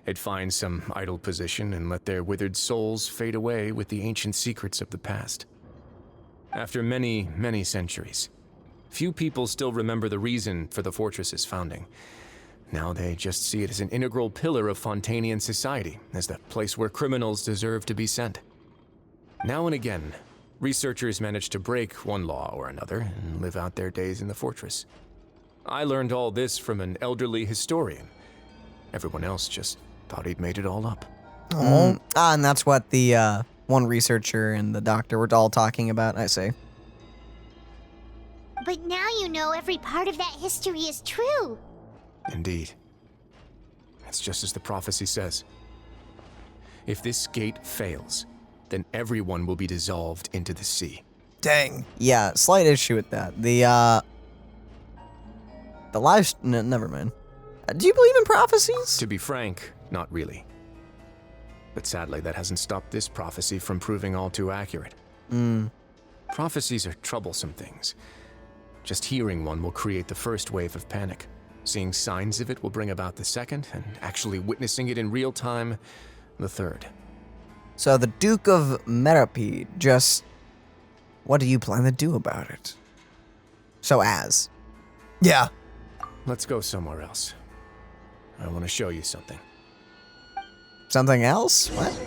They'd find some idle position and let their withered souls fade away with the ancient secrets of the past. After many, many centuries, few people still remember the reason for the fortress's founding. Now they just see it as an integral pillar of Fontainian society, as the place where criminals deserve to be sent. Now and again, researchers manage to break one law or another and live out their days in the fortress. I learned all this from an elderly historian. Everyone else just thought he'd made it all up. And that's what the one researcher and the doctor were all talking about, I see. But now you know every part of that history is true. Indeed. It's just as the prophecy says. If this gate fails, then everyone will be dissolved into the sea. Dang. Yeah, slight issue with that. Never mind. Do you believe in prophecies? To be frank, not really. But sadly, that hasn't stopped this prophecy from proving all too accurate. Prophecies are troublesome things. Just hearing one will create the first wave of panic. Seeing signs of it will bring about the second, and actually witnessing it in real time, the third. So the Duke of Meripede just... What do you plan to do about it? Yeah. Let's go somewhere else. I want to show you something. Something else? What?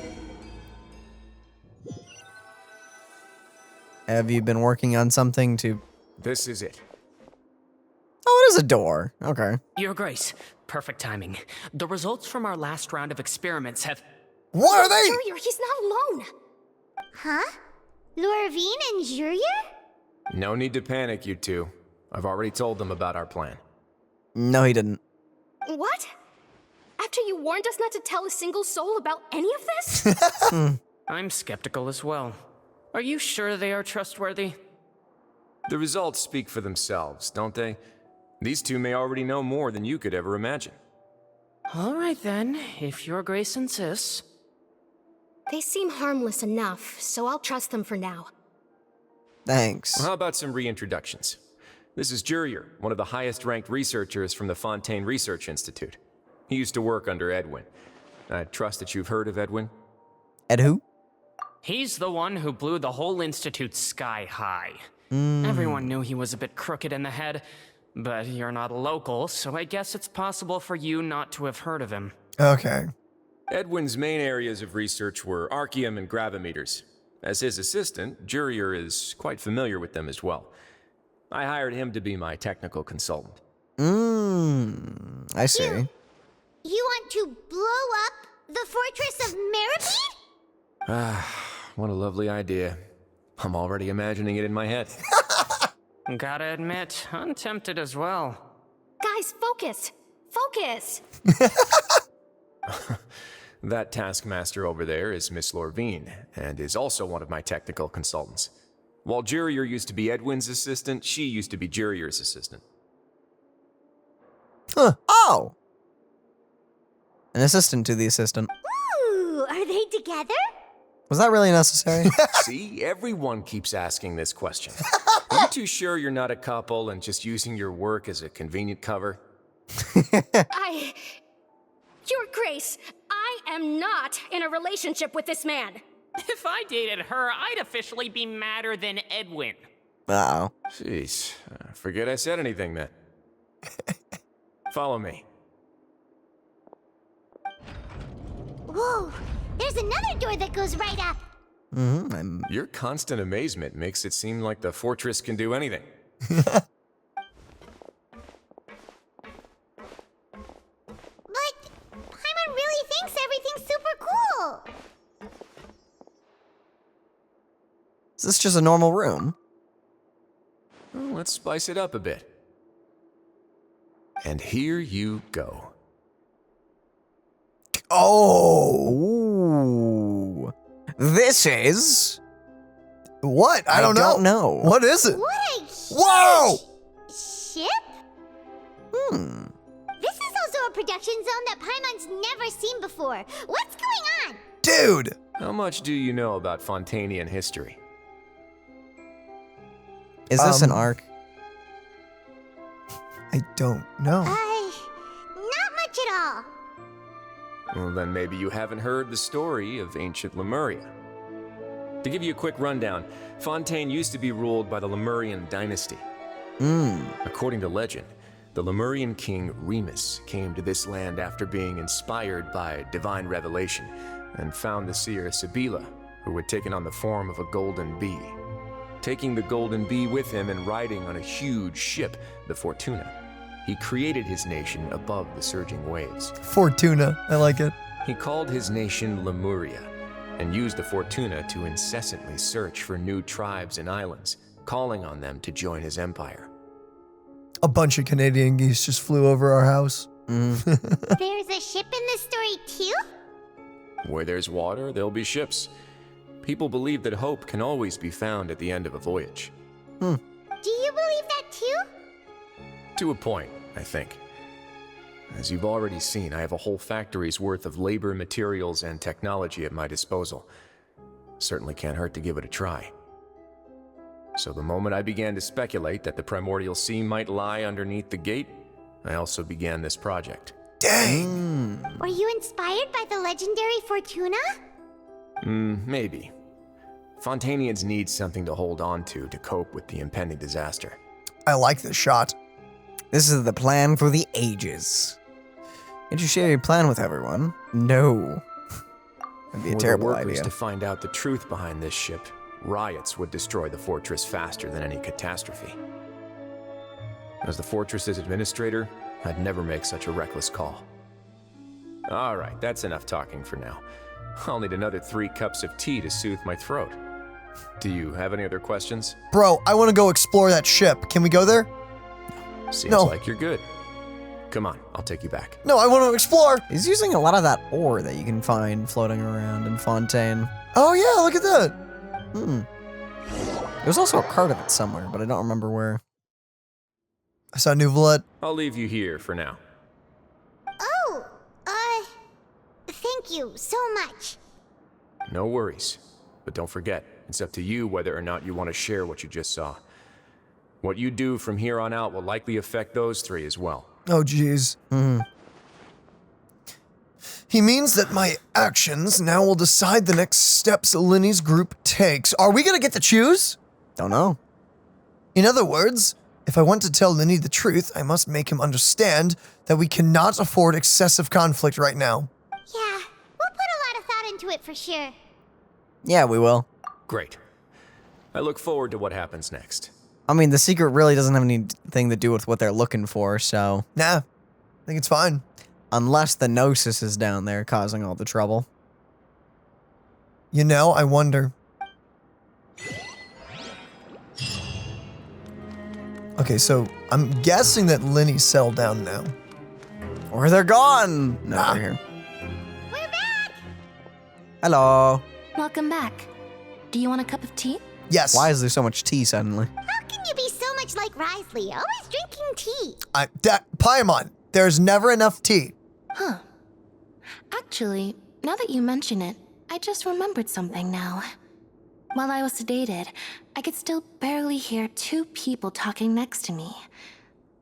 Have you been working on something to... This is it. Oh, it is a door. Okay. Your Grace, perfect timing. The results from our last round of experiments have... What are they? Yesteryear, he's not alone. Huh? Lorvine and Yesteryear? No need to panic, you two. I've already told them about our plan. No, he didn't. What? After you warned us not to tell a single soul about any of this? I'm skeptical as well. Are you sure they are trustworthy? The results speak for themselves, don't they? These two may already know more than you could ever imagine. All right then, if Your Grace insists. They seem harmless enough, so I'll trust them for now. Thanks. Well, how about some reintroductions? This is Yesteryear, one of the highest-ranked researchers from the Fontaine Research Institute. He used to work under Edwin. I trust that you've heard of Edwin? Ed who? He's the one who blew the whole institute sky high. Everyone knew he was a bit crooked in the head, but you're not a local, so I guess it's possible for you not to have heard of him. Okay. Edwin's main areas of research were archeum and gravimeters. As his assistant, Yesteryear is quite familiar with them as well. I hired him to be my technical consultant. I see. You want to blow up the fortress of Meripede? What a lovely idea. I'm already imagining it in my head. Gotta admit, I'm tempted as well. Guys, focus! Focus! That taskmaster over there is Miss Lorvine, and is also one of my technical consultants. While Yesteryear used to be Edwin's assistant, she used to be Yesteryear's assistant. Huh. Oh! An assistant to the assistant. Ooh, are they together? Was that really necessary? See, everyone keeps asking this question. Are you too sure you're not a couple and just using your work as a convenient cover? Your Grace, I am not in a relationship with this man. If I dated her, I'd officially be madder than Edwin. Uh-oh. Jeez, forget I said anything then. Follow me. Whoa, there's another door that goes right up. Your constant amazement makes it seem like the fortress can do anything. But Paimon really thinks everything's super cool. Is this just a normal room? Well, let's spice it up a bit. And here you go. Oh. Ooh. This is... What? I don't know. What is it? What a huge Whoa! ship? This is also a production zone that Paimon's never seen before. What's going on? Dude! How much do you know about Fontainian history? Is this an arc? I don't know. Not much at all. Well, then maybe you haven't heard the story of ancient Lemuria. To give you a quick rundown, Fontaine used to be ruled by the Lemurian dynasty. According to legend, the Lemurian king Remus came to this land after being inspired by divine revelation and found the seer Sibila, who had taken on the form of a golden bee. Taking the golden bee with him and riding on a huge ship, the Fortuna, he created his nation above the surging waves. Fortuna, I like it. He called his nation Lemuria, and used the Fortuna to incessantly search for new tribes and islands, calling on them to join his empire. A bunch of Canadian geese just flew over our house. There's a ship in this story too? Where there's water, there'll be ships. People believe that hope can always be found at the end of a voyage. Do you believe that too? To a point, I think. As you've already seen, I have a whole factory's worth of labor, materials, and technology at my disposal. Certainly can't hurt to give it a try. So the moment I began to speculate that the primordial sea might lie underneath the gate, I also began this project. Dang! Were you inspired by the legendary Fortuna? Maybe. Fontainians need something to hold on to cope with the impending disaster. I like this shot. This is the plan for the ages. Did you share your plan with everyone? No. That'd be a terrible For the workers idea. to find out the truth behind this ship, riots would destroy the fortress faster than any catastrophe. As the fortress's administrator, I'd never make such a reckless call. All right, that's enough talking for now. I'll need another 3 cups of tea to soothe my throat. Do you have any other questions? Bro, I want to go explore that ship. Can we go there? Seems No. like you're good. Come on, I'll take you back. No, I want to explore. He's using a lot of that ore that you can find floating around in Fontaine. Oh yeah, look at that. There's also a card of it somewhere, but I don't remember where. I saw Neuvillette. I'll leave you here for now. Oh, thank you so much. No worries. But don't forget, it's up to you whether or not you want to share what you just saw. What you do from here on out will likely affect those 3 as well. Oh jeez. He means that my actions now will decide the next steps Lyney's group takes. Are we gonna get to choose? Don't know. In other words, if I want to tell Lyney the truth, I must make him understand that we cannot afford excessive conflict right now. Yeah, we'll put a lot of thought into it for sure. Yeah, we will. Great. I look forward to what happens next. I mean, the secret really doesn't have anything to do with what they're looking for, so... Nah, I think it's fine. Unless the Gnosis is down there causing all the trouble. You know, I wonder. Okay, so I'm guessing that Lyney's settled down now. Or they're gone! No, they're here. We're back! Hello. Welcome back. Do you want a cup of tea? Yes. Why is there so much tea suddenly? How can you be so much like Risley, always drinking tea? Paimon, there's never enough tea. Huh. Actually, now that you mention it, I just remembered something now. While I was sedated, I could still barely hear 2 people talking next to me.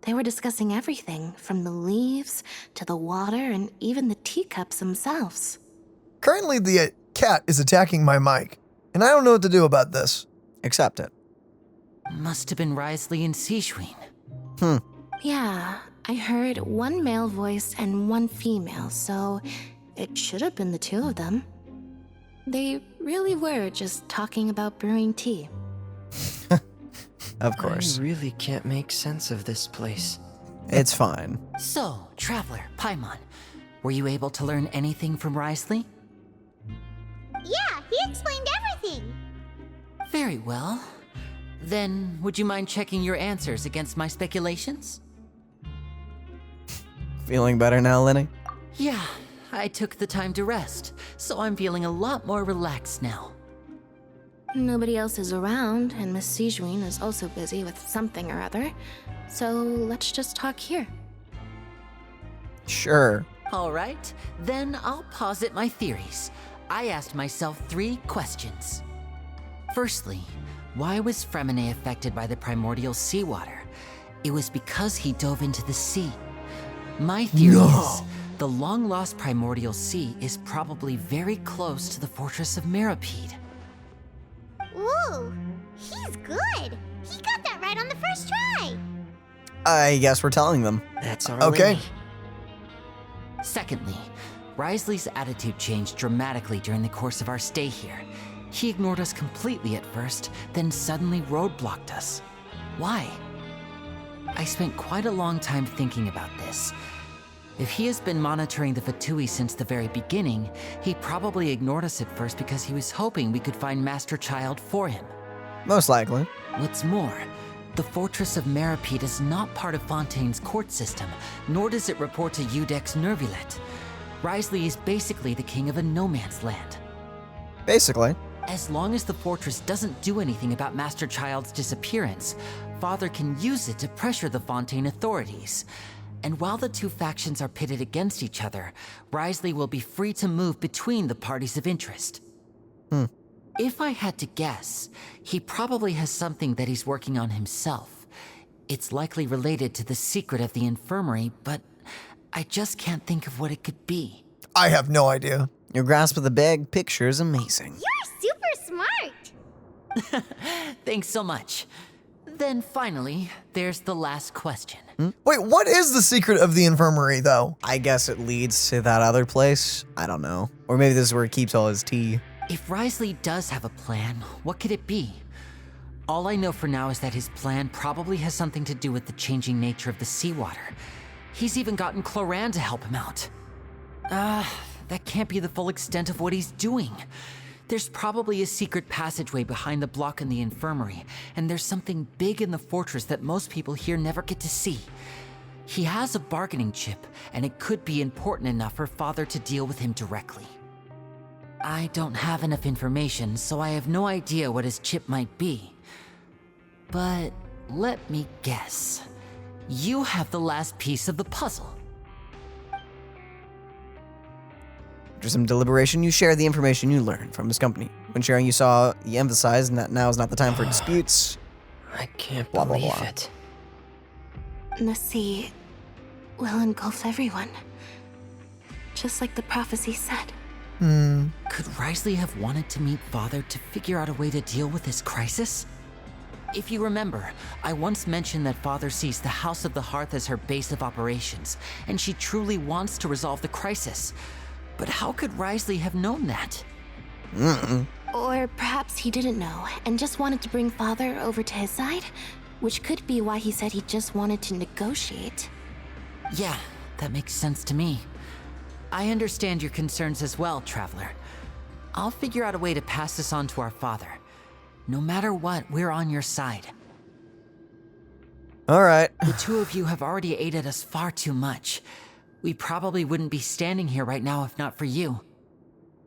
They were discussing everything, from the leaves to the water and even the teacups themselves. Currently, the cat is attacking my mic, and I don't know what to do about this. Accept it. Must have been Risley and Sijween. Yeah, I heard 1 male voice and 1 female, so it should have been the 2 of them. They really were just talking about brewing tea. Of course. I really can't make sense of this place. It's fine. So, Traveler, Paimon, were you able to learn anything from Risley? Yeah, he explained everything. Very well. Then, would you mind checking your answers against my speculations? Feeling better now, Lyney? Yeah, I took the time to rest, so I'm feeling a lot more relaxed now. Nobody else is around, and Miss Sijween is also busy with something or other, so let's just talk here. Sure. All right, then I'll posit my theories. I asked myself 3 questions. Firstly, why was Freminet affected by the primordial seawater? It was because he dove into the sea. My theory is the long-lost primordial sea is probably very close to the fortress of Mirapede. Whoa, he's good. He got that right on the first try. I guess we're telling them. That's our Okay. Secondly, Risley's attitude changed dramatically during the course of our stay here. He ignored us completely at first, then suddenly roadblocked us. Why? I spent quite a long time thinking about this. If he has been monitoring the Fatui since the very beginning, he probably ignored us at first because he was hoping we could find Master Child for him. Most likely. What's more, the Fortress of Meropide is not part of Fontaine's court system, nor does it report to Iudex Neuvillette. Wriothesley is basically the king of a no-man's land. Basically. As long as the fortress doesn't do anything about Master Child's disappearance, Father can use it to pressure the Fontaine authorities. And while the two factions are pitted against each other, Wriothesley will be free to move between the parties of interest. If I had to guess, he probably has something that he's working on himself. It's likely related to the secret of the infirmary, but I just can't think of what it could be. I have no idea. Your grasp of the big picture is amazing. You're super smart. Thanks so much. Then finally, there's the last question. Wait, what is the secret of the infirmary, though? I guess it leads to that other place. I don't know. Or maybe this is where he keeps all his tea. If Wriothesley does have a plan, what could it be? All I know for now is that his plan probably has something to do with the changing nature of the seawater. He's even gotten Cloran to help him out. That can't be the full extent of what he's doing. There's probably a secret passageway behind the block in the infirmary, and there's something big in the fortress that most people here never get to see. He has a bargaining chip, and it could be important enough for Father to deal with him directly. I don't have enough information, so I have no idea what his chip might be. But let me guess. You have the last piece of the puzzle. After some deliberation, you share the information you learned from his company. When sharing, you emphasized that now is not the time for disputes. I can't blah, blah, believe blah. it. The sea will engulf everyone. Just like the prophecy said. Could Wriothesley have wanted to meet Father to figure out a way to deal with this crisis? If you remember, I once mentioned that Father sees the House of the Hearth as her base of operations, and she truly wants to resolve the crisis. But how could Wriothesley have known that? Or perhaps he didn't know and just wanted to bring Father over to his side, which could be why he said he just wanted to negotiate. Yeah, that makes sense to me. I understand your concerns as well, Traveler. I'll figure out a way to pass this on to our father. No matter what, we're on your side. All right. The two of you have already aided us far too much. We probably wouldn't be standing here right now if not for you.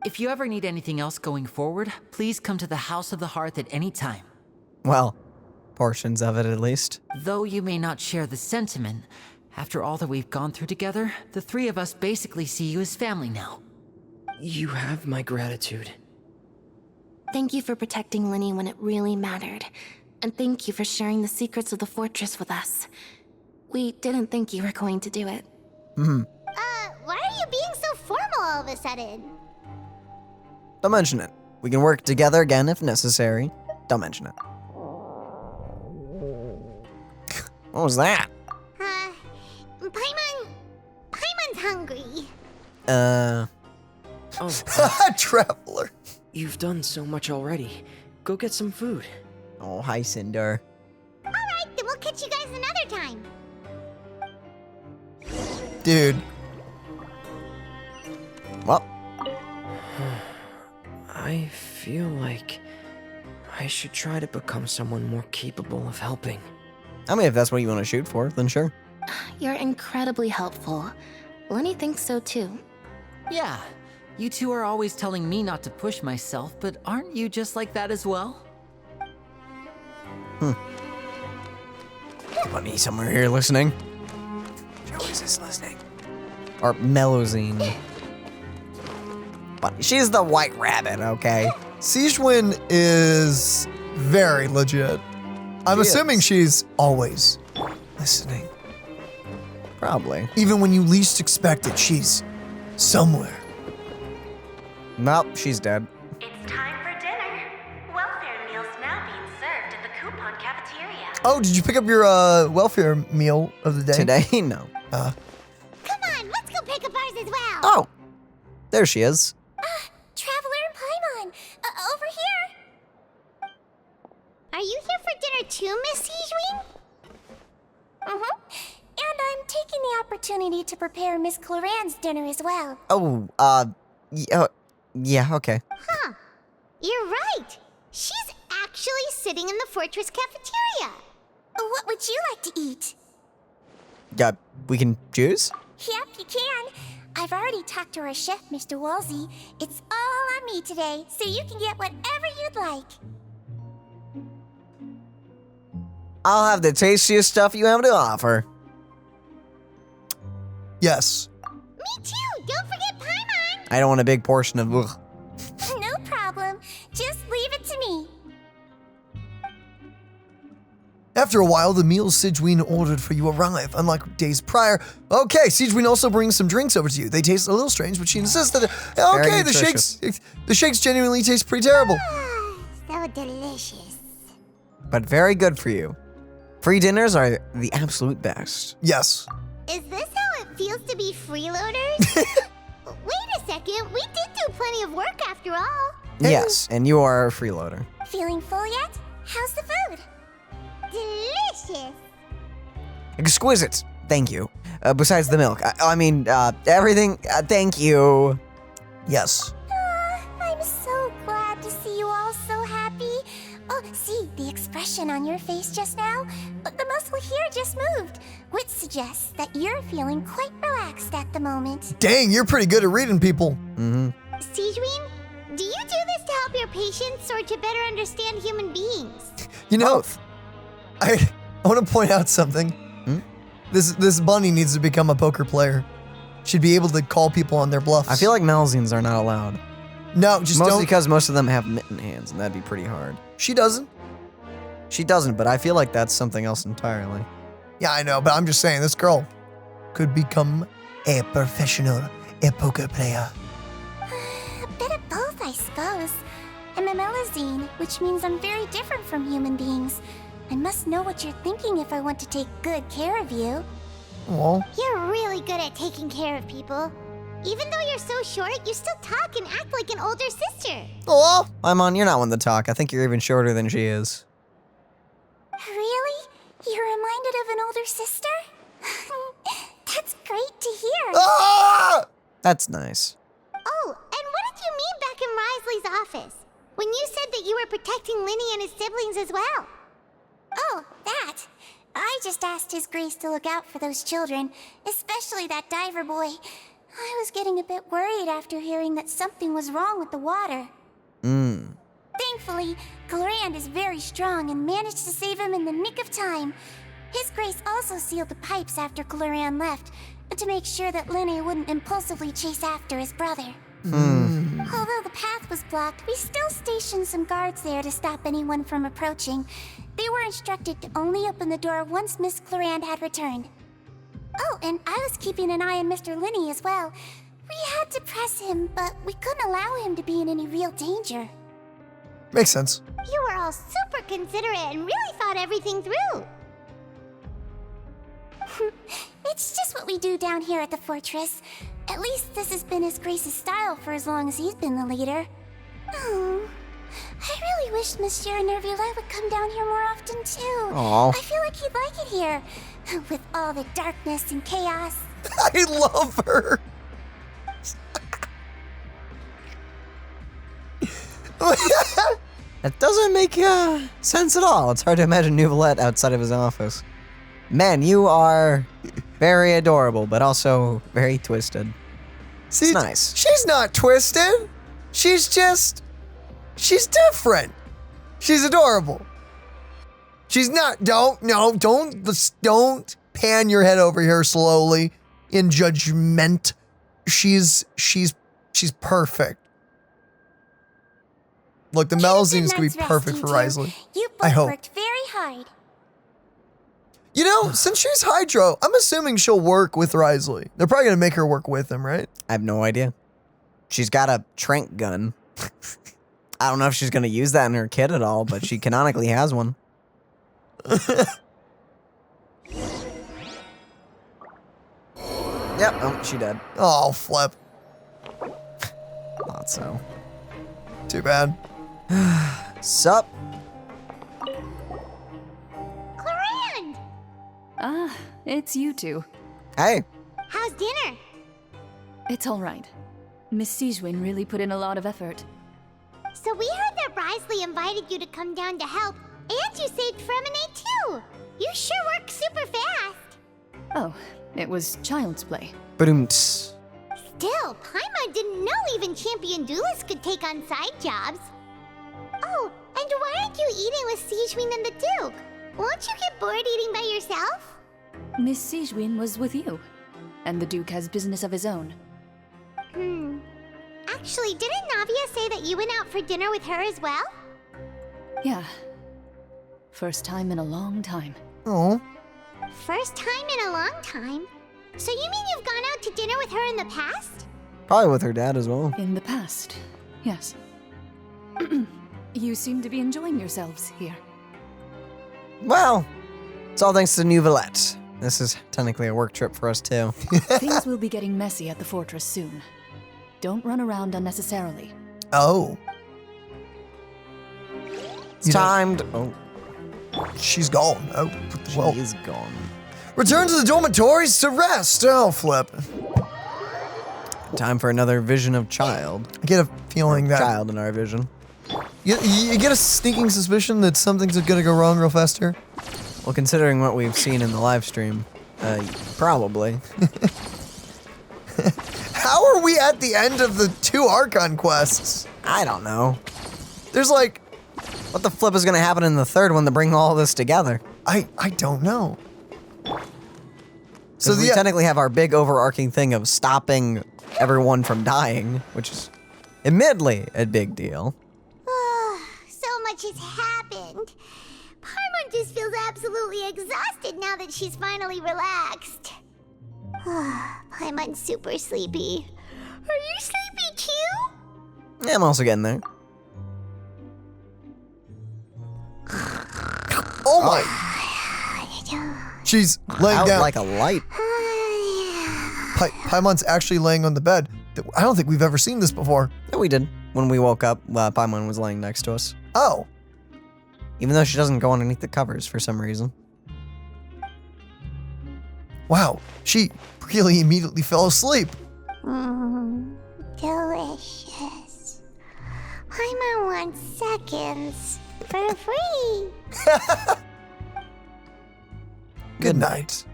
If you ever need anything else going forward, please come to the House of the Hearth at any time. Well, portions of it at least. Though you may not share the sentiment, after all that we've gone through together, the three of us basically see you as family now. You have my gratitude. Thank you for protecting Lyney when it really mattered. And thank you for sharing the secrets of the fortress with us. We didn't think you were going to do it. Why are you being so formal all of a sudden? Don't mention it. We can work together again if necessary. Don't mention it. What was that? Paimon's hungry. Oh, Traveler. you've done so much already. Go get some food. Oh, hi, Cinder. Alright, then we'll catch you guys another time. Dude. Well, I feel like I should try to become someone more capable of helping. I mean, if that's what you want to shoot for, then sure. You're incredibly helpful. Lyney thinks so too. Yeah, you two are always telling me not to push myself, but aren't you just like that as well? Bunny somewhere here listening. Joey's is listening. Or Mellowzine. Bunny. She's the white rabbit, okay? Siegewin is very legit. I'm assuming she's always listening. Probably. Even when you least expect it, she's somewhere. Nope, she's dead. It's time for dinner. Welfare meals now being served in the coupon cafeteria. Oh, did you pick up your welfare meal of the day? Today? No. Come on, let's go pick up ours as well. Oh, there she is. Traveler and Paimon, over here. Are you here for dinner too, Miss Sijween? Mm-hmm. And I'm taking the opportunity to prepare Miss Cloran's dinner as well. Oh, yeah, okay. Huh. You're right. She's actually sitting in the fortress cafeteria. What would you like to eat? Yeah, we can choose? Yep, you can. I've already talked to our chef, Mr. Wolsey. It's all on me today, so you can get whatever you'd like. I'll have the tastiest stuff you have to offer. Yes. Me too. Don't forget Paimon. I don't want a big portion of... Ugh. No problem. Just leave it to me. After a while, the meals Sijween ordered for you arrive. Unlike days prior, okay, Sijween also brings some drinks over to you. They taste a little strange, but she insists that, okay, the shakes genuinely taste pretty terrible. So delicious. But very good for you. Free dinners are the absolute best. Yes. Is this how it feels to be freeloaders? Wait a second, we did do plenty of work after all. Yes, and you are a freeloader. Feeling full yet? How's the food? Delicious. Exquisite. Thank you. Besides the milk. I mean, everything. Thank you. Yes. I'm so glad to see you all so happy. Oh, see, the expression on your face just now? The muscle here just moved, which suggests that you're feeling quite relaxed at the moment. Dang, you're pretty good at reading people. Mm-hmm. Sijween, do you do this to help your patients or to better understand human beings? You know, Both. I want to point out something. This bunny needs to become a poker player. Should be able to call people on their bluffs. I feel like Malzines are not allowed. No, just Mostly don't. because most of them have mitten hands, and that'd be pretty hard. She doesn't. She doesn't, but I feel like that's something else entirely. Yeah, I know, but I'm just saying this girl could become a professional poker player. A bit of both, I suppose. I'm a Melazine, which means I'm very different from human beings. I must know what you're thinking if I want to take good care of you. Aw. You're really good at taking care of people. Even though you're so short, you still talk and act like an older sister. Aw. Paimon, you're not one to talk. I think you're even shorter than she is. Really? You're reminded of an older sister? That's great to hear. Ah! That's nice. Oh, and what did you mean back in Risley's office? When you said that you were protecting Lyney and his siblings as well? Oh, that. I just asked His Grace to look out for those children, especially that diver boy. I was getting a bit worried after hearing that something was wrong with the water. Thankfully, Cloran is very strong and managed to save him in the nick of time. His Grace also sealed the pipes after Cloran left, to make sure that Lyney wouldn't impulsively chase after his brother. Although the path was blocked, we still stationed some guards there to stop anyone from approaching. They were instructed to only open the door once Miss Cloran had returned. Oh, and I was keeping an eye on Mr. Lyney as well. We had to press him, but we couldn't allow him to be in any real danger. Makes sense. You were all super considerate and really thought everything through. It's just what we do down here at the fortress. At least this has been His Grace's style for as long as he's been the leader. Oh, I really wish Monsieur Neuvillette would come down here more often too. Aw. I feel like he'd like it here, with all the darkness and chaos. I love her. That doesn't make sense at all. It's hard to imagine Neuvillette outside of his office. Man, you are very adorable, but also very twisted. See, it's nice. She's not twisted. She's different. She's adorable. She's not, don't pan your head over here slowly in judgment. She's perfect. Look, the Melazine is going to be perfect for Risley. You I both hope. worked very hard. You know, since she's Hydro, I'm assuming she'll work with Risley. They're probably going to make her work with him, right? I have no idea. She's got a trank gun. I don't know if she's going to use that in her kit at all, but she canonically has one. Yep, oh, she dead. Oh, flip. Thought so. Too bad. Sup? Ah, it's you two. Hey. How's dinner? It's all right. Miss Sijwin really put in a lot of effort. So we heard that Risley invited you to come down to help, and you saved Freminet too. You sure work super fast. Oh, it was child's play. Ba-doom-ts. Still, Paimon didn't know even champion duelists could take on side jobs. Oh, and why aren't you eating with Sijwin and the Duke? Won't you get bored eating by yourself? Miss Sijwin was with you, and the Duke has business of his own. Actually, didn't Navia say that you went out for dinner with her as well? Yeah. First time in a long time. Oh. First time in a long time? So you mean you've gone out to dinner with her in the past? Probably with her dad as well. In the past, yes. You seem to be enjoying yourselves here. Well, it's all thanks to Neuvillette. This is technically a work trip for us too. Things will be getting messy at the fortress soon. Don't run around unnecessarily. Oh. It's timed. Oh. She's gone. Oh, well. She is gone. Return to the dormitories to rest. Oh, flip. Time for another vision of child. I get a feeling that... Child in our vision. You get a sneaking suspicion that something's gonna go wrong real fast here? Well, considering what we've seen in the live stream, probably. How are we at the end of the 2 Archon quests? I don't know. There's like... What the flip is gonna happen in the 3rd one to bring all this together? I don't know. So we technically have our big overarching thing of stopping everyone from dying, which is admittedly a big deal. So much has happened. Paimon just feels absolutely exhausted now that she's finally relaxed. Paimon's super sleepy. Are you sleepy too? Yeah, I'm also getting there. Oh my! She's laying down like a light. Paimon's actually laying on the bed. I don't think we've ever seen this before. Yeah, we did. When we woke up, Paimon was laying next to us. Oh. Even though she doesn't go underneath the covers for some reason. Wow, she really immediately fell asleep. Delicious. Paimon wants seconds for free. Good night.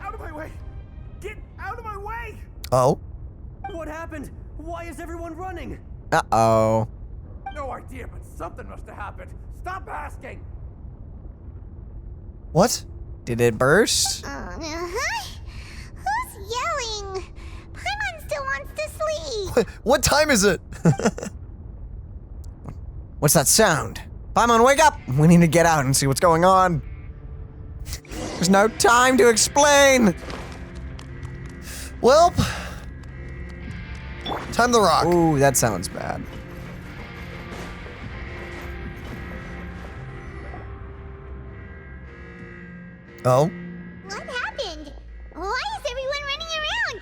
Out of my way! Get out of my way! Oh? What happened? Why is everyone running? Uh-oh. No idea, but something must have happened. Stop asking! What? Did it burst? Who's yelling? Paimon still wants to sleep. What time is it? What's that sound? Paimon, wake up! We need to get out and see what's going on. There's no time to explain. Well, time to rock. Ooh, that sounds bad. Oh? What happened? Why is everyone running around?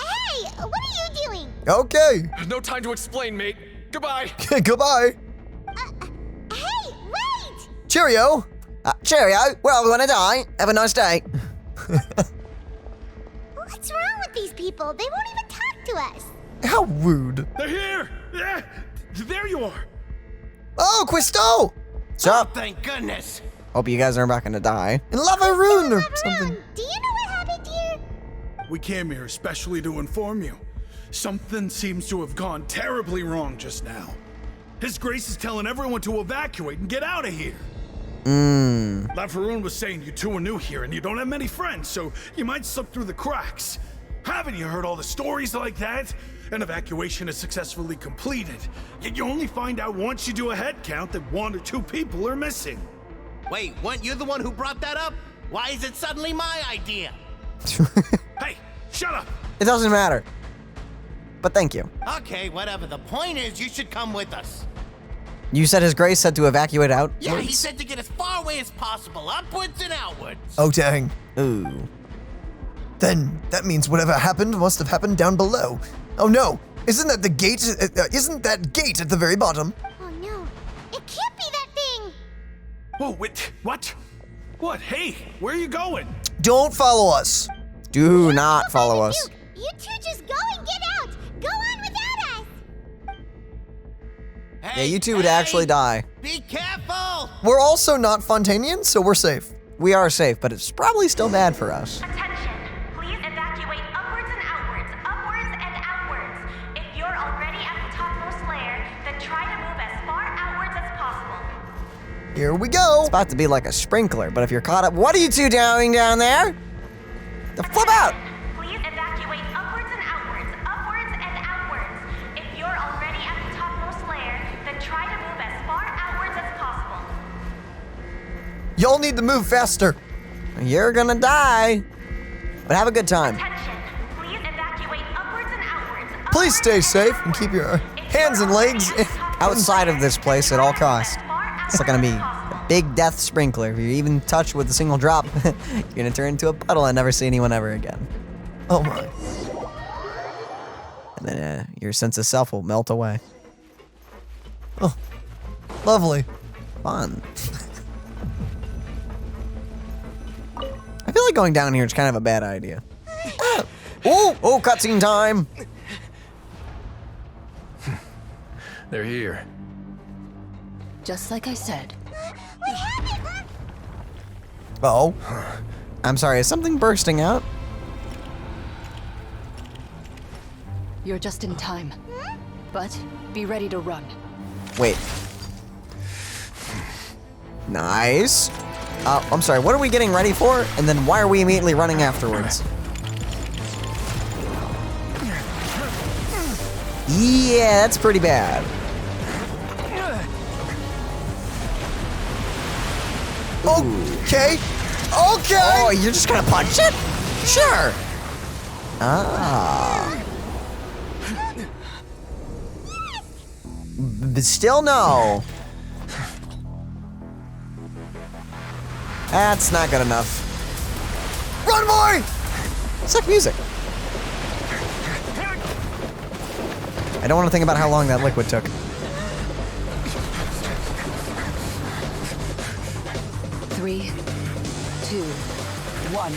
Hey, what are you doing? Okay. No time to explain, mate. Goodbye. Goodbye. Hey, wait! Cheerio. Cheerio. We're all gonna die. Have a nice day. What's wrong with these people? They won't even talk to us. How rude. They're here! Yeah, there you are! Oh, Quisto! Oh, thank goodness! Hope you guys aren't about gonna die. In Lavaroon or something. Do you know what happened here? We came here especially to inform you. Something seems to have gone terribly wrong just now. His Grace is telling everyone to evacuate and get out of here. Lavaroon was saying you two are new here and you don't have many friends, so you might slip through the cracks. Haven't you heard all the stories like that? An evacuation is successfully completed, yet you only find out once you do a head count that 1 or 2 people are missing. Wait, weren't you the one who brought that up? Why is it suddenly my idea? Hey, shut up! It doesn't matter. But thank you. Okay, whatever. The point is, you should come with us. You said His Grace said to evacuate out? Yeah, he said to get as far away as possible, upwards and outwards. Oh, dang. Ooh. Then that means whatever happened must have happened down below. Oh no! Isn't that the gate? Isn't that gate at the very bottom? Oh no, it can't be that thing! Whoa, wait, what? What? Hey, where are you going? Don't follow us. Do not follow us. You two just go and get out. Go on without us. Yeah, you two would actually die. Be careful! We're also not Fontainians, so we're safe. We are safe, but it's probably still bad for us. Attention. Please evacuate upwards and outwards. Upwards and outwards. If you're already at the topmost layer, then try to move as far outwards as possible. Here we go. It's about to be like a sprinkler, but if you're caught up, what are you two doing down there? The flip out! Please evacuate upwards and outwards. Upwards and outwards. If you're already at the topmost layer, then try to move as far outwards as possible. Y'all need to move faster. You're gonna die. But have a good time. Attention. Please evacuate upwards and outwards. Please stay safe and keep your hands and legs outside of this place at all costs. It's not gonna be a big death sprinkler. If you're even touched with a single drop, you're gonna turn into a puddle and never see anyone ever again. Oh my. And then your sense of self will melt away. Oh, lovely. Fun. I feel like going down here is kind of a bad idea. Oh, cutscene time. They're here. Just like I said. Oh. I'm sorry, is something bursting out? You're just in time. But be ready to run. Wait. Nice. I'm sorry, what are we getting ready for? And then why are we immediately running afterwards? Yeah, that's pretty bad. Okay. Okay. Oh, you're just gonna punch it? Sure. Ah. But still no. That's not good enough. Run, boy! It's like music. I don't want to think about how long that liquid took. Three, two, one.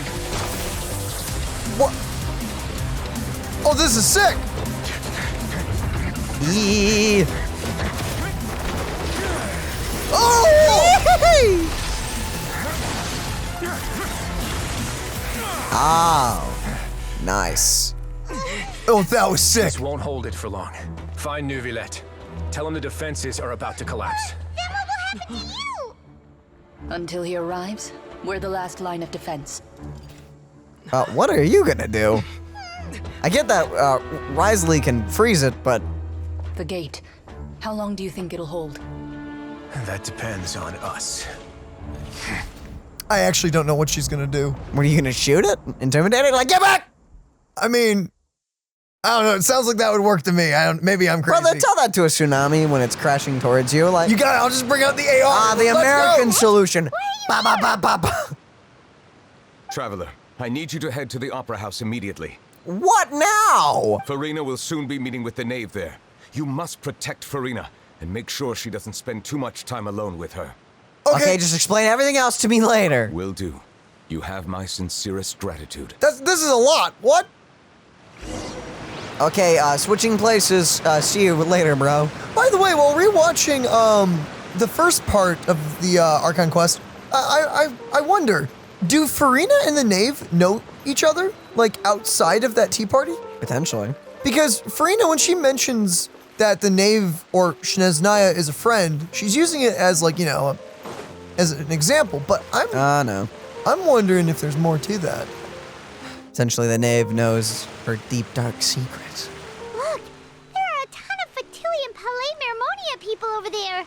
What? Oh, this is sick! Yee. Oh! Oh, nice. Oh, that was sick. This won't hold it for long. Find Neuvillette. Tell him the defenses are about to collapse. Then what will happen to you? Until he arrives, we're the last line of defense. What are you gonna do? I get that Risley can freeze it, but... The gate. How long do you think it'll hold? That depends on us. I actually don't know what she's gonna do. What, are you gonna shoot it? Intimidate it? Like, get back! I mean, I don't know. It sounds like that would work to me. Maybe I'm crazy. Brother, tell that to a tsunami when it's crashing towards you. Like, you got it. I'll just bring out the AR. the Let's American go. solution. Ba ba ba ba ba. Traveler, I need you to head to the Opera House immediately. What now? Farina will soon be meeting with the knave there. You must protect Farina and make sure she doesn't spend too much time alone with her. Okay, just explain everything else to me later. Will do. You have my sincerest gratitude. This is a lot. What? Okay, switching places. See you later, bro. By the way, while rewatching the first part of the Archon quest, I wonder, do Farina and the knave know each other? Like, outside of that tea party? Potentially. Because Farina, when she mentions that the knave or Shneznaya is a friend, she's using it as, like, you know, as an example, but no. I'm wondering if there's more to that. Essentially, the knave knows her deep, dark secrets. Look, there are a ton of Fatui and Palais Mermonia people over there.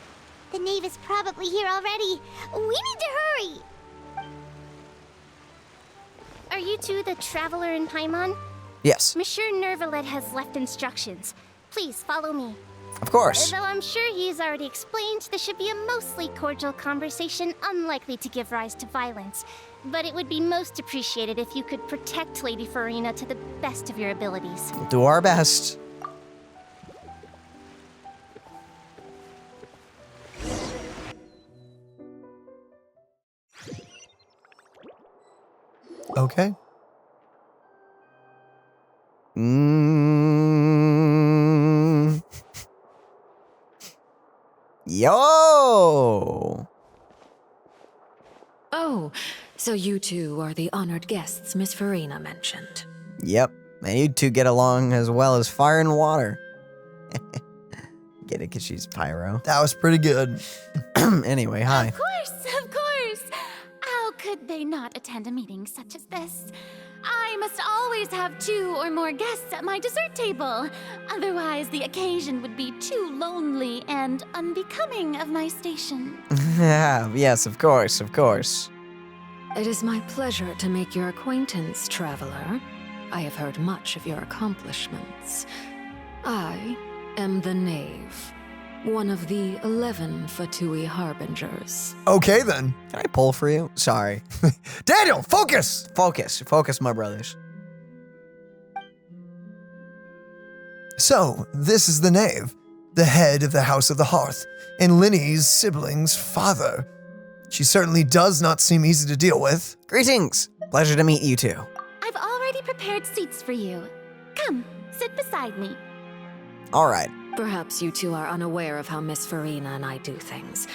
The knave is probably here already. We need to hurry. Are you two the traveler in Paimon? Yes. Monsieur Neuvillette has left instructions. Please follow me. Of course. Though I'm sure he's already explained, this should be a mostly cordial conversation, unlikely to give rise to violence. But it would be most appreciated if you could protect Lady Farina to the best of your abilities. We'll do our best. Okay. Yo! Oh, so you two are the honored guests Miss Farina mentioned. Yep, and you two get along as well as fire and water. Get it, because she's pyro. That was pretty good. Anyway, hi. Of course. How could they not attend a meeting such as this? I must always have 2 or more guests at my dessert table. Otherwise, the occasion would be too lonely and unbecoming of my station. Yes, of course. It is my pleasure to make your acquaintance, traveler. I have heard much of your accomplishments. I am the Knave, one of the 11 Fatui Harbingers. Okay, then. Can I pull for you? Sorry. Daniel, focus! Focus, my brothers. So, this is the Knave, the head of the House of the Hearth, and Lyney's sibling's father. She certainly does not seem easy to deal with. Greetings. Pleasure to meet you too. I've already prepared seats for you. Come, sit beside me. All right. Perhaps you two are unaware of how Miss Farina and I do things.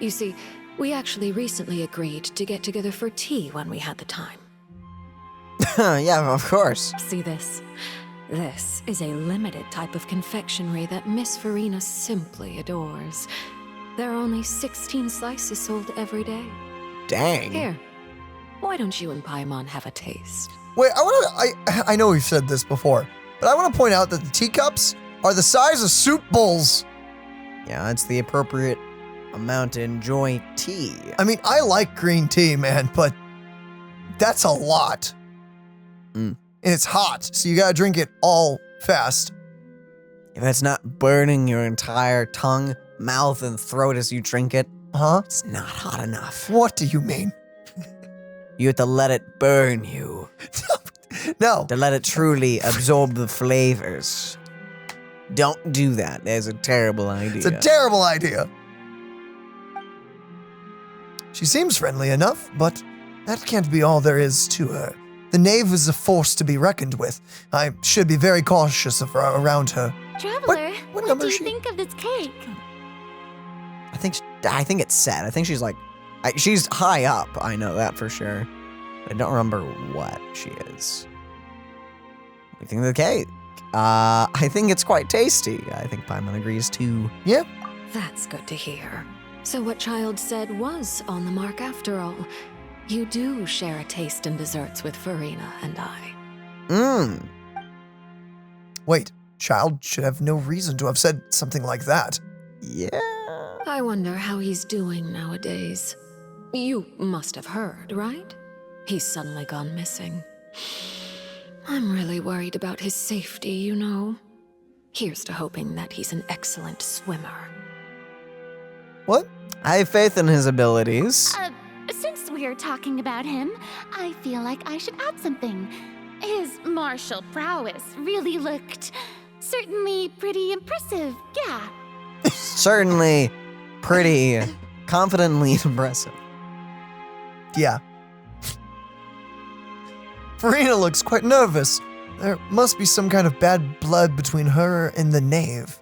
You see, we actually recently agreed to get together for tea when we had the time. Yeah, of course. See this? This is a limited type of confectionery that Miss Farina simply adores. There are only 16 slices sold every day. Dang. Here, why don't you and Paimon have a taste? Wait, I know we've said this before, but I want to point out that the teacups are the size of soup bowls. Yeah, it's the appropriate amount to enjoy tea. I mean, I like green tea, man, but that's a lot. And it's hot, so you gotta drink it all fast. If it's not burning your entire tongue, mouth, and throat as you drink it, it's not hot enough. What do you mean? You have to let it burn you. No. To let it truly absorb the flavors. Don't do that. That's a terrible idea. It's a terrible idea. She seems friendly enough, but that can't be all there is to her. The Knave is a force to be reckoned with. I should be very cautious of her around her. Traveler, what what number do is you she? think of this cake? I think it's set. I think she's like, she's high up. I know that for sure. But I don't remember what she is. What do you think of the cake? I think it's quite tasty. I think Paimon agrees too. Yeah. That's good to hear. So what Child said was on the mark after all. You do share a taste in desserts with Farina and I. Wait, Child should have no reason to have said something like that. Yeah. I wonder how he's doing nowadays. You must have heard, right? He's suddenly gone missing. I'm really worried about his safety, you know. Here's to hoping that he's an excellent swimmer. What? I have faith in his abilities. Since we're talking about him, I feel like I should add something. His martial prowess really looked certainly pretty impressive, yeah. Certainly pretty confidently impressive. Yeah. Farina looks quite nervous. There must be some kind of bad blood between her and the Knave.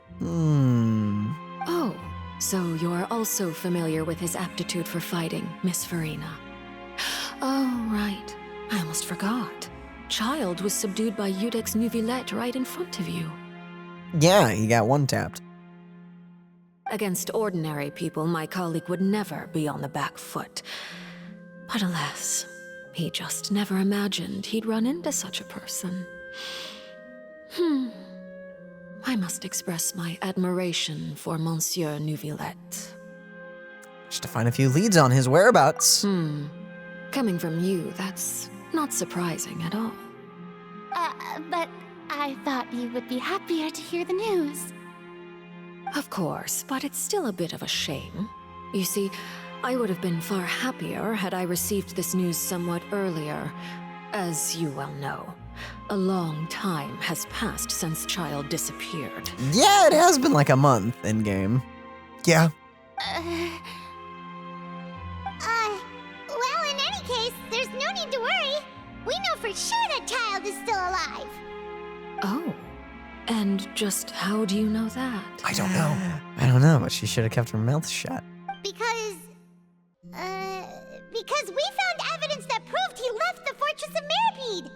Oh, so you're also familiar with his aptitude for fighting, Miss Farina. Oh, right. I almost forgot. Child was subdued by Udex Neuvillette right in front of you. Yeah, he got one tapped. Against ordinary people, my colleague would never be on the back foot. But alas, he just never imagined he'd run into such a person. I must express my admiration for Monsieur Neuvillette. Just to find a few leads on his whereabouts. Coming from you, that's not surprising at all. But I thought you would be happier to hear the news. Of course, but it's still a bit of a shame. You see, I would have been far happier had I received this news somewhat earlier. As you well know, a long time has passed since Child disappeared. Yeah, it has been like a month in-game. Yeah. Well, in any case, there's no need to worry. We know for sure that child is still alive. Oh. And just how do you know that? I don't know. I don't know, but she should have kept her mouth shut. Because we found evidence that proved he left the Fortress of Meripede.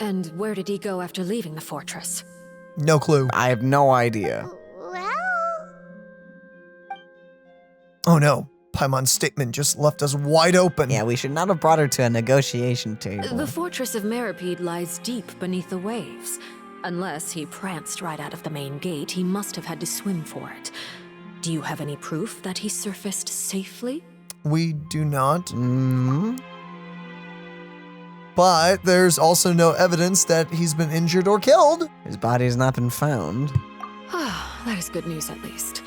And where did he go after leaving the fortress? No clue. I have no idea. Well... Oh no. Paimon's statement just left us wide open. Yeah, we should not have brought her to a negotiation table. The Fortress of Meripede lies deep beneath the waves. Unless he pranced right out of the main gate, he must have had to swim for it. Do you have any proof that he surfaced safely? We do not. But there's also no evidence that he's been injured or killed. His body has not been found. That is good news at least.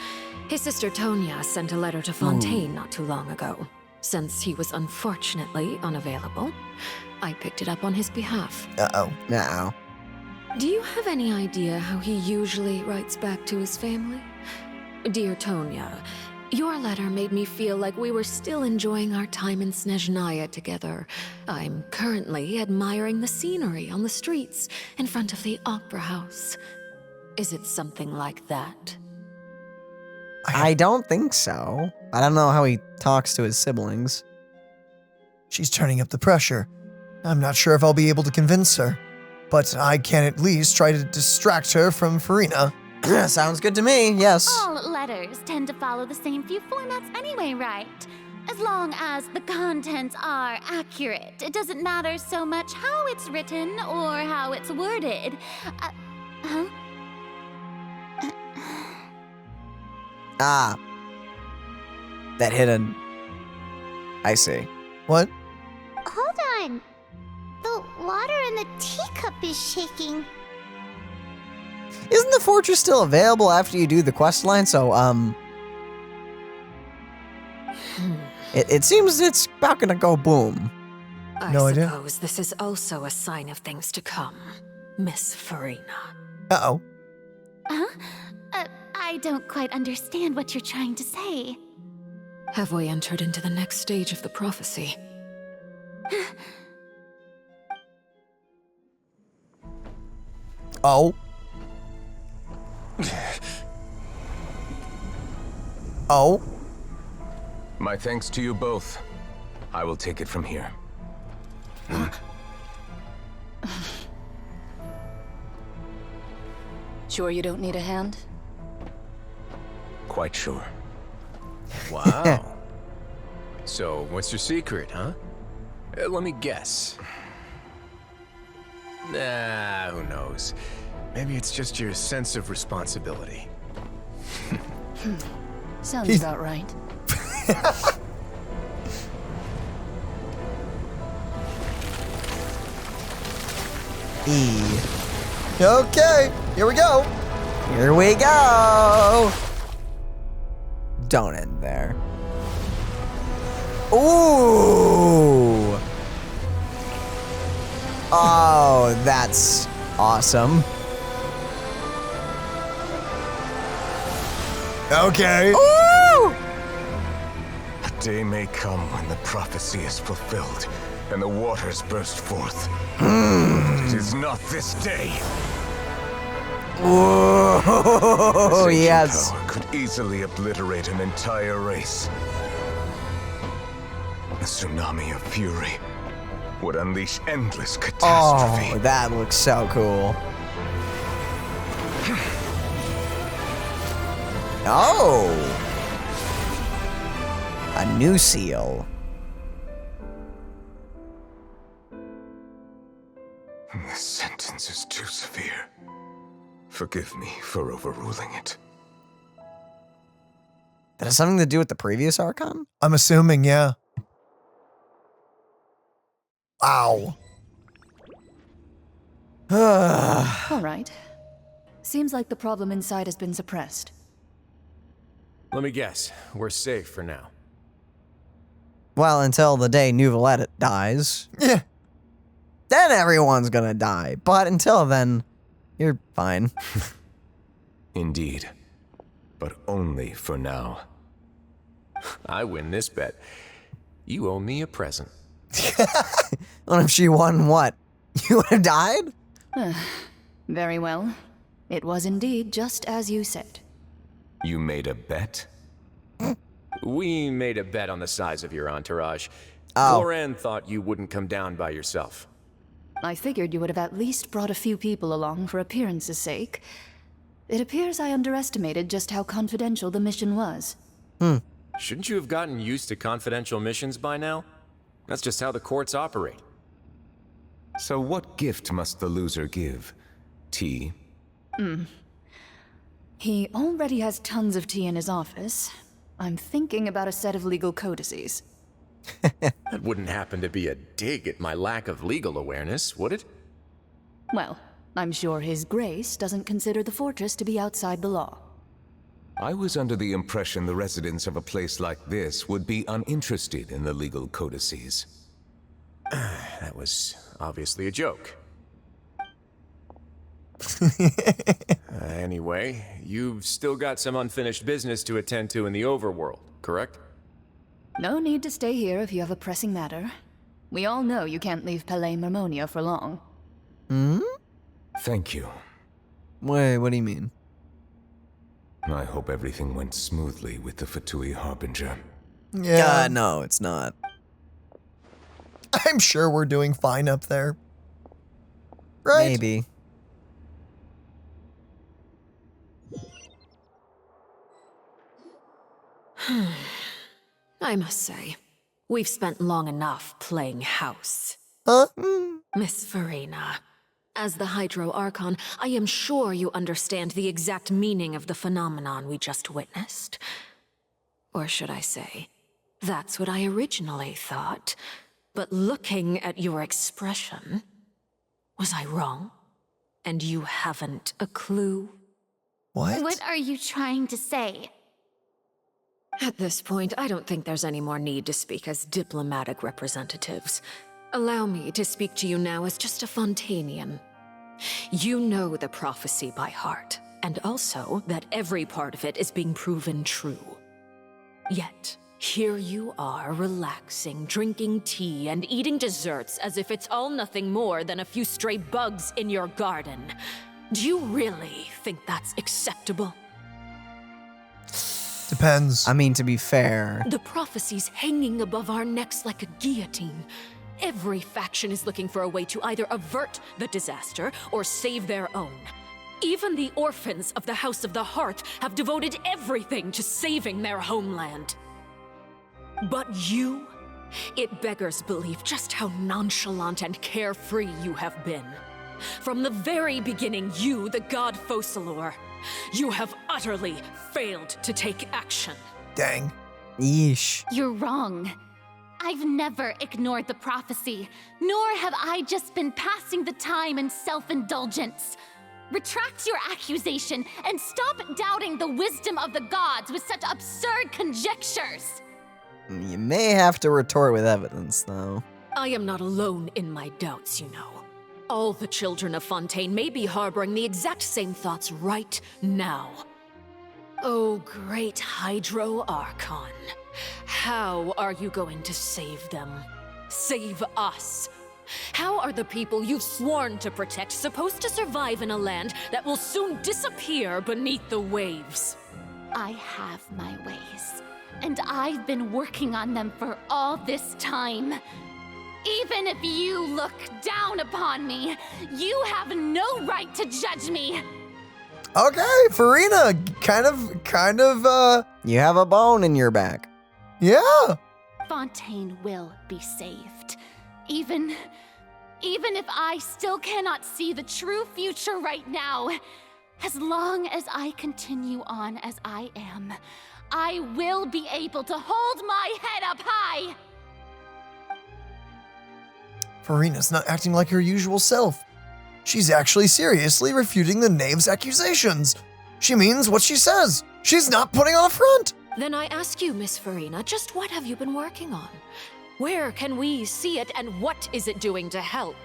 His sister Tonya sent a letter to Fontaine not too long ago. Since he was unfortunately unavailable, I picked it up on his behalf. Uh-oh. No. Do you have any idea how he usually writes back to his family? Dear Tonya, your letter made me feel like we were still enjoying our time in Snezhnaya together. I'm currently admiring the scenery on the streets in front of the opera house. Is it something like that? I don't think so. I don't know how he talks to his siblings. She's turning up the pressure. I'm not sure if I'll be able to convince her, but I can at least try to distract her from Furina. Sounds good to me, yes. All letters tend to follow the same few formats anyway, right? As long as the contents are accurate, it doesn't matter so much how it's written or how it's worded. Huh? Ah. That hidden. I see. What? Hold on. The water in the teacup is shaking. Isn't the fortress still available after you do the quest line? So, it seems it's about gonna go boom. I suppose this is also a sign of things to come, Miss Furina. Uh-oh. Huh? I don't quite understand what you're trying to say. Have we entered into the next stage of the prophecy? Oh. Oh. My thanks to you both. I will take it from here. Sure you don't need a hand? Quite sure. Wow. So, what's your secret, huh? Let me guess. Nah, who knows? Maybe it's just your sense of responsibility. Sounds about right. E. Okay, here we go. Here we go. Don't end there. Ooh. Oh, that's awesome. Okay. Ooh. A day may come when the prophecy is fulfilled and the waters burst forth. But it is not this day. Whoa, This yes. power could easily obliterate an entire race. A tsunami of fury would unleash endless catastrophe. Oh, that looks so cool. Oh. A new seal. This sentence is too severe. Forgive me for overruling it. That has something to do with the previous Archon? I'm assuming, yeah. Wow. All right. Seems like the problem inside has been suppressed. Let me guess. We're safe for now. Well, until the day Neuvillette dies. Yeah. Then everyone's gonna die. But until then, you're fine. Indeed. But only for now. I win this bet. You owe me a present. What if she won what? You would have died? Very well. It was indeed just as you said. You made a bet? We made a bet on the size of your entourage. Oh. Floran thought you wouldn't come down by yourself. I figured you would have at least brought a few people along for appearance's sake. It appears I underestimated just how confidential the mission was. Shouldn't you have gotten used to confidential missions by now? That's just how the courts operate. So what gift must the loser give? Tea? He already has tons of tea in his office. I'm thinking about a set of legal codices. That wouldn't happen to be a dig at my lack of legal awareness, would it? Well, I'm sure His Grace doesn't consider the fortress to be outside the law. I was under the impression the residents of a place like this would be uninterested in the legal codices. That was obviously a joke. Anyway, you've still got some unfinished business to attend to in the overworld, correct? No need to stay here if you have a pressing matter. We all know you can't leave Palais Mermonia for long. Thank you. Wait, what do you mean? I hope everything went smoothly with the Fatui Harbinger. Yeah. No, it's not. I'm sure we're doing fine up there. Right? Maybe. I must say, we've spent long enough playing house. Huh? Miss Farina, as the Hydro Archon, I am sure you understand the exact meaning of the phenomenon we just witnessed. Or should I say, that's what I originally thought. But looking at your expression, was I wrong? And you haven't a clue? What? What are you trying to say? At this point, I don't think there's any more need to speak as diplomatic representatives. Allow me to speak to you now as just a Fontainian. You know the prophecy by heart, and also that every part of it is being proven true. Yet, here you are, relaxing, drinking tea, and eating desserts as if it's all nothing more than a few stray bugs in your garden. Do you really think that's acceptable? Depends. I mean, to be fair. The prophecy's hanging above our necks like a guillotine. Every faction is looking for a way to either avert the disaster or save their own. Even the orphans of the House of the Hearth have devoted everything to saving their homeland. But you? It beggars belief just how nonchalant and carefree you have been. From the very beginning, you, the god Focalor, you have utterly failed to take action. Dang. Yeesh. You're wrong. I've never ignored the prophecy, nor have I just been passing the time in self-indulgence. Retract your accusation and stop doubting the wisdom of the gods with such absurd conjectures. You may have to retort with evidence, though. I am not alone in my doubts, you know. All the children of Fontaine may be harboring the exact same thoughts right now. Oh, great Hydro Archon. How are you going to save them? Save us? How are the people you've sworn to protect supposed to survive in a land that will soon disappear beneath the waves? I have my ways, and I've been working on them for all this time. Even if you look down upon me, you have no right to judge me. Okay, Farina, kind of, You have a bone in your back. yeah. Fontaine will be saved. Even if I still cannot see the true future right now, as long as I continue on as I am, I will be able to hold my head up high. Farina's not acting like her usual self. She's actually seriously refuting the knave's accusations. She means what she says. She's not putting on a front. Then I ask you, Miss Farina, just what have you been working on? Where can we see it, and what is it doing to help?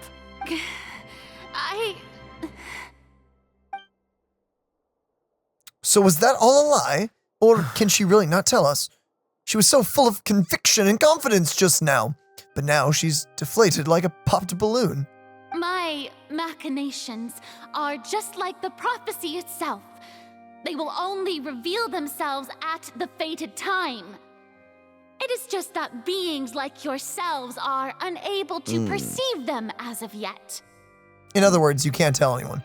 So was that all a lie? Or can she really not tell us? She was so full of conviction and confidence just now. but now she's deflated like a popped balloon. My machinations are just like the prophecy itself. They will only reveal themselves at the fated time. It is just that beings like yourselves are unable to perceive them as of yet. In other words, you can't tell anyone.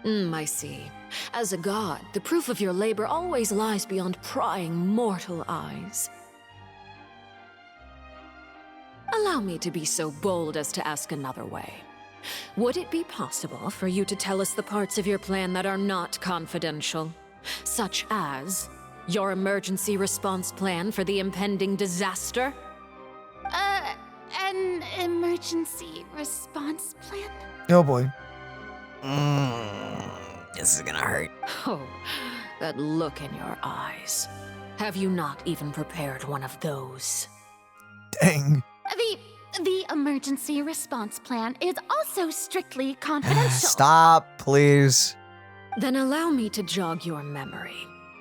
I see. As a god, the proof of your labor always lies beyond prying mortal eyes. Allow me to be so bold as to ask another way. Would it be possible for you to tell us the parts of your plan that are not confidential? Such as your emergency response plan for the impending disaster? An emergency response plan? Oh boy. This is gonna hurt. Oh, that look in your eyes. Have you not even prepared one of those? Dang. The emergency response plan is also strictly confidential. Stop, please. Then allow me to jog your memory.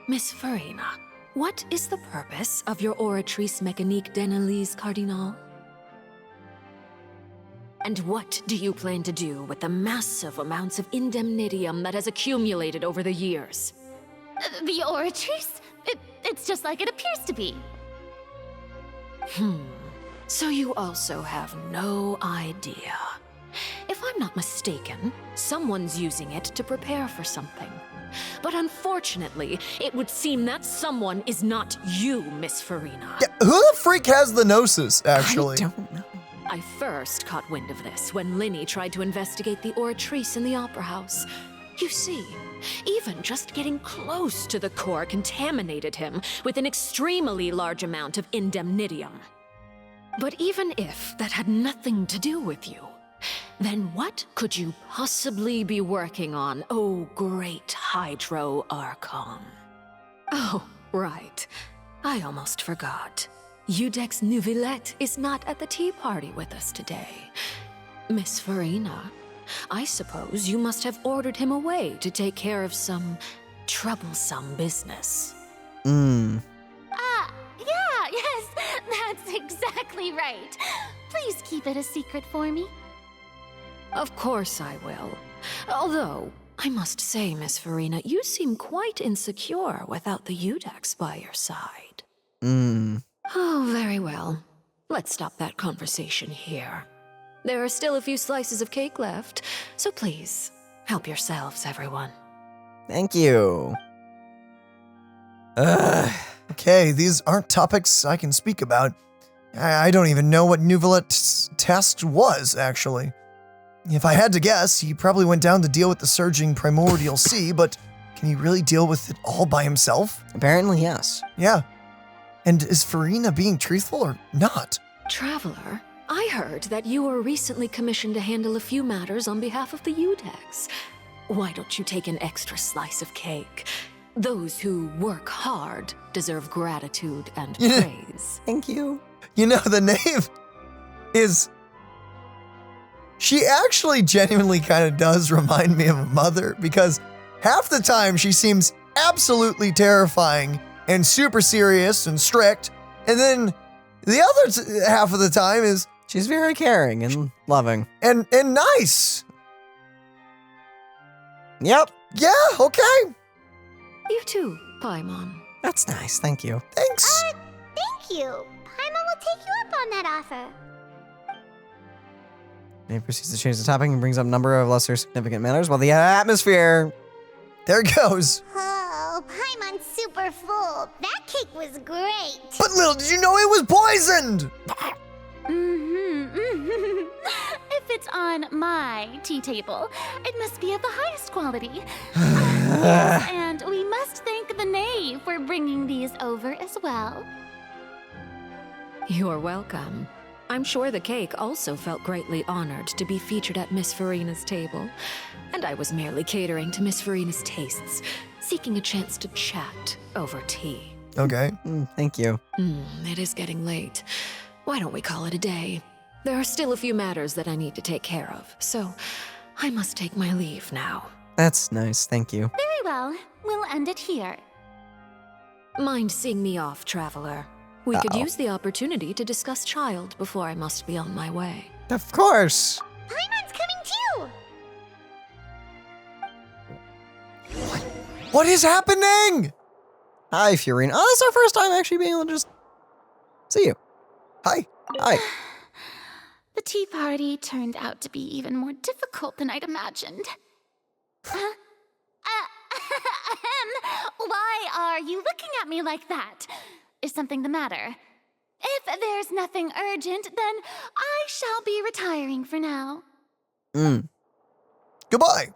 Miss Farina, what is the purpose of your Oratrice Mécanique d'Analyse Cardinal? And what do you plan to do with the massive amounts of indemnitium that has accumulated over the years? The Oratrice? It's just like it appears to be. So you also have no idea. If I'm not mistaken, someone's using it to prepare for something. But unfortunately, it would seem that someone is not you, Miss Farina. Yeah, who the freak has the gnosis, actually? I don't know. I first caught wind of this when Lyney tried to investigate the Oratrice in the Opera House. You see, even just getting close to the core contaminated him with an extremely large amount of indemnitium. But even if that had nothing to do with you, then what could you possibly be working on, oh great Hydro Archon? Oh, right. I almost forgot. Udex Neuvillette is not at the tea party with us today. Miss Farina, I suppose you must have ordered him away to take care of some troublesome business. Yes, that's exactly right. Please keep it a secret for me. Of course I will. Although, I must say, Miss Farina, you seem quite insecure without the Udex by your side. Oh, very well. Let's stop that conversation here. There are still a few slices of cake left, so please, help yourselves, everyone. Thank you. Okay, these aren't topics I can speak about. I don't even know what Neuvillette's task was, actually. If I had to guess, he probably went down to deal with the surging primordial sea, but can he really deal with it all by himself? Apparently, yes. Yeah. And is Farina being truthful or not? Traveler, I heard that you were recently commissioned to handle a few matters on behalf of the Udex. Why don't you take an extra slice of cake? Those who work hard deserve gratitude and praise. Thank you. You know, the name is... She actually genuinely kind of does remind me of a mother, because half the time she seems absolutely terrifying and super serious and strict, and then the other half of the time is... She's very caring and loving. And nice. Yep. Yeah, okay. You too, Paimon. That's nice, thank you. Thanks. Thank you. Paimon will take you up on that offer. He proceeds to change the topic and brings up a number of lesser significant matters while the atmosphere... There it goes. Oh, Paimon's super full. That cake was great. But little did you know it was poisoned! If it's on my tea table, it must be of the highest quality. Yes, and we must thank the knave for bringing these over as well. You're welcome. I'm sure the cake also felt greatly honored to be featured at Miss Farina's table, and I was merely catering to Miss Farina's tastes, seeking a chance to chat over tea. Okay. Thank you. It is getting late. Why don't we call it a day? There are still a few matters that I need to take care of, so I must take my leave now. That's nice, thank you. Very well. We'll end it here. Mind seeing me off, traveler? We could use the opportunity to discuss Child before I must be on my way. Of course. Paimon's coming too! What is happening? Hi, Furina. Oh, this is our first time actually being able to just see you. Hi. Hi. The tea party turned out to be even more difficult than I'd imagined. Why are you looking at me like that? Is something the matter? If there's nothing urgent, then I shall be retiring for now. Goodbye.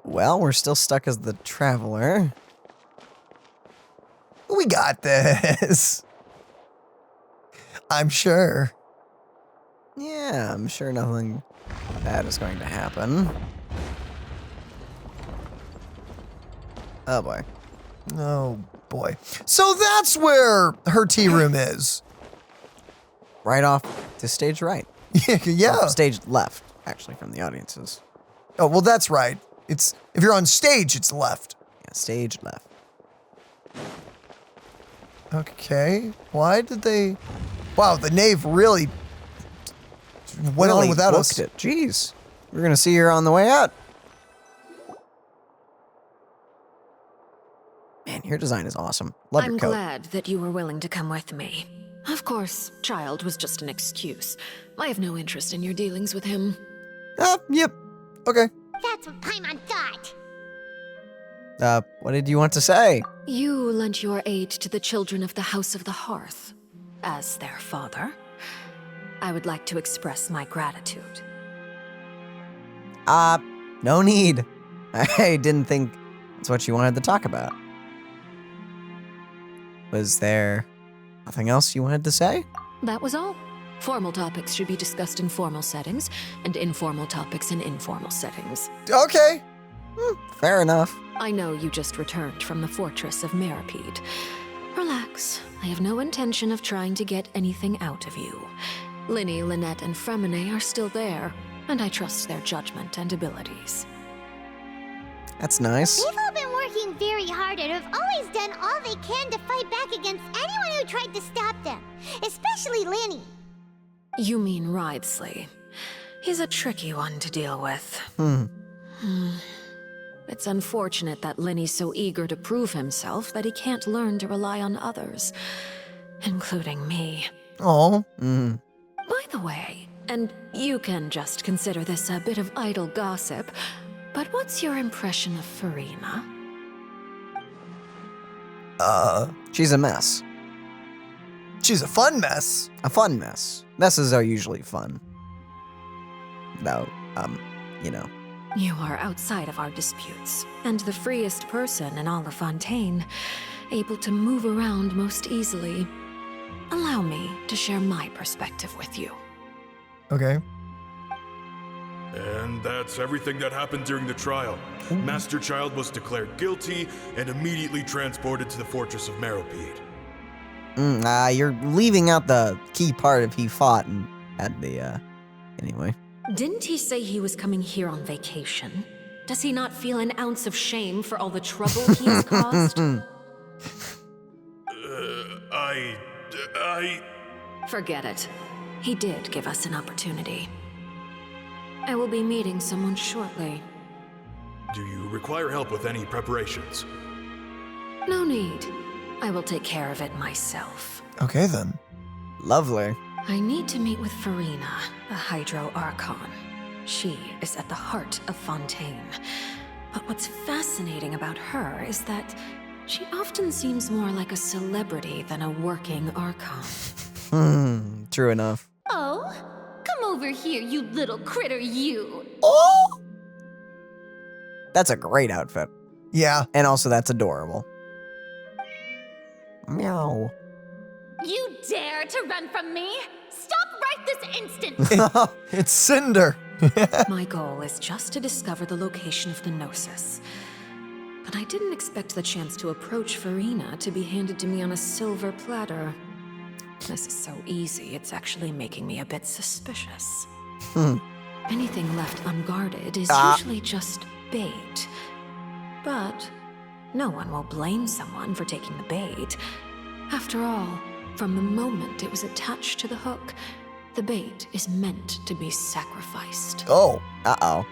Well, we're still stuck as the traveler. We got this. I'm sure. Yeah, I'm sure nothing bad is going to happen. Oh boy. Oh boy. So that's where her tea room is. Right off to stage right. Yeah. Or stage left, actually, from the audiences. Oh, well, that's right. It's if you're on stage, it's left. Yeah, stage left. Okay. Why did they? Wow, the knave really went on without us. It. Jeez. We're gonna see her on the way out. Man, your design is awesome. Love your coat. I'm glad that you were willing to come with me. Of course, Child was just an excuse. I have no interest in your dealings with him. Yep. Okay. That's what Paimon thought. What did you want to say? You lent your aid to the children of the House of the Hearth. As their father, I would like to express my gratitude. No need. I didn't think that's what you wanted to talk about. Was there nothing else you wanted to say? That was all. Formal topics should be discussed in formal settings, and informal topics in informal settings. Okay. Fair enough. I know you just returned from the fortress of Meripede. Relax. I have no intention of trying to get anything out of you. Lyney, Lynette, and Freminet are still there, and I trust their judgment and abilities. That's nice. They've all been working very hard and have always done all they can to fight back against anyone who tried to stop them, especially Lyney. You mean Wriothesley. He's a tricky one to deal with. It's unfortunate that Lyney's so eager to prove himself that he can't learn to rely on others, including me. Oh. By the way, and you can just consider this a bit of idle gossip, but what's your impression of Furina? She's a mess. She's a fun mess. A fun mess. Messes are usually fun. Though, you know. You are outside of our disputes, and the freest person in all of Fontaine, able to move around most easily. Allow me to share my perspective with you. Okay. And that's everything that happened during the trial. Master Child was declared guilty and immediately transported to the fortress of Meripede. You're leaving out the key part of he fought and at the, anyway. Didn't he say he was coming here on vacation? Does he not feel an ounce of shame for all the trouble he has caused? Forget it. He did give us an opportunity. I will be meeting someone shortly. Do you require help with any preparations? No need. I will take care of it myself. Okay then. Lovely. I need to meet with Furina, the Hydro Archon. She is at the heart of Fontaine. But what's fascinating about her is that she often seems more like a celebrity than a working Archon. True enough. Oh, come over here, you little critter, you. Oh! That's a great outfit. Yeah. And also that's adorable. Meow. You dare to run from me? Stop right this instant! It's Cinder. My goal is just to discover the location of the Gnosis. But I didn't expect the chance to approach Furina to be handed to me on a silver platter. This is so easy, it's actually making me a bit suspicious. Anything left unguarded is usually just bait. But no one will blame someone for taking the bait. After all, from the moment it was attached to the hook, the bait is meant to be sacrificed. Oh. Uh-oh.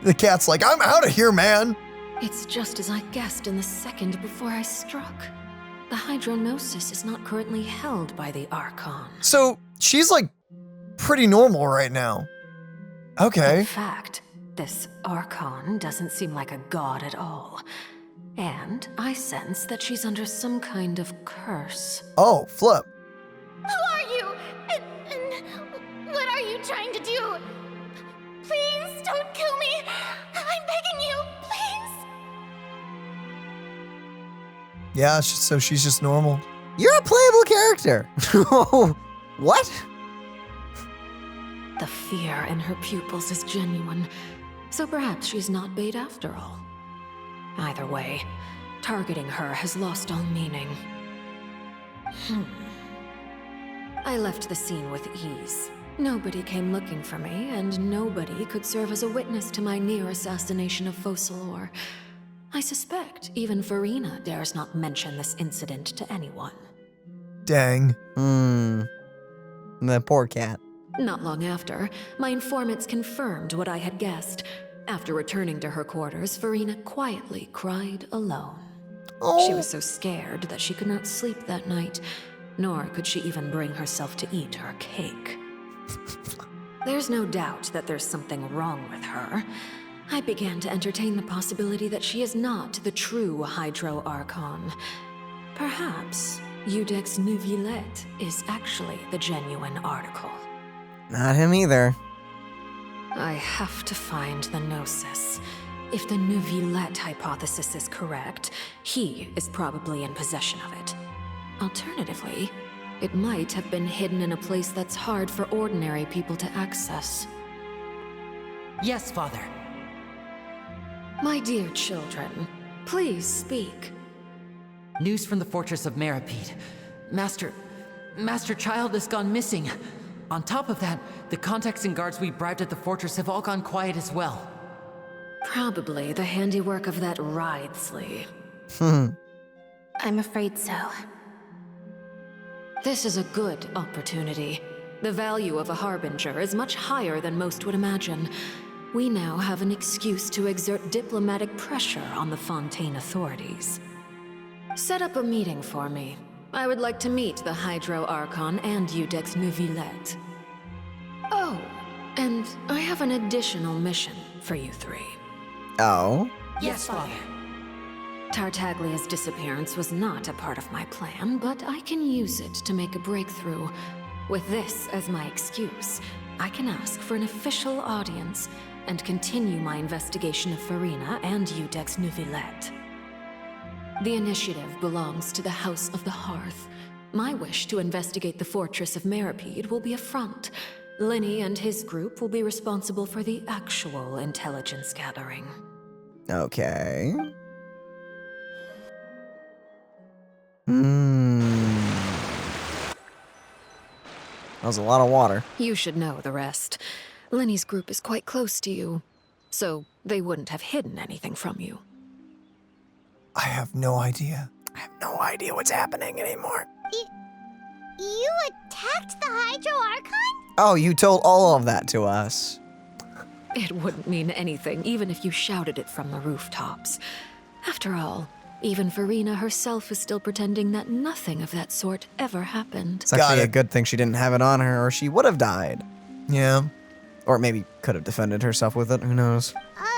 The cat's like, I'm out of here, man. It's just as I guessed in the second before I struck. The hydronosis is not currently held by the Archon. So she's like pretty normal right now. Okay. In fact, this Archon doesn't seem like a god at all. And I sense that she's under some kind of curse. Oh, flip. Who are you? And what are you trying to do? Please don't kill me. I'm begging you, please. Yeah, so she's just normal. You're a playable character. What? The fear in her pupils is genuine, so perhaps she's not bait after all. Either way, targeting her has lost all meaning. I left the scene with ease. Nobody came looking for me, and nobody could serve as a witness to my near assassination of Focalor. I suspect even Freminet dares not mention this incident to anyone. Dang. The poor cat. Not long after, my informants confirmed what I had guessed. After returning to her quarters, Freminet quietly cried alone. Oh. She was so scared that she could not sleep that night, nor could she even bring herself to eat her cake. There's no doubt that there's something wrong with her. I began to entertain the possibility that she is not the true Hydro Archon. Perhaps Iudex Neuvillette is actually the genuine article. Not him either. I have to find the Gnosis. If the Neuvillette hypothesis is correct, he is probably in possession of it. Alternatively, it might have been hidden in a place that's hard for ordinary people to access. Yes, Father. My dear children, please speak. News from the fortress of Meripede. Master Child has gone missing. On top of that, the contacts and guards we bribed at the fortress have all gone quiet as well. Probably the handiwork of that Ridesley. I'm afraid so. This is a good opportunity. The value of a Harbinger is much higher than most would imagine. We now have an excuse to exert diplomatic pressure on the Fontaine authorities. Set up a meeting for me. I would like to meet the Hydro Archon and Iudex Neuvillette. Oh, and I have an additional mission for you three. Oh? Yes, Father. Tartaglia's disappearance was not a part of my plan, but I can use it to make a breakthrough. With this as my excuse, I can ask for an official audience and continue my investigation of Freminet and Iudex Neuvillette. The initiative belongs to the House of the Hearth. My wish to investigate the fortress of Meripede will be a front. Lyney and his group will be responsible for the actual intelligence gathering. Okay. That was a lot of water. You should know the rest. Lyney's group is quite close to you, so they wouldn't have hidden anything from you. I have no idea. I have no idea what's happening anymore. You attacked the Hydro Archon? Oh, you told all of that to us. It wouldn't mean anything, even if you shouted it from the rooftops. After all, even Freminet herself is still pretending that nothing of that sort ever happened. It's actually a good thing she didn't have it on her, or she would have died. Yeah. Or maybe could have defended herself with it, who knows.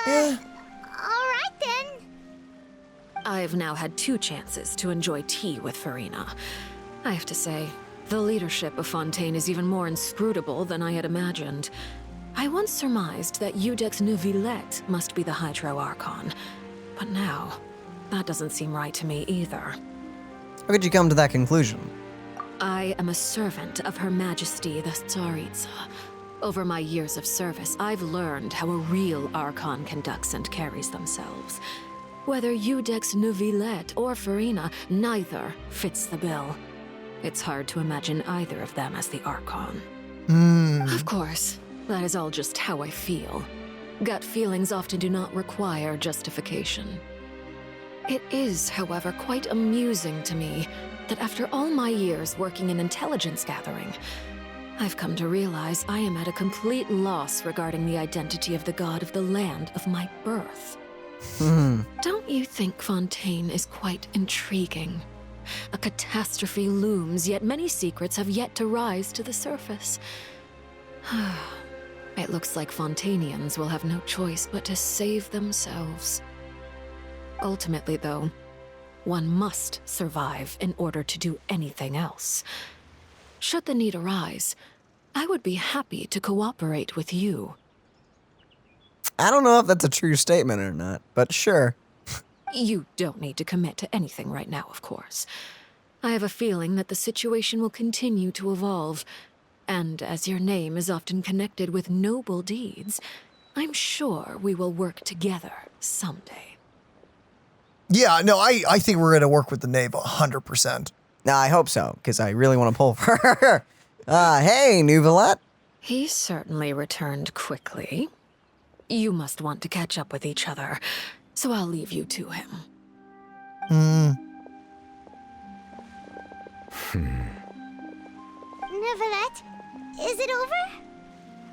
Yeah. Alright then. I've now had 2 chances to enjoy tea with Freminet. I have to say, the leadership of Fontaine is even more inscrutable than I had imagined. I once surmised that Iudex Neuvillette must be the Hydro Archon, but now, that doesn't seem right to me either. How could you come to that conclusion? I am a servant of Her Majesty the Tsaritsa. Over my years of service, I've learned how a real Archon conducts and carries themselves. Whether Iudex Neuvillette or Freminet, neither fits the bill. It's hard to imagine either of them as the Archon. Of course, that is all just how I feel. Gut feelings often do not require justification. It is, however, quite amusing to me that after all my years working in intelligence gathering, I've come to realize I am at a complete loss regarding the identity of the god of the land of my birth. Don't you think Fontaine is quite intriguing? A catastrophe looms, yet many secrets have yet to rise to the surface. It looks like Fontainians will have no choice but to save themselves. Ultimately, though, one must survive in order to do anything else. Should the need arise, I would be happy to cooperate with you. I don't know if that's a true statement or not, but sure. You don't need to commit to anything right now, of course. I have a feeling that the situation will continue to evolve, and as your name is often connected with noble deeds, I'm sure we will work together someday. Yeah, no, I think we're going to work with the Knave 100%. No, I hope so, because I really want to pull for her. Hey, Neuvillette. He certainly returned quickly. You must want to catch up with each other, so I'll leave you to him. Neuvillette, is it over?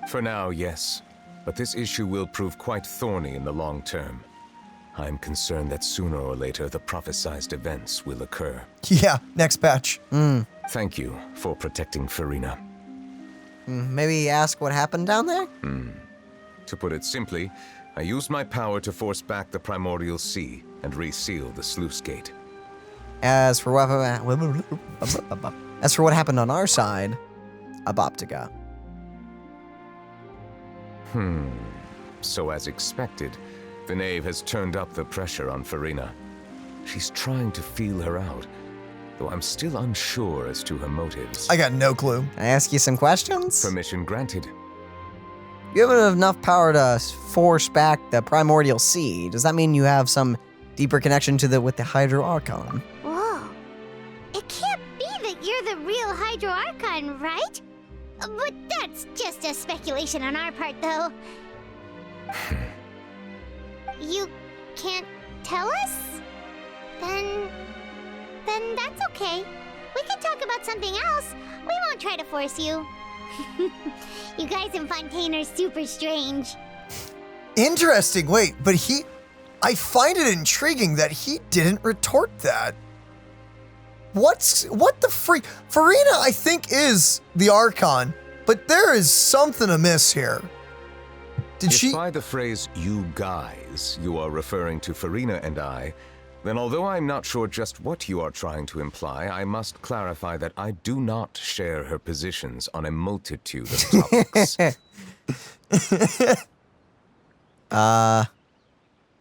For now, yes. But this issue will prove quite thorny in the long term. I'm concerned that sooner or later the prophesized events will occur. Yeah, next batch. Thank you for protecting Freminet. Maybe ask what happened down there? To put it simply, I used my power to force back the primordial sea and reseal the sluice gate. As for what happened on our side, Aboptica. So as expected, the Knave has turned up the pressure on Freminet. She's trying to feel her out, though I'm still unsure as to her motives. I got no clue. Can I ask you some questions? Permission granted. You have enough power to force back the primordial sea. Does that mean you have some deeper connection to with the Hydro Archon? Whoa. It can't be that you're the real Hydro Archon, right? But that's just a speculation on our part, though. You can't tell us? Then that's okay. We can talk about something else. We won't try to force you. You guys in Fontaine are super strange. Interesting. Wait, but I find it intriguing that he didn't retort that. What the freak? Freminet, I think, is the Archon, but there is something amiss here. If by the phrase, you guys, you are referring to Freminet and I, then although I'm not sure just what you are trying to imply, I must clarify that I do not share her positions on a multitude of topics.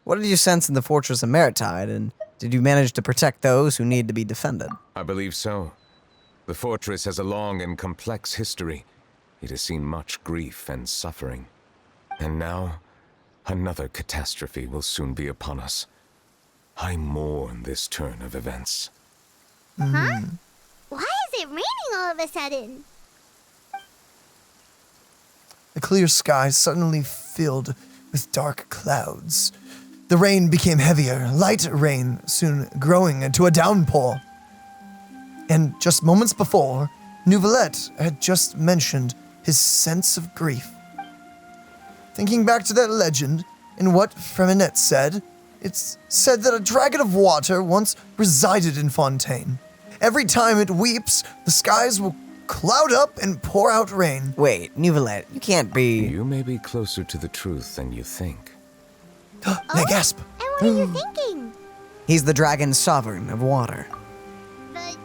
What did you sense in the Fortress of Meritide, and did you manage to protect those who need to be defended? I believe so. The fortress has a long and complex history. It has seen much grief and suffering. And now, another catastrophe will soon be upon us. I mourn this turn of events. Huh? Why is it raining all of a sudden? The clear sky suddenly filled with dark clouds. The rain became heavier, light rain soon growing into a downpour. And just moments before, Neuvillette had just mentioned his sense of grief. Thinking back to that legend and what Freminet said, it's said that a dragon of water once resided in Fontaine. Every time it weeps, the skies will cloud up and pour out rain. Wait, Neuvillette, you can't be... You may be closer to the truth than you think. I gasp. And what are you thinking? He's the dragon sovereign of water. The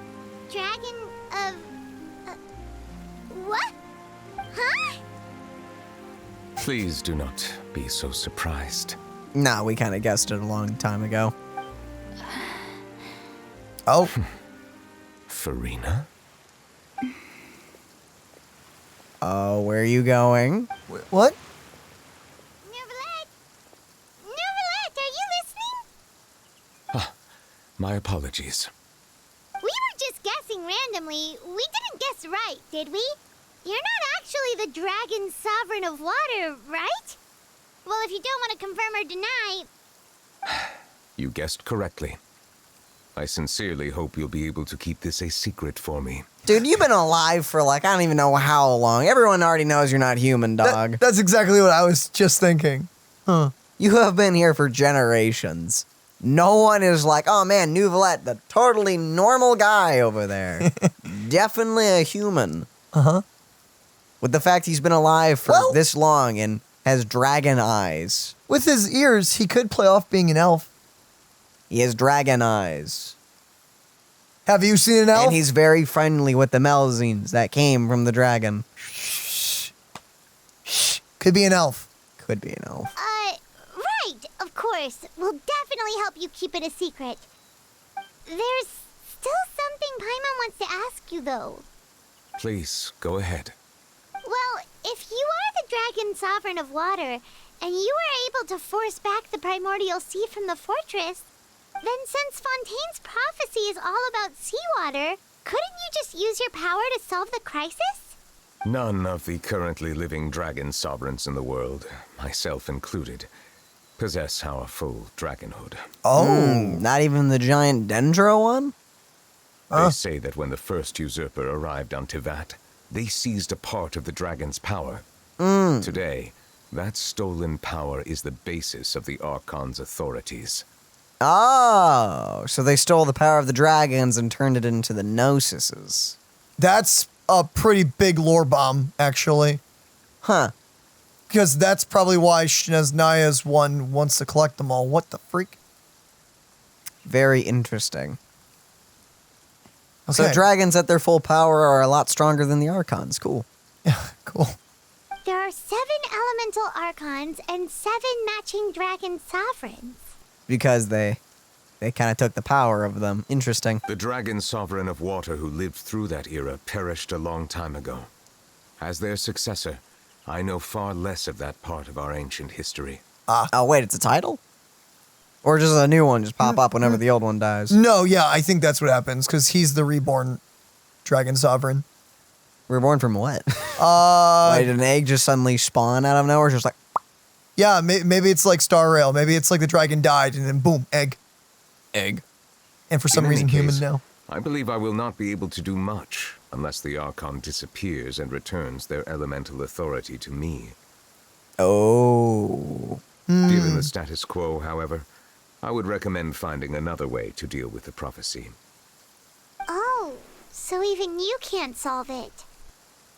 dragon of... what? Huh? Please do not be so surprised. Nah, we kind of guessed it a long time ago. Oh. Freminet? Oh, where are you going? What? Neuvillette, are you listening? My apologies. We were just guessing randomly. We didn't guess right, did we? You're not actually the dragon sovereign of water, right? Well, if you don't want to confirm or deny... You guessed correctly. I sincerely hope you'll be able to keep this a secret for me. Dude, you've been alive for like, I don't even know how long. Everyone already knows you're not human, dog. That's exactly what I was just thinking. Huh. You have been here for generations. No one is like, oh man, Neuvillette, the totally normal guy over there. Definitely a human. Uh-huh. With the fact he's been alive for this long and has dragon eyes. With his ears, he could play off being an elf. He has dragon eyes. Have you seen an elf? And he's very friendly with the Melusines that came from the dragon. Could be an elf. Could be an elf. Right, of course. We'll definitely help you keep it a secret. There's still something Paimon wants to ask you, though. Please, go ahead. Well, if you are the Dragon Sovereign of Water, and you were able to force back the Primordial Sea from the fortress, then since Fontaine's prophecy is all about seawater, couldn't you just use your power to solve the crisis? None of the currently living dragon sovereigns in the world, myself included, possess our full dragonhood. Not even the giant Dendro one? They say that when the first usurper arrived on Tivat, they seized a part of the dragon's power. Today, that stolen power is the basis of the Archon's authorities. Oh, so they stole the power of the dragons and turned it into the Gnosises. That's a pretty big lore bomb, actually. Huh. Because that's probably why Shneznaya's one wants to collect them all. What the freak? Very interesting. Okay. So dragons at their full power are a lot stronger than the Archons. Cool. Yeah, cool. There are 7 elemental Archons and 7 matching Dragon Sovereigns. Because they kind of took the power of them. Interesting. The dragon sovereign of water who lived through that era perished a long time ago. As their successor, I know far less of that part of our ancient history. Oh, wait, it's a title? Or just a new one just pop up whenever the old one dies? No, yeah, I think that's what happens, because he's the reborn Dragon Sovereign. Reborn from what? Wait, did an egg just suddenly spawn out of nowhere? Just like... Yeah, maybe it's like Star Rail. Maybe it's like the dragon died and then boom, egg. Egg. And for some reason, human now. I believe I will not be able to do much unless the Archon disappears and returns their elemental authority to me. Oh. Given the status quo, however, I would recommend finding another way to deal with the prophecy. Oh, so even you can't solve it.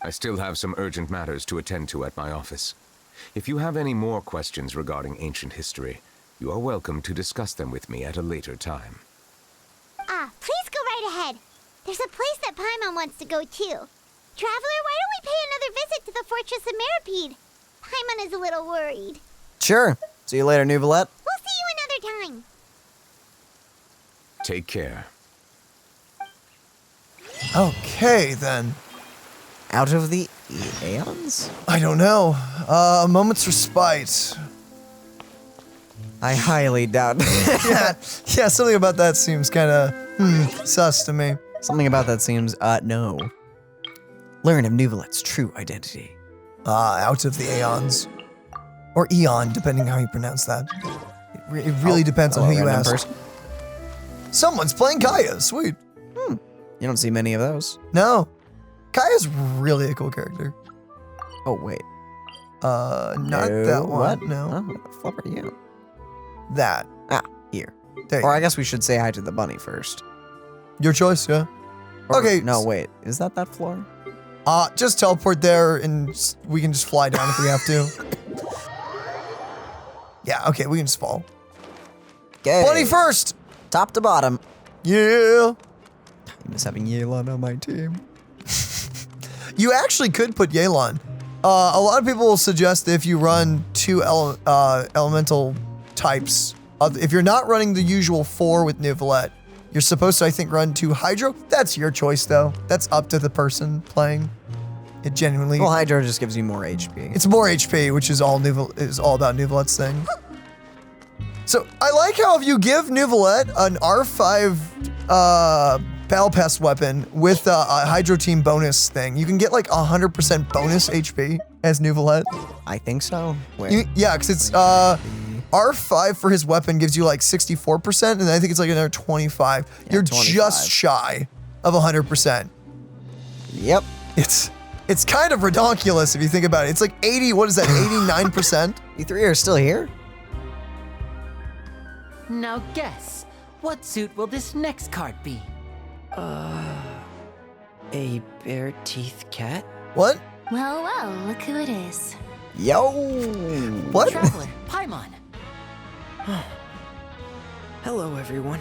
I still have some urgent matters to attend to at my office. If you have any more questions regarding ancient history, you are welcome to discuss them with me at a later time. Please go right ahead. There's a place that Paimon wants to go too. Traveler, why don't we pay another visit to the Fortress of Meropide? Paimon is a little worried. Sure. See you later, Neuvillette. We'll see you another time. Take care. Okay, then. Out of the Aeons? I don't know. A moment's respite. I highly doubt. yeah, something about that seems kind of sus to me. Something about that seems, no. Learn of Neuvillette's true identity. Out of the Aeons. Or Eon, depending how you pronounce that. It really depends on who you ask. Person. Someone's playing Kaya, sweet. You don't see many of those. No. Kaya's really a cool character. Oh, wait. Not No, that one. what? No. Oh, what the flip are you? That. Here. There you Or go. I guess we should say hi to the bunny first. Your choice, yeah. Or- Okay. No, wait. Is that floor? Just teleport there and we can just fly down if we have to. Yeah, okay, we can just fall. Okay. Bunny first! Top to bottom. Yeah! I miss having Yelan on my team. You actually could put Yelan. A lot of people will suggest if you run 2 elemental types, if you're not running the usual 4 with Neuvillette, you're supposed to, I think, run 2 Hydro. That's your choice, though. That's up to the person playing. It genuinely... Well, Hydro just gives you more HP. It's more HP, which is all about Neuvillette's thing. So, I like how if you give Neuvillette an R5 Battle Pass weapon with a Hydro Team bonus thing, you can get like 100% bonus HP as Neuvillette. I think so. Wait. Yeah, because it's R5 for his weapon gives you like 64%, and I think it's like another 25. Yeah, You're 25. just shy of 100%. Yep. It's kind of redonkulous if you think about it. It's like 80, what is that, 89%? You three are still here? Now guess, what suit will this next card be? A bare teeth cat? What? Well, look who it is. Yo! What? Traveler, Paimon. Hello, everyone.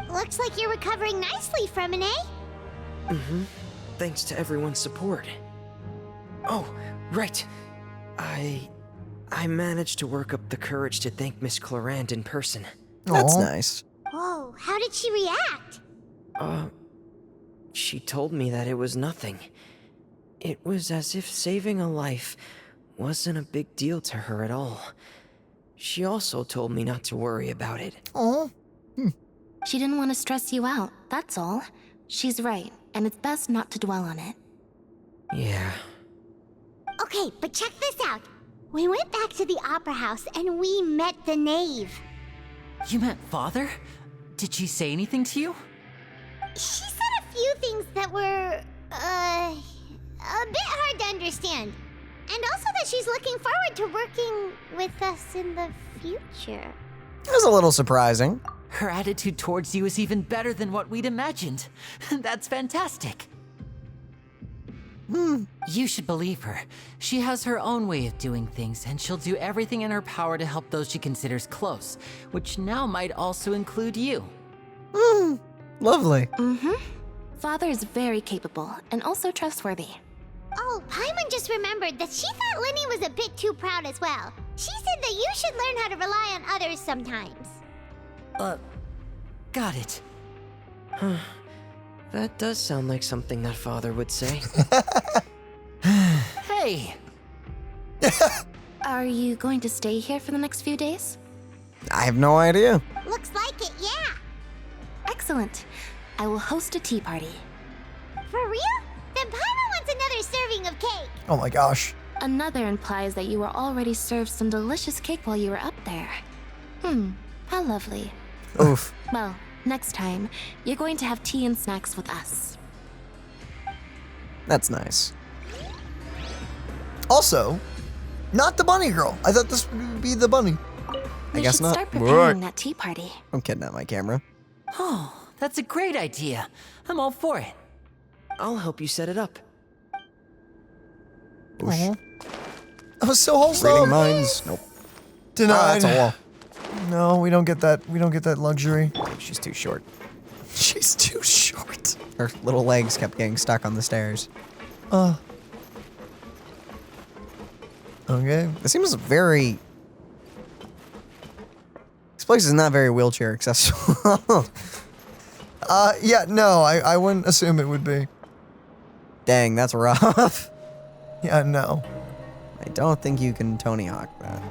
Looks like you're recovering nicely, Freminet. Mm-hmm. Thanks to everyone's support. Oh, right. I managed to work up the courage to thank Miss Clorand in person. That's nice. Whoa, how did she react? She told me that it was nothing. It was as if saving a life wasn't a big deal to her at all. She also told me not to worry about it. Oh. She didn't want to stress you out, that's all. She's right, and it's best not to dwell on it. Yeah. Okay, but check this out. We went back to the opera house and we met the knave. You met Father? Did she say anything to you? She said a few things that were, a bit hard to understand. And also that she's looking forward to working with us in the future. That was a little surprising. Her attitude towards you is even better than what we'd imagined. That's fantastic. You should believe her. She has her own way of doing things, and she'll do everything in her power to help those she considers close, which now might also include you. Lovely. Mm-hmm. Father is very capable, and also trustworthy. Oh, Paimon just remembered that she thought Lyney was a bit too proud as well. She said that you should learn how to rely on others sometimes. Got it. That does sound like something that Father would say. Hey! Are you going to stay here for the next few days? I have no idea. Looks like it, yeah. Excellent. I will host a tea party. For real? Then Paimon wants another serving of cake. Oh my gosh. Another implies that you were already served some delicious cake while you were up there. How lovely. Oof. Well, next time, you're going to have tea and snacks with us. That's nice. Also, not the bunny girl. I thought this would be the bunny. I guess should not. start preparing that tea party. Don't kidnap my camera. Oh, that's a great idea. I'm all for it. I'll help you set it up. I was so wholesome. Reading minds. Nope. Denied. That's a wall. No, we don't get that. We don't get that luxury. She's too short. She's too short. Her little legs kept getting stuck on the stairs. Okay. This seems very... This place is not very wheelchair accessible. Yeah, no, I wouldn't assume it would be. Dang, that's rough. Yeah, no. I don't think you can Tony Hawk that.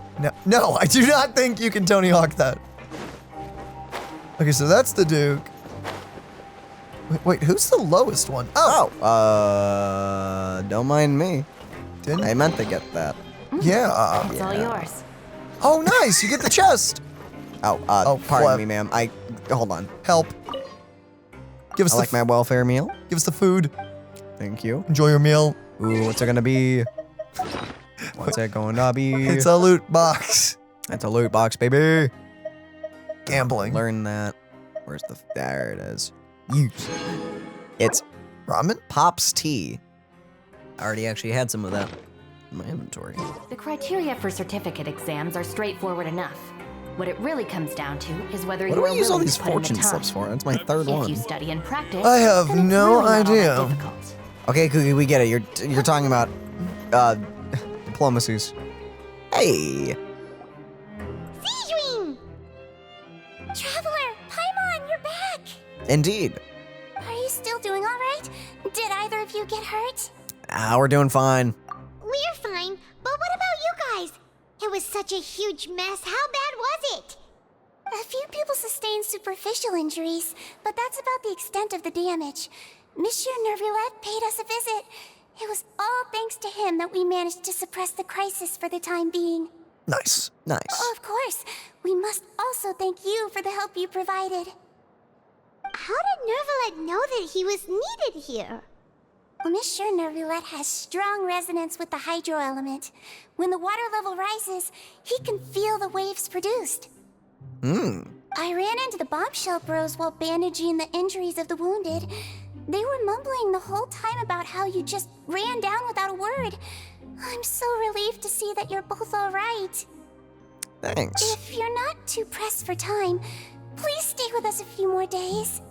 No, I do not think you can Tony Hawk that. Okay, so that's the Duke. Wait, who's the lowest one? Oh! Don't mind me. Didn't I meant to get that. Yeah. It's all yours. Oh, nice! You get the chest! Pardon flip. me, ma'am. Hold on. Help. Give us my welfare meal. Give us the food. Thank you. Enjoy your meal. Ooh, what's it gonna be? What's it going to be? It's a loot box. It's a loot box, baby. Gambling. Learn that. Where's the... There it is. Use. It's... Ramen? Pop's tea. I already actually had some of that in my inventory. The criteria for certificate exams are straightforward enough. What it really comes down to is whether What you do are I use all willing these to put in the fortune time. slips for? That's my third one. If you study and practice, I have then it's no really not all that idea. difficult. Okay, Cookie, we get it. You're talking about diplomacies. Hey. Siegewing! Traveler, Paimon, you're back! Indeed. Are you still doing all right? Did either of you get hurt? We're doing fine. We're fine, but what about you guys? It was such a huge mess. How bad was it? A few people sustained superficial injuries, but that's about the extent of the damage. Monsieur Neuvillette paid us a visit. It was all thanks to him that we managed to suppress the crisis for the time being. Nice. Nice. Oh, of course. We must also thank you for the help you provided. How did Neuvillette know that he was needed here? Well, Miss sure Neuvillette has strong resonance with the hydro element. When the water level rises, he can feel the waves produced. I ran into the bombshell bros while bandaging the injuries of the wounded. They were mumbling the whole time about how you just ran down without a word. I'm so relieved to see that you're both all right. Thanks. If you're not too pressed for time, please stay with us a few more days.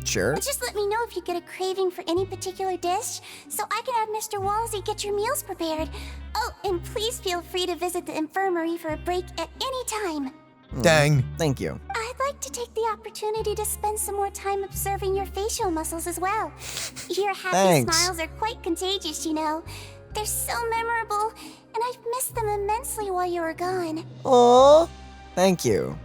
Sure. Just let me know if you get a craving for any particular dish, so I can have Mr. Walsey get your meals prepared. Oh, and please feel free to visit the infirmary for a break at any time. Dang. Thank you. I'd like to take the opportunity to spend some more time observing your facial muscles as well. Your happy Thanks. smiles are quite contagious, you know. They're so memorable, and I've missed them immensely while you were gone. Aw, thank you.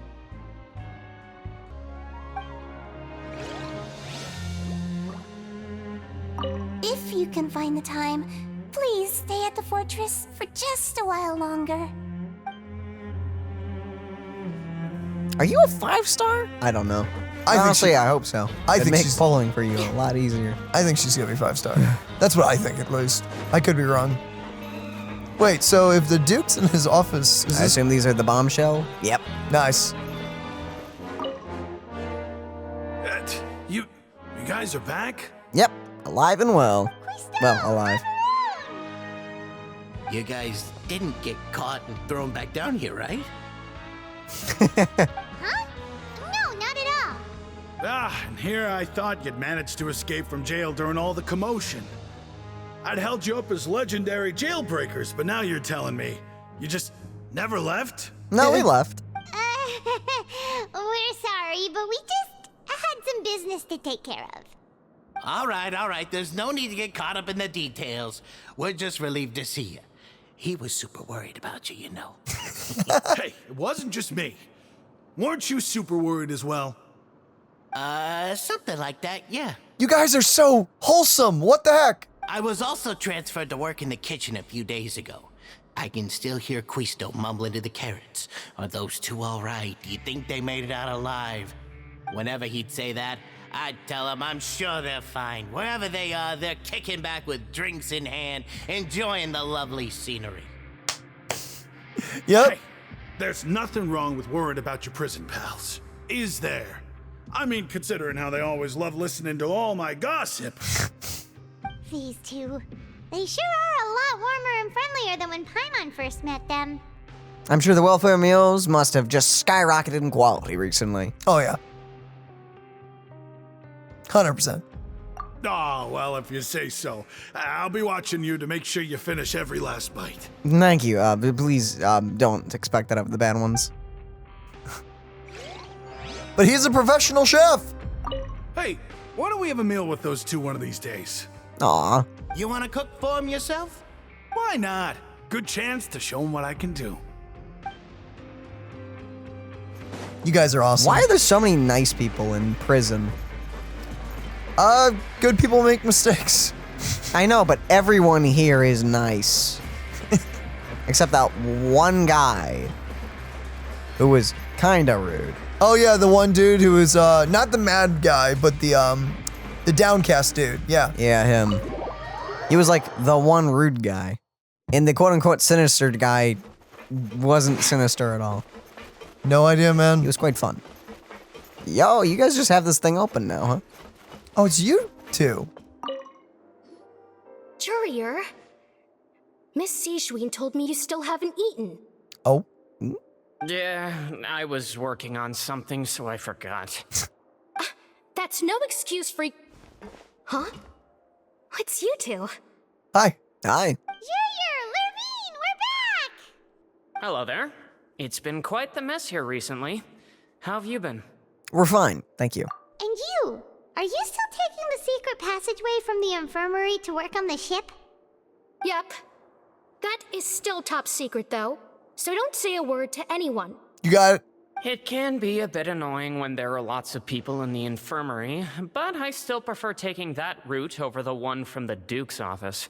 If you can find the time, please stay at the fortress for just a while longer. Are you a 5-star? I don't know. Honestly, I hope so. I It'd think make she's pulling for you a lot easier. I think she's gonna be 5-star. That's what I think, at least. I could be wrong. Wait, so if the Duke's in his office, is I this assume these are the bombshell? Yep. nice? You guys are back? Yep. Alive and well. Well, alive. You guys didn't get caught and thrown back down here, right? Huh? No, not at all. And here I thought you'd managed to escape from jail during all the commotion. I'd held you up as legendary jailbreakers, but now you're telling me you just never left? No, we left. We're sorry, but we just had some business to take care of. All right. There's no need to get caught up in the details. We're just relieved to see you. He was super worried about you, you know. Hey, it wasn't just me. Weren't you super worried as well? Something like that, yeah. You guys are so wholesome. What the heck? I was also transferred to work in the kitchen a few days ago. I can still hear Quisto mumbling to the carrots. Are those two all right? Do you think they made it out alive? Whenever he'd say that, I'd tell him I'm sure they're fine. Wherever they are, they're kicking back with drinks in hand, enjoying the lovely scenery. Yep. Hey, there's nothing wrong with worrying about your prison pals, is there? I mean, considering how they always love listening to all my gossip. These two. They sure are a lot warmer and friendlier than when Paimon first met them. I'm sure the welfare meals must have just skyrocketed in quality recently. Oh, yeah. 100%. Oh, well, if you say so. I'll be watching you to make sure you finish every last bite. Thank you. Please don't expect that of the bad ones. But he's a professional chef. Hey, why don't we have a meal with those two one of these days? Aw. You want to cook for him yourself? Why not? Good chance to show him what I can do. You guys are awesome. Why are there so many nice people in prison? Good people make mistakes. I know, but everyone here is nice. Except that one guy who was kinda rude. Oh yeah, the one dude who was not the mad guy, but the downcast dude. Yeah. Yeah, him. He was like the one rude guy. And the quote-unquote sinister guy wasn't sinister at all. No idea, man. He was quite fun. Yo, you guys just have this thing open now, huh? Oh, it's you two. Yesteryear, Miss Sijween told me you still haven't eaten. Oh. Yeah, I was working on something, so I forgot. That's no excuse for... Huh? What's you two? Hi. Hi. Yesteryear, Lurvine, we're back! Hello there. It's been quite the mess here recently. How have you been? We're fine, thank you. And you? Are you still taking the secret passageway from the infirmary to work on the ship? Yep. That is still top secret, though. So don't say a word to anyone. You got it. It can be a bit annoying when there are lots of people in the infirmary, but I still prefer taking that route over the one from the Duke's office.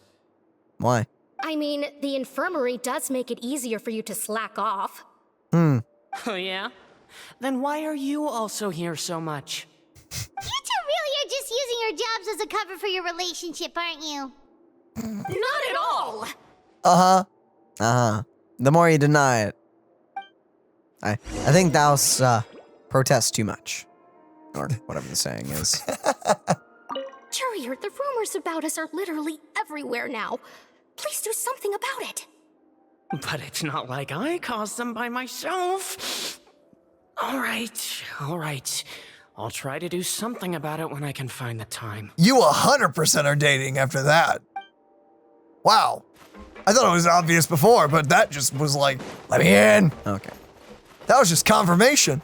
Why? I I mean, the infirmary does make it easier for you to slack off. Oh yeah? Then why are you also here so much? You two really are just using your jobs as a cover for your relationship, aren't you? Not at all! The more you deny it. I think thou's protest too much. Or whatever the saying is. Yesteryear, the rumors about us are literally everywhere now. Please do something about it. But it's not like I caused them by myself. All right. I'll try to do something about it when I can find the time. You 100% are dating after that. Wow. I thought it was obvious before, but that just was like, let me in. Okay. That was just confirmation.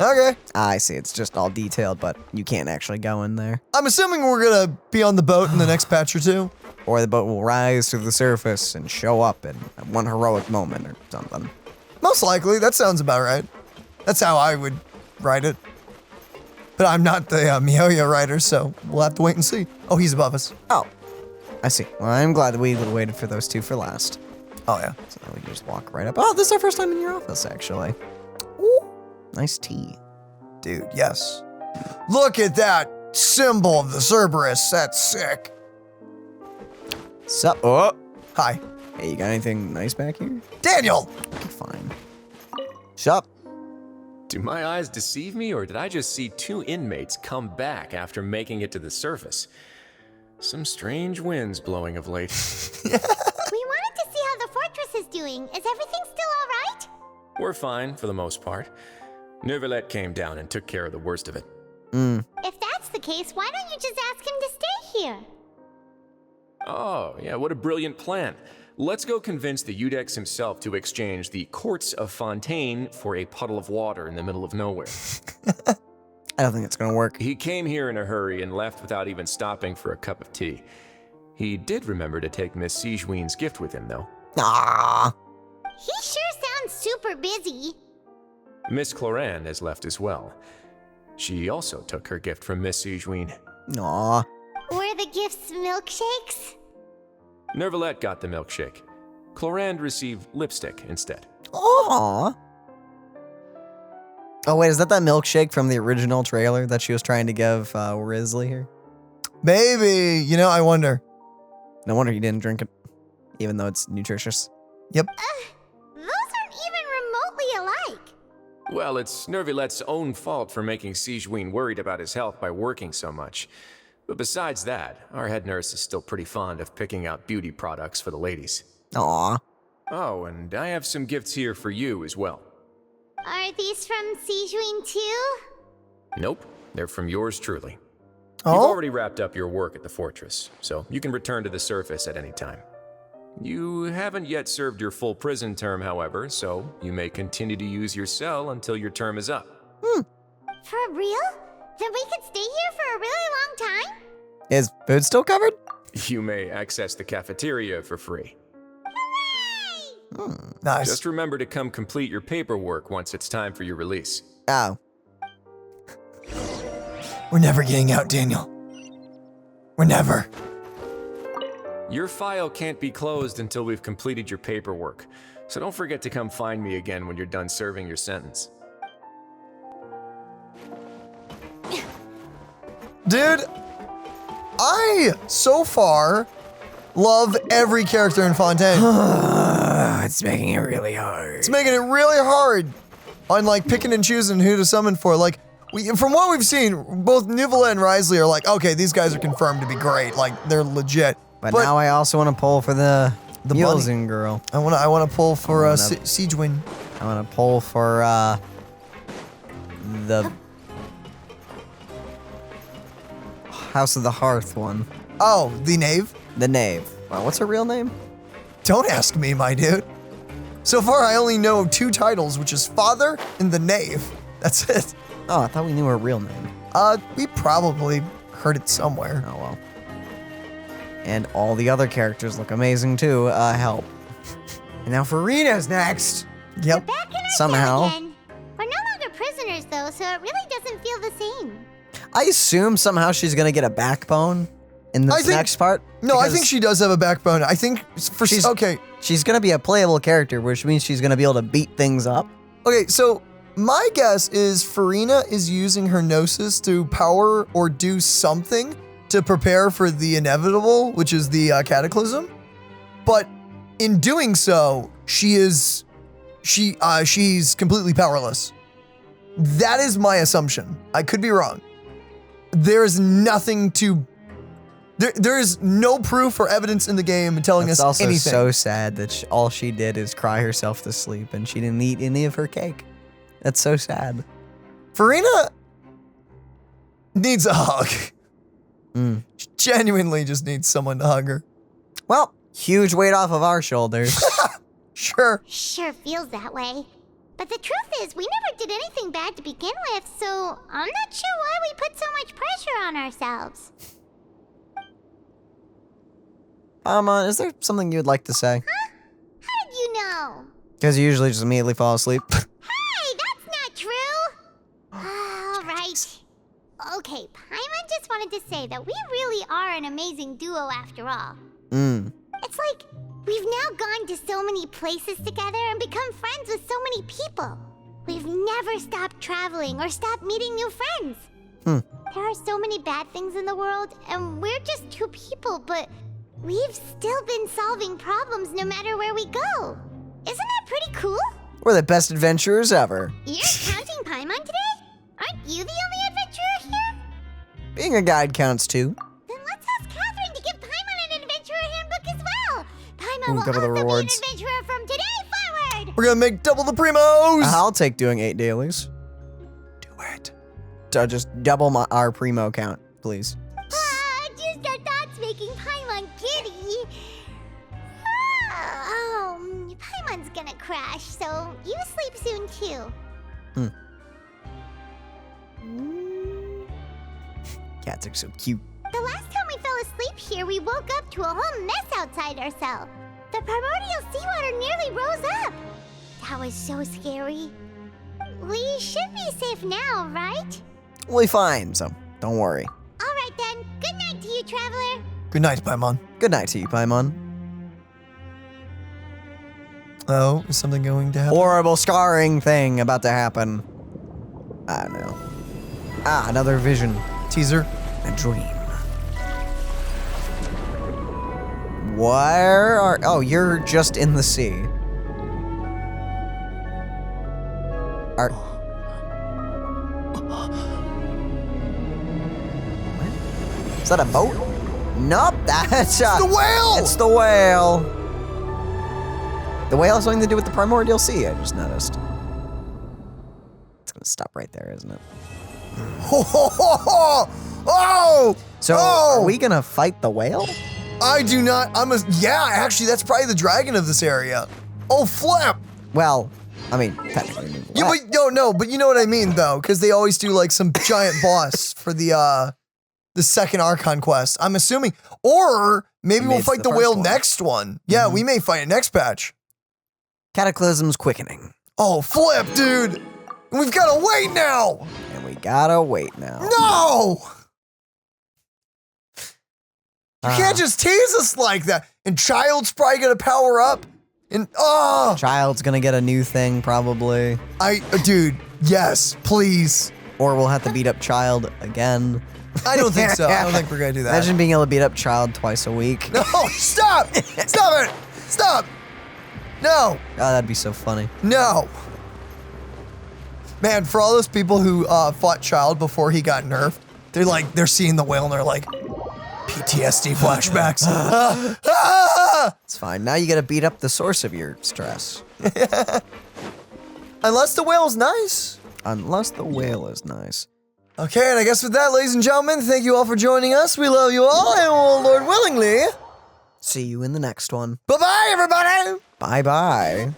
Okay. I see, it's just all detailed, but you can't actually go in there. I'm assuming we're gonna be on the boat in the next patch or two. Or the boat will rise to the surface and show up in one heroic moment or something. Most likely, that sounds about right. That's how I would write it. But I'm not the miHoYo writer, so we'll have to wait and see. Oh, he's above us. Oh, I see. Well, I'm glad that we waited for those two for last. Oh, yeah. So we can just walk right up. Oh, this is our first time in your office, actually. Ooh, nice tea. Dude, yes. Look at that symbol of the Cerberus. That's sick. Sup? Oh. Hi. Hey, you got anything nice back here? Daniel! Okay, fine. Sup? Do my eyes deceive me, or did I just see two inmates come back after making it to the surface? Some strange winds blowing of late. We wanted to see how the fortress is doing. Is everything still all right? We're fine, for the most part. Neuvillette came down and took care of the worst of it. If that's the case, why don't you just ask him to stay here? Oh, yeah, what a brilliant plan. Let's go convince the Udex himself to exchange the courts of Fontaine for a puddle of water in the middle of nowhere. I don't think it's gonna work. He came here in a hurry and left without even stopping for a cup of tea. He did remember to take Miss Sigewinne's gift with him, though. Ah. He sure sounds super busy. Miss Cloran has left as well. She also took her gift from Miss Sigewinne. Aw. Were the gifts milkshakes? Neuvillette got the milkshake. Cloran received lipstick instead. Aww. Oh wait, is that milkshake from the original trailer that she was trying to give Risley here? Maybe. You know, I wonder. No wonder you didn't drink it, even though it's nutritious. Yep. Those aren't even remotely alike. Well, it's Neuvillette's own fault for making Sigewinne worried about his health by working so much. But besides that, our head nurse is still pretty fond of picking out beauty products for the ladies. Aww. Oh, and I have some gifts here for you as well. Are these from Sigewinne too? Nope, they're from yours truly. Oh? You've already wrapped up your work at the fortress, so you can return to the surface at any time. You haven't yet served your full prison term, however, so you may continue to use your cell until your term is up. For real? Then we could stay here for a really long time? Is food still covered? You may access the cafeteria for free. Nice. Just remember to come complete your paperwork once it's time for your release. Oh. We're never getting out, Daniel. We're never. Your file can't be closed until we've completed your paperwork, so don't forget to come find me again when you're done serving your sentence. Dude, I, so far, love every character in Fontaine. It's making it really hard. It's making it really hard on, like, picking and choosing who to summon for. Like, from what we've seen, both Neuvillette and Risley are like, okay, these guys are confirmed to be great. Like, they're legit. But now I also want to pull for the Yulzin girl. I want to pull for Sigewinne. I want to pull for the House of the Hearth one. Oh, the Knave? The Knave. Wow, what's her real name? Don't ask me, my dude. So far, I only know 2 titles, which is Father and the Knave. That's it. Oh, I thought we knew her real name. We probably heard it somewhere. Oh, well. And all the other characters look amazing, too. Help. And now Farina's next. Yep. Back in our Somehow. cell again. We're no longer prisoners, though, so it really doesn't feel the same. I assume somehow she's gonna get a backbone. in this next part? No, I think she does have a backbone. I think okay. She's gonna be a playable character, which means she's gonna be able to beat things up. Okay, so my guess is Freminet is using her Gnosis to power or do something to prepare for the inevitable, which is the Cataclysm. But in doing so, she's completely powerless. That is my assumption. I could be wrong. There's nothing to. There is no proof or evidence in the game telling us anything. It's also so sad that all she did is cry herself to sleep, and she didn't eat any of her cake. That's so sad. Freminet needs a hug. She genuinely just needs someone to hug her. Well, huge weight off of our shoulders. Sure. Sure feels that way. But the truth is, we never did anything bad to begin with, so I'm not sure why we put so much pressure on ourselves. Is there something you'd like to say? Huh? How did you know? Because you usually just immediately fall asleep. Hey, that's not true! All right. Okay, Paimon just wanted to say that we really are an amazing duo after all. It's like, we've now gone to so many places together and become friends with so many people. We've never stopped traveling or stopped meeting new friends. There are so many bad things in the world, and we're just two people, but we've still been solving problems no matter where we go. Isn't that pretty cool? We're the best adventurers ever. You're counting Paimon today? Aren't you the only adventurer here? Being a guide counts too. Then let's ask Catherine to give Paimon an adventurer handbook as well. Paimon will go to the also rewards. be an adventurer from today forward. We're gonna make double the primos. I'll take doing 8 dailies. Do it. So just double our primo count, please. Just our thoughts making Paimon giddy. Paimon's gonna crash, so you sleep soon too. Cats are so cute. The last time we fell asleep here, we woke up to a whole mess outside our cell. The primordial seawater nearly rose up. That was so scary. We should be safe now, right? We'll be fine, so don't worry. All right then. Good night to you, Traveler. Good night, Paimon. Good night to you, Paimon. Oh, is something going to happen? Horrible scarring thing about to happen. I don't know. Another vision. Teaser. A dream. Where are... Oh, you're just in the sea. Is that a boat? Nope, that's the whale! It's the whale. The whale has something to do with the primordial sea, I just noticed. It's gonna stop right there, isn't it? Oh! So, are we gonna fight the whale? I do not. Yeah, actually, that's probably the dragon of this area. Oh, flip! Well, I mean, technically. Yeah, but you know what I mean, though, because they always do like some giant boss for the second Archon quest. I'm assuming, or maybe we'll fight the whale next one. Yeah, we may fight it next patch. Cataclysm's Quickening. Oh, flip, dude! We've got to wait now. And we gotta wait now. No! You can't just tease us like that. And Child's probably gonna power up. And Child's gonna get a new thing, probably. Dude, yes, please. Or we'll have to beat up Child again. I don't think so. I don't think we're gonna do that. Imagine being able to beat up Child twice a week. No, stop! Stop it! Stop! No! Oh, that'd be so funny. No! Man, for all those people who fought Child before he got nerfed, they're seeing the whale and they're like, PTSD flashbacks. It's fine. Now you gotta beat up the source of your stress. Unless the whale's nice. Unless the whale is nice. Okay, and I guess with that, ladies and gentlemen, thank you all for joining us. We love you all, and we'll, Lord willingly, see you in the next one. Bye-bye, everybody! Bye-bye.